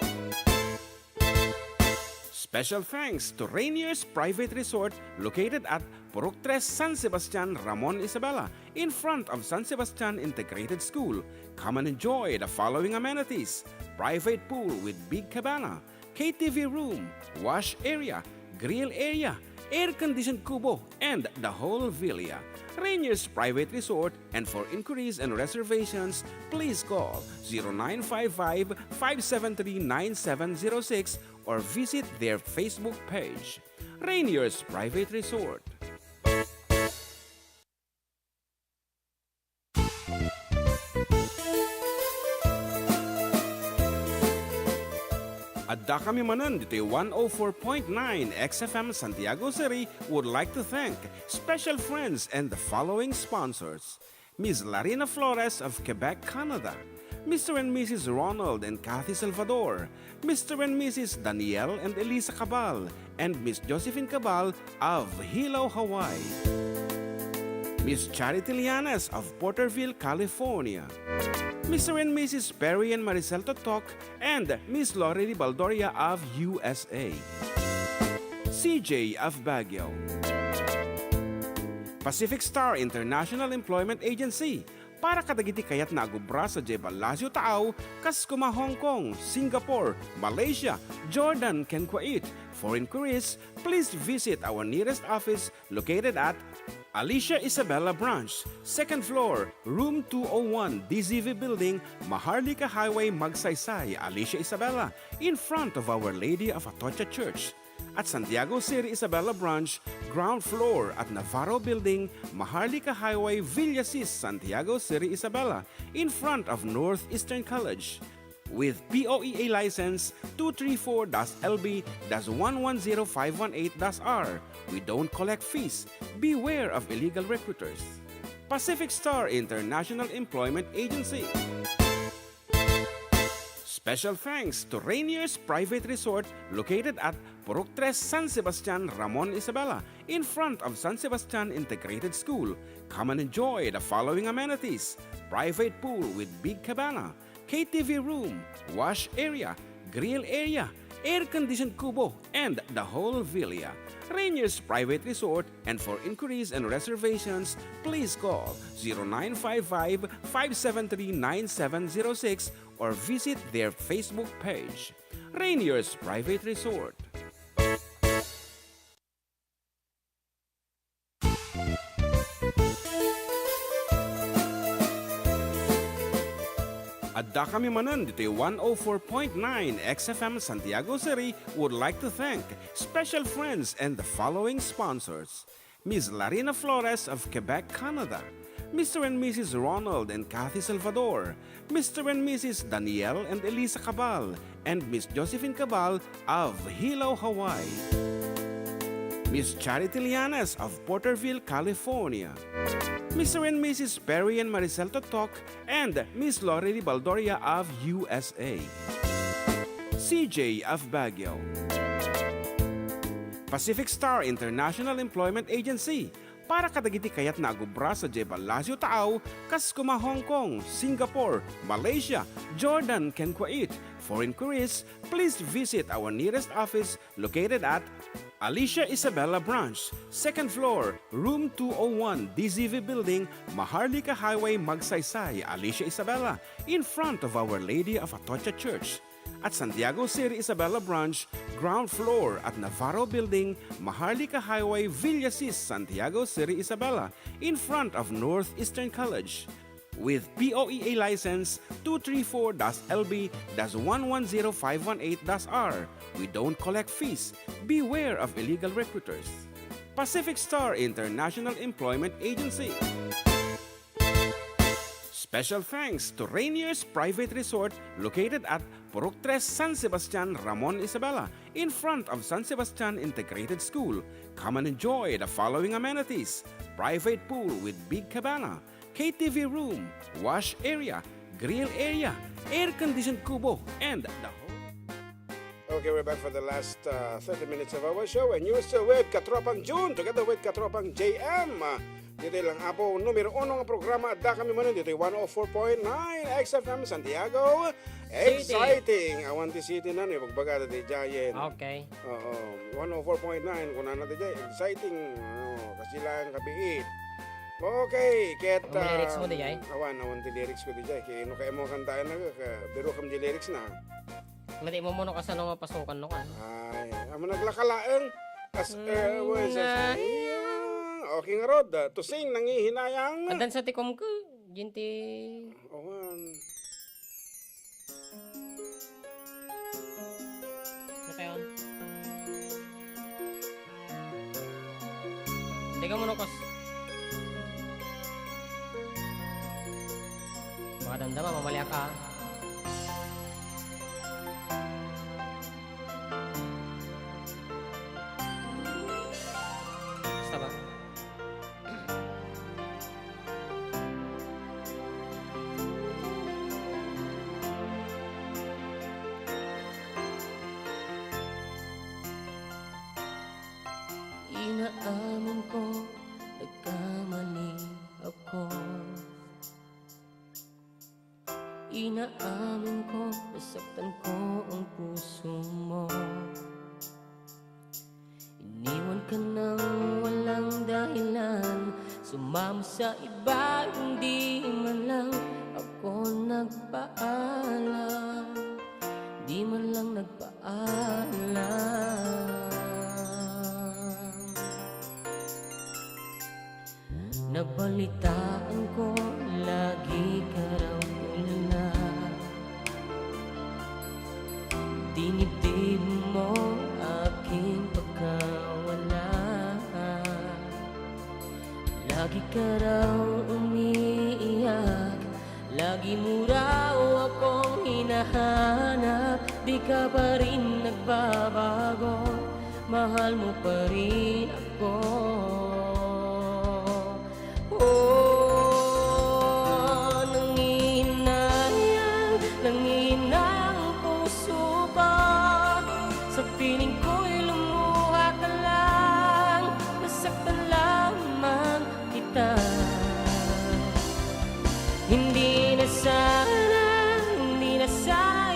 Special thanks to Rainier's Private Resort located at Purok 3 San Sebastian, Ramon Isabela, in front of San Sebastian Integrated School. Come and enjoy the following amenities: private pool with big cabana, KTV room, wash area, grill area, air-conditioned kubo, and the whole villa. Rainier's Private Resort, and for inquiries and reservations, please call 0955-573-9706 or visit their Facebook page. Rainier's Private Resort. Adda kami manan dito 104.9 xFM Santiago City would like to thank special friends and the following sponsors. Ms. Larina Flores of Quebec, Canada. Mr. and Mrs. Ronald and Kathy Salvador. Mr. and Mrs. Danielle and Elisa Cabal. And Miss Josephine Cabal of Hilo, Hawaii. Miss Charity Lianes of Porterville, California. Mr. and Mrs. Perry and Maricel Totok, and Miss Lorely Baldoria of USA. CJ of Baguio. Pacific Star International Employment Agency, para kadagiti kayat na agubra sa Jebal Lazio Taaw, Kaskuma, Hong Kong, Singapore, Malaysia, Jordan, ken Kuwait. For inquiries, please visit our nearest office located at Alicia Isabella Branch, 2nd floor, room 201, DZV Building, Maharlika Highway, Magsaysay, Alicia Isabella, in front of Our Lady of Atocha Church. At Santiago City Isabella Branch, ground floor at Navarro Building, Maharlika Highway, Villasis, Santiago City Isabella, in front of Northeastern College. With POEA license 234-LB-110518-R. We don't collect fees. Beware of illegal recruiters. Pacific Star International Employment Agency. Special thanks to Rainier's Private Resort located at Purok 3 San Sebastian, Ramon Isabela, in front of San Sebastian Integrated School. Come and enjoy the following amenities: private pool with big cabana, KTV room, wash area, grill area, air-conditioned kubo, and the whole villa. Rainier's Private Resort, and for inquiries and reservations, please call 0955-573-9706 or visit their Facebook page. Rainier's Private Resort. Adda kami manan dito 104.9 xFM Santiago City would like to thank special friends and the following sponsors. Ms. Larina Flores of Quebec, Canada. Mr. and Mrs. Ronald and Kathy Salvador, Mr. and Mrs. Danielle and Elisa Cabal, and Miss Josephine Cabal of Hilo, Hawaii. Miss Charity Lianas of Porterville, California. Mr. and Mrs. Perry and Maricel Totok, and Miss Lorely Baldoria of USA. CJ of Baguio. Pacific Star International Employment Agency, para kadagiti kayat na agubra sa Jebel Lasio Taaw, kas kuma Hong Kong, Singapore, Malaysia, Jordan, ken Kuwait. For inquiries, please visit our nearest office located at Alicia Isabella Branch, 2nd floor, room 201, DZV Building, Maharlika Highway, Magsaysay, Alicia Isabella, in front of Our Lady of Atocha Church. At Santiago City Isabella Branch, ground floor at Navarro Building, Maharlika Highway, Villasis, Santiago City Isabella, in front of Northeastern College. With POEA license 234-LB-110518-R. We don't collect fees. Beware of illegal recruiters. Pacific Star International Employment Agency. Special thanks to Rainier's Private Resort located at Purok 3, San Sebastian, Ramon Isabela, in front of San Sebastian Integrated School. Come and enjoy the following amenities: private pool with big cabana, KTV room, wash area, grill area, air-conditioned kubo, and the whole... Okay, we're back for the last 30 minutes of our show, and you're still with Katropang June together with Katropang JM. Dito lang apo numero 1 nga programa Adda kami manon dito 104.9 xFM Santiago. Exciting! Awanti City na ni pagbaga dito Jayen. Okay. Oo, 104.9 kuna na dito exciting. Kasi lang kabiit. Okay, ket Ang lyrics mo di jay? awan di lyrics ko di jay. Kaya no kay mo kantaan na pero kam di lyrics na. Mati mo muna kasi nung mapasukan no ka. Ay, amo naglakalaeng as airways. Okay nga rod, to sing nangihinayang. Adan sa tikom ko, jinti. Awan. Nakayon. Teka mo nukos. Mga damdama, mamali ka. Basta ba? Inaamin ko, nagkamali ako. Inaamin ko, nasaktan ko ang puso mo. Iniwan ka nang walang dahilan, sumama sa iba, hindi man lang ako nagpaalam. Di man lang nagpaalam. Nabalitaan ko, lagi ka raw ulala. Dinibdib mo aking pagkawala. Lagi ka raw umiiyak, lagi mo raw akong hinahanap. Di ka pa rin nagbabago, mahal mo pa rin ako. Nanginang puso ko, sa piling ko'y lumuha ka lang, nasaktan lamang kita. Hindi na sana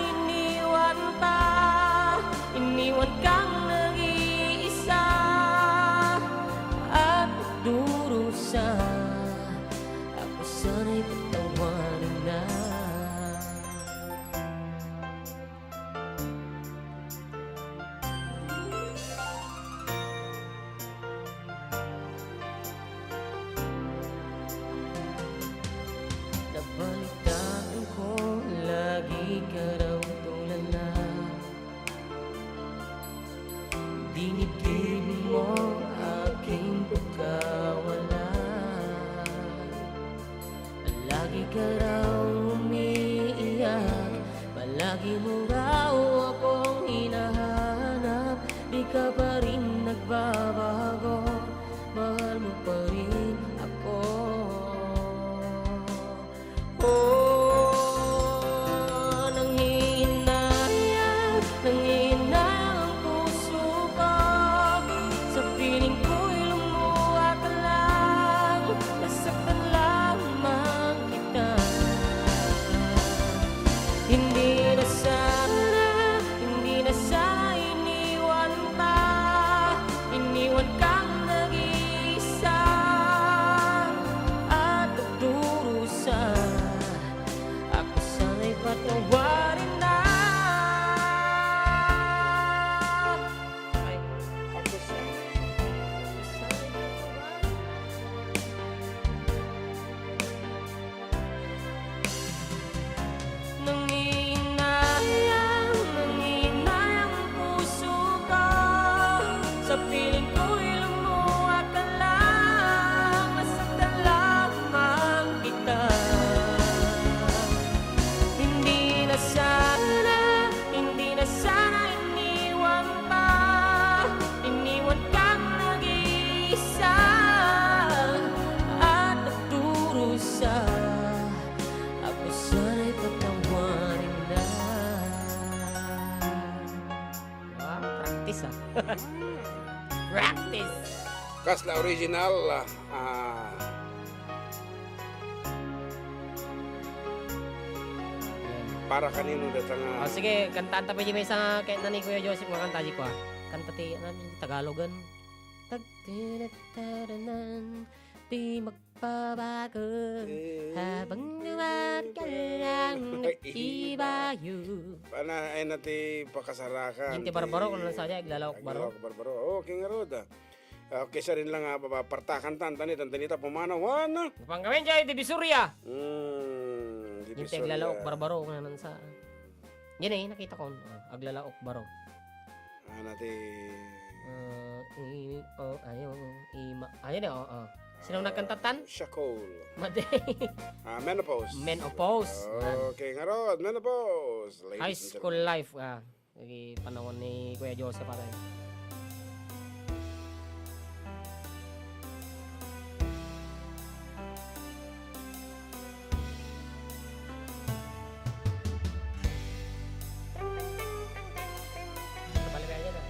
iniwan pa, iniwan kang nag-iisa at durusa. Ako sana'y patawarin na. Nabalitaan ka raw umiiyak, palagi mo raw akong hinahanap. Di ka pa rin nagbabago, mahal mo pa rin ako. Oh, nanghihinayang ang puso ko, sa piling ko'y lumuha ka lang, nasaktan lamang kita. Hindi na sana iniwan pa, iniwan kang nag-iisa at nagdurusa. Ako sana'y patawarin na. Ay, ako sana'y patawarin na. Nanginayang ang puso ko, sa piling ko'y lumuha ka lang, masaktan lamang kita. Hindi na sana iniwan pa, iniwan kang nag-iisa at nagdurusa. Ako sana'y patawarin na. Practice Practice. Kas na original, para kanino datang Oh, sige, kantaan pa di may isang kahit na ni Kuya Joseph makanta di ko ha. Kanta ti Tagalogan. Tagtinataranan, di magpabago habang dumaan ka lang nagtibayo. Pana ay nati pakasarakan. Yung ti barbaro kung nasa sadya, iglalawak baro. Barbaro. Oh, king roda. Okay, sa rin lang partakan tantanita pumanawan. Panggawin dyan, di Bisurya. Di Yung ti iglalawak barbaro kung naman sa... Yan eh, nakita ko. Aglalawak baro. Nati... Ayun eh, oo. Sino nagkantatan? Shakol. Made. Menopause. Menopause. Okay, nga rod, menopause. Ladies High and school gentlemen. life. Panahon ni Kuya Joseph pa rin. Balik aja dah.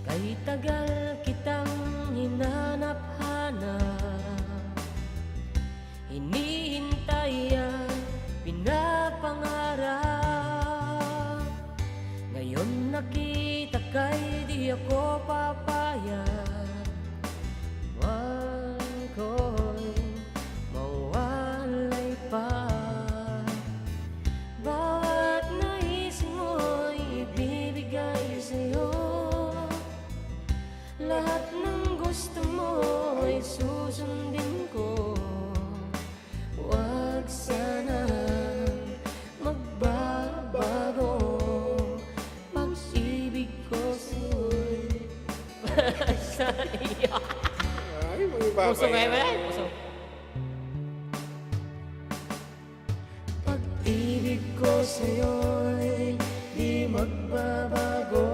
Kay tagal kitang hinanap-hanap, hinihintay ang pinapangarap. Ngayon nakita kay di ako papayag, man ko'y mawalay pa. Bawat nais mo'y ibibigay sa'yo, lahat ng gusto mo'y susundin ko. Huwag sana magbabago, pag-ibig ko sa'yo'y sa iyo. Ay, mga babay. Puso kayo ba? Puso. Pag-ibig ko sa'yo'y di magbabago,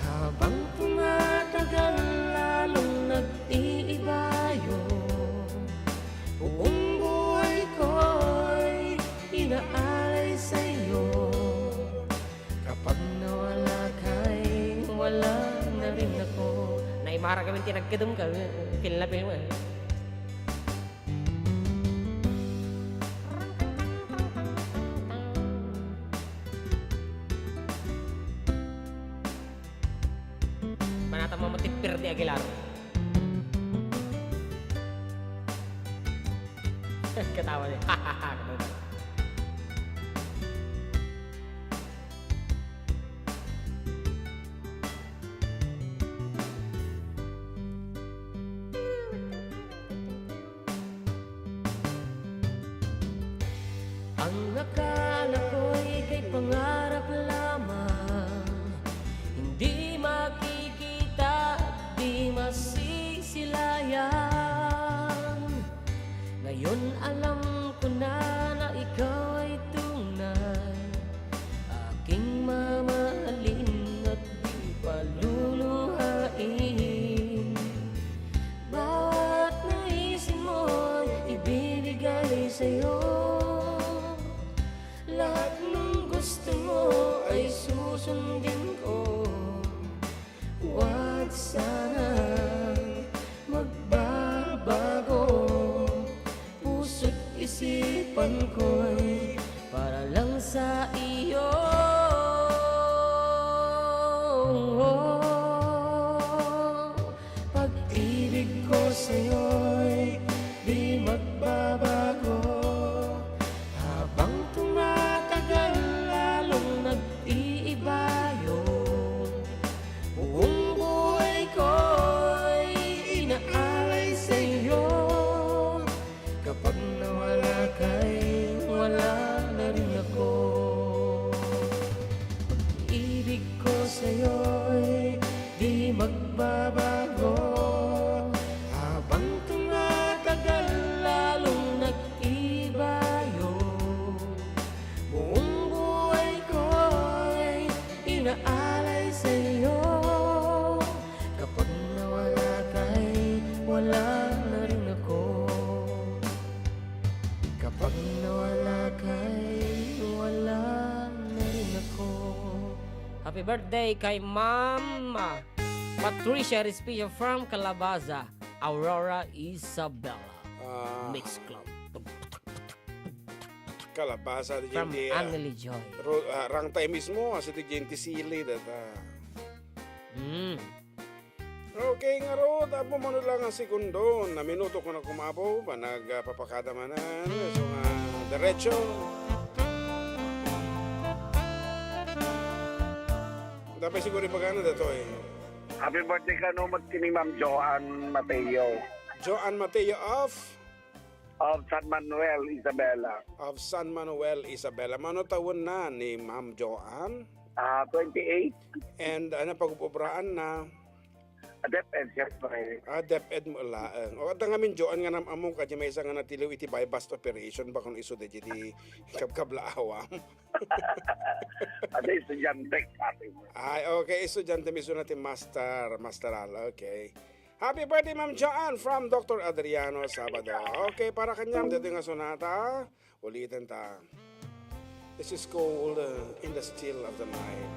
habang tumatagal lalong nag-iibayo. Buong buhay ko'y inaalay sa'yo, kapag nawala ka'y wala na rin ako. Naimara kami tinagkadong ka, feel na mo eh. Panata mo matipir di Aguilar. Katawa niya. Ang akala ko'y kay pangarap lamang, hindi makikita, di masisilayan. Ngayon alam ko na na ikaw ay tunay, aking mamahalin at di paluluhain. Bawat naisin mo'y ibibigay sa'yo, lahat ng gusto mo ay susundin ko. Huwag sanang magbabago, puso't isipan ko'y para lang sa iyo. Pag-ibig ko sa'yo'y di magbabago, habang tumatagal lalong nag-iiba yun. Buong buhay ko'y inaalay sa'yo, kapag nawala ka'y wala na rin ako. Pag-ibig ko sa'yo'y di magbabago, habang tumatagal lalong nag-iba yun. Buong buhay ko'y inaalay sa'yo, kapag nawala ka'y wala na rin ako. Kapag nawala ka'y wala na rin ako. Happy birthday kay Mama Patricia Respicio from Calabaza, Aurora Isabella Mix Club Kalabasa di from gente Anneli Joy. rang tayo mismo kasi di gente sili data. Okay nga ro, tapo mo lang ang segundo na minuto ko na kumapo pa nagpapakadamanan so nga diretso. Dapat siguro ipagano dato eh. Happy birthday ka no ni Ma'am Joan Mateo Joan Mateo of San Manuel, Isabela. of San Manuel, Isabela. Mano taon na ni Ma'am Joan? 28. And ano pag-ubraan na DepEd, siyempre. DepEd mo laang. O at ngamin Joan nga namamong ka may isa nga natiliw iti bypass operation ba kung iso de iti kabkablaawa. At estudyante kasi. Ay, okay. Estudyante miso natin masteral. Okay. Happy birthday, Ma'am Joan from Dr. Adriano Sabado. Okay, para kanyang dito nga sonata. Ulitin ta. This is called In the Still of the Night.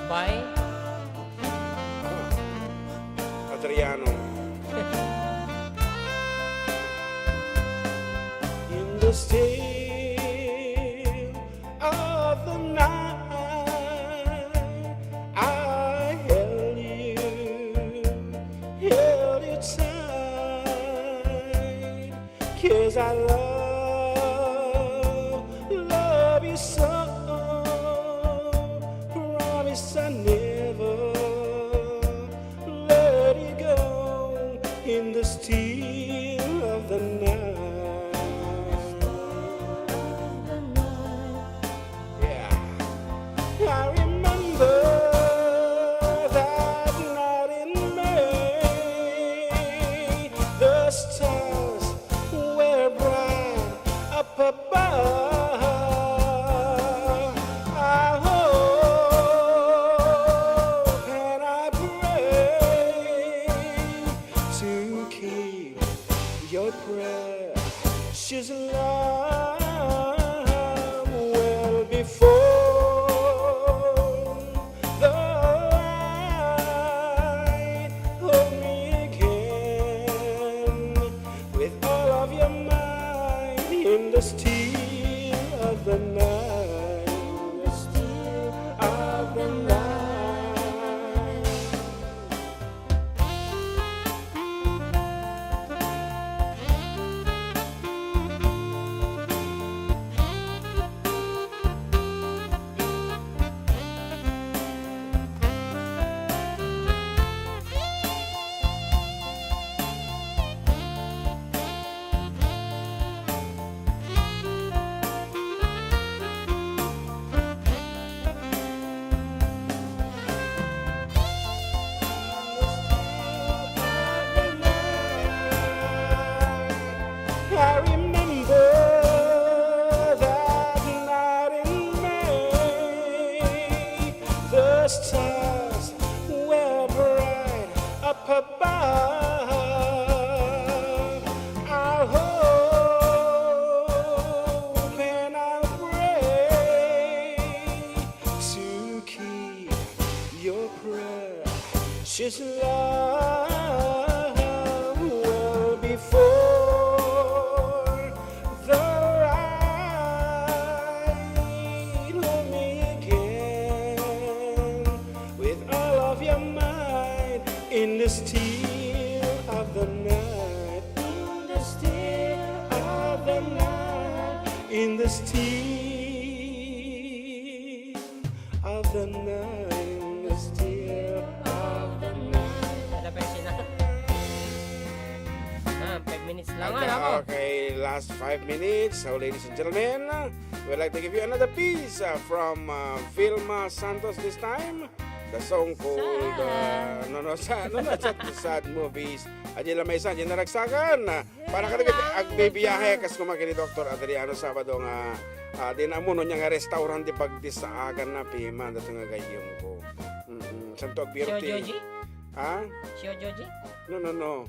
Bye. Adriano. In the still of the night, I held you tight, 'cause I love you so, promise I never let you go, in the still of the night. Yeah, I remember that night in May, the stars were bright up above. I hope and I pray to keep your precious love well before the light. Hold me again with all of your might, in the still of the night, in the still of the night. She's love well before the right. Love me again with all of your might in the still of the night. In the still of the night. In the still of the night. In the still of the night. Ada pensi na. 5 minutes lang ako. Okay, last 5 minutes. So, ladies and gentlemen, we'd like to give you another piece from Vilma Santos this time. The song called Sad Movies. Adi lang may isa, di naragsakan. Para ka agbibiyahe kas kumaki ni Dr. Adriano Sabado nga dinamuno niya nga restaurant di pagdisaagan na pima dato nga gayong ko. Santo Sio Birti. Joji? Ha? Sio Joji? No.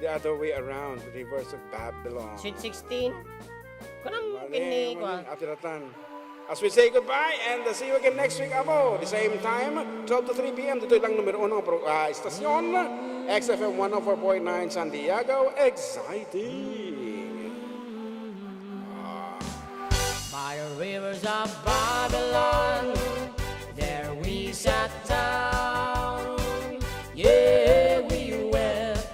The other way around, the reverse of Babylon. Sweet 16? Kunang kini ko. Atiratan. As we say goodbye and see you again next week, Abo. The same time, 12 to 3 p.m. Dito lang numero 1 estasyon, xFM 104.9 San Diego. Exciting. By the rivers of Babylon, there we sat down. Yeah, we wept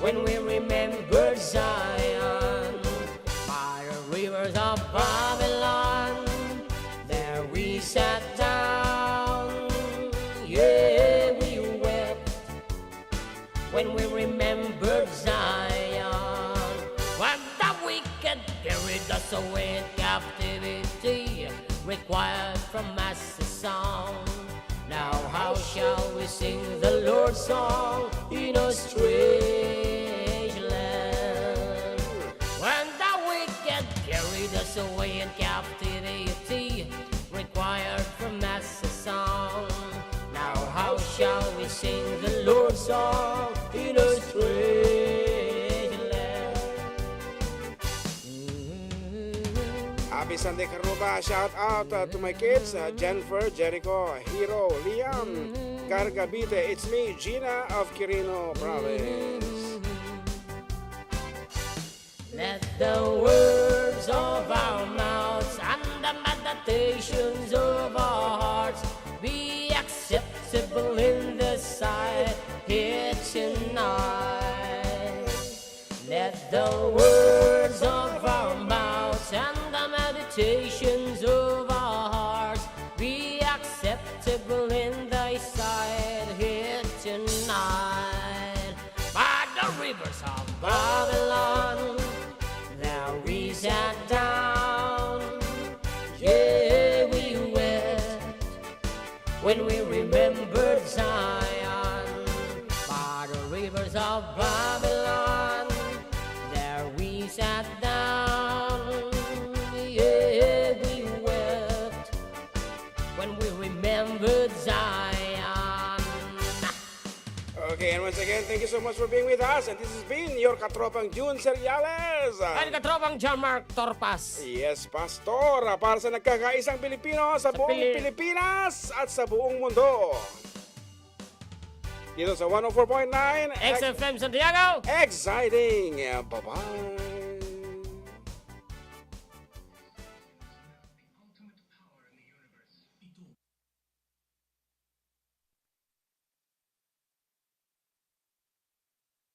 when we remembered Zion. By the rivers of Babylon, there we sat down. Yeah, we wept when we remembered Zion. When the wicked carried us away in captivity, required from us a song. Now how shall we sing the Lord's song in a strange land? When the wicked carried us away in captivity, required from us a song. Now how shall we sing the Lord's song in a strange land? Happy Sunday, Carnuba. Shout out to my kids, Jennifer, Jericho, Hero, Liam, Gargabite. It's me, Gina of Quirino Province. Let the words of our mouths and the meditations of our hearts be acceptable in the sight here tonight. Let the words of our mouths and the meditations of our hearts be acceptable in thy sight here tonight. By the rivers of Babylon, there we sat down. Yeah, we wept when we remembered Zion. By the rivers of Babylon, there we sat down. Yeah, we wept when we remembered Zion. Okay, and once again, thank you so much for being with us. And this has been your katropang June Seriales. Ay, katropang John Mark Torpas. Yes, Pastor. Para sa nagkakaisang Pilipino sa buong Pilipinas at sa buong mundo. Dito sa 104.9 xFM Santiago. Exciting. Bye-bye.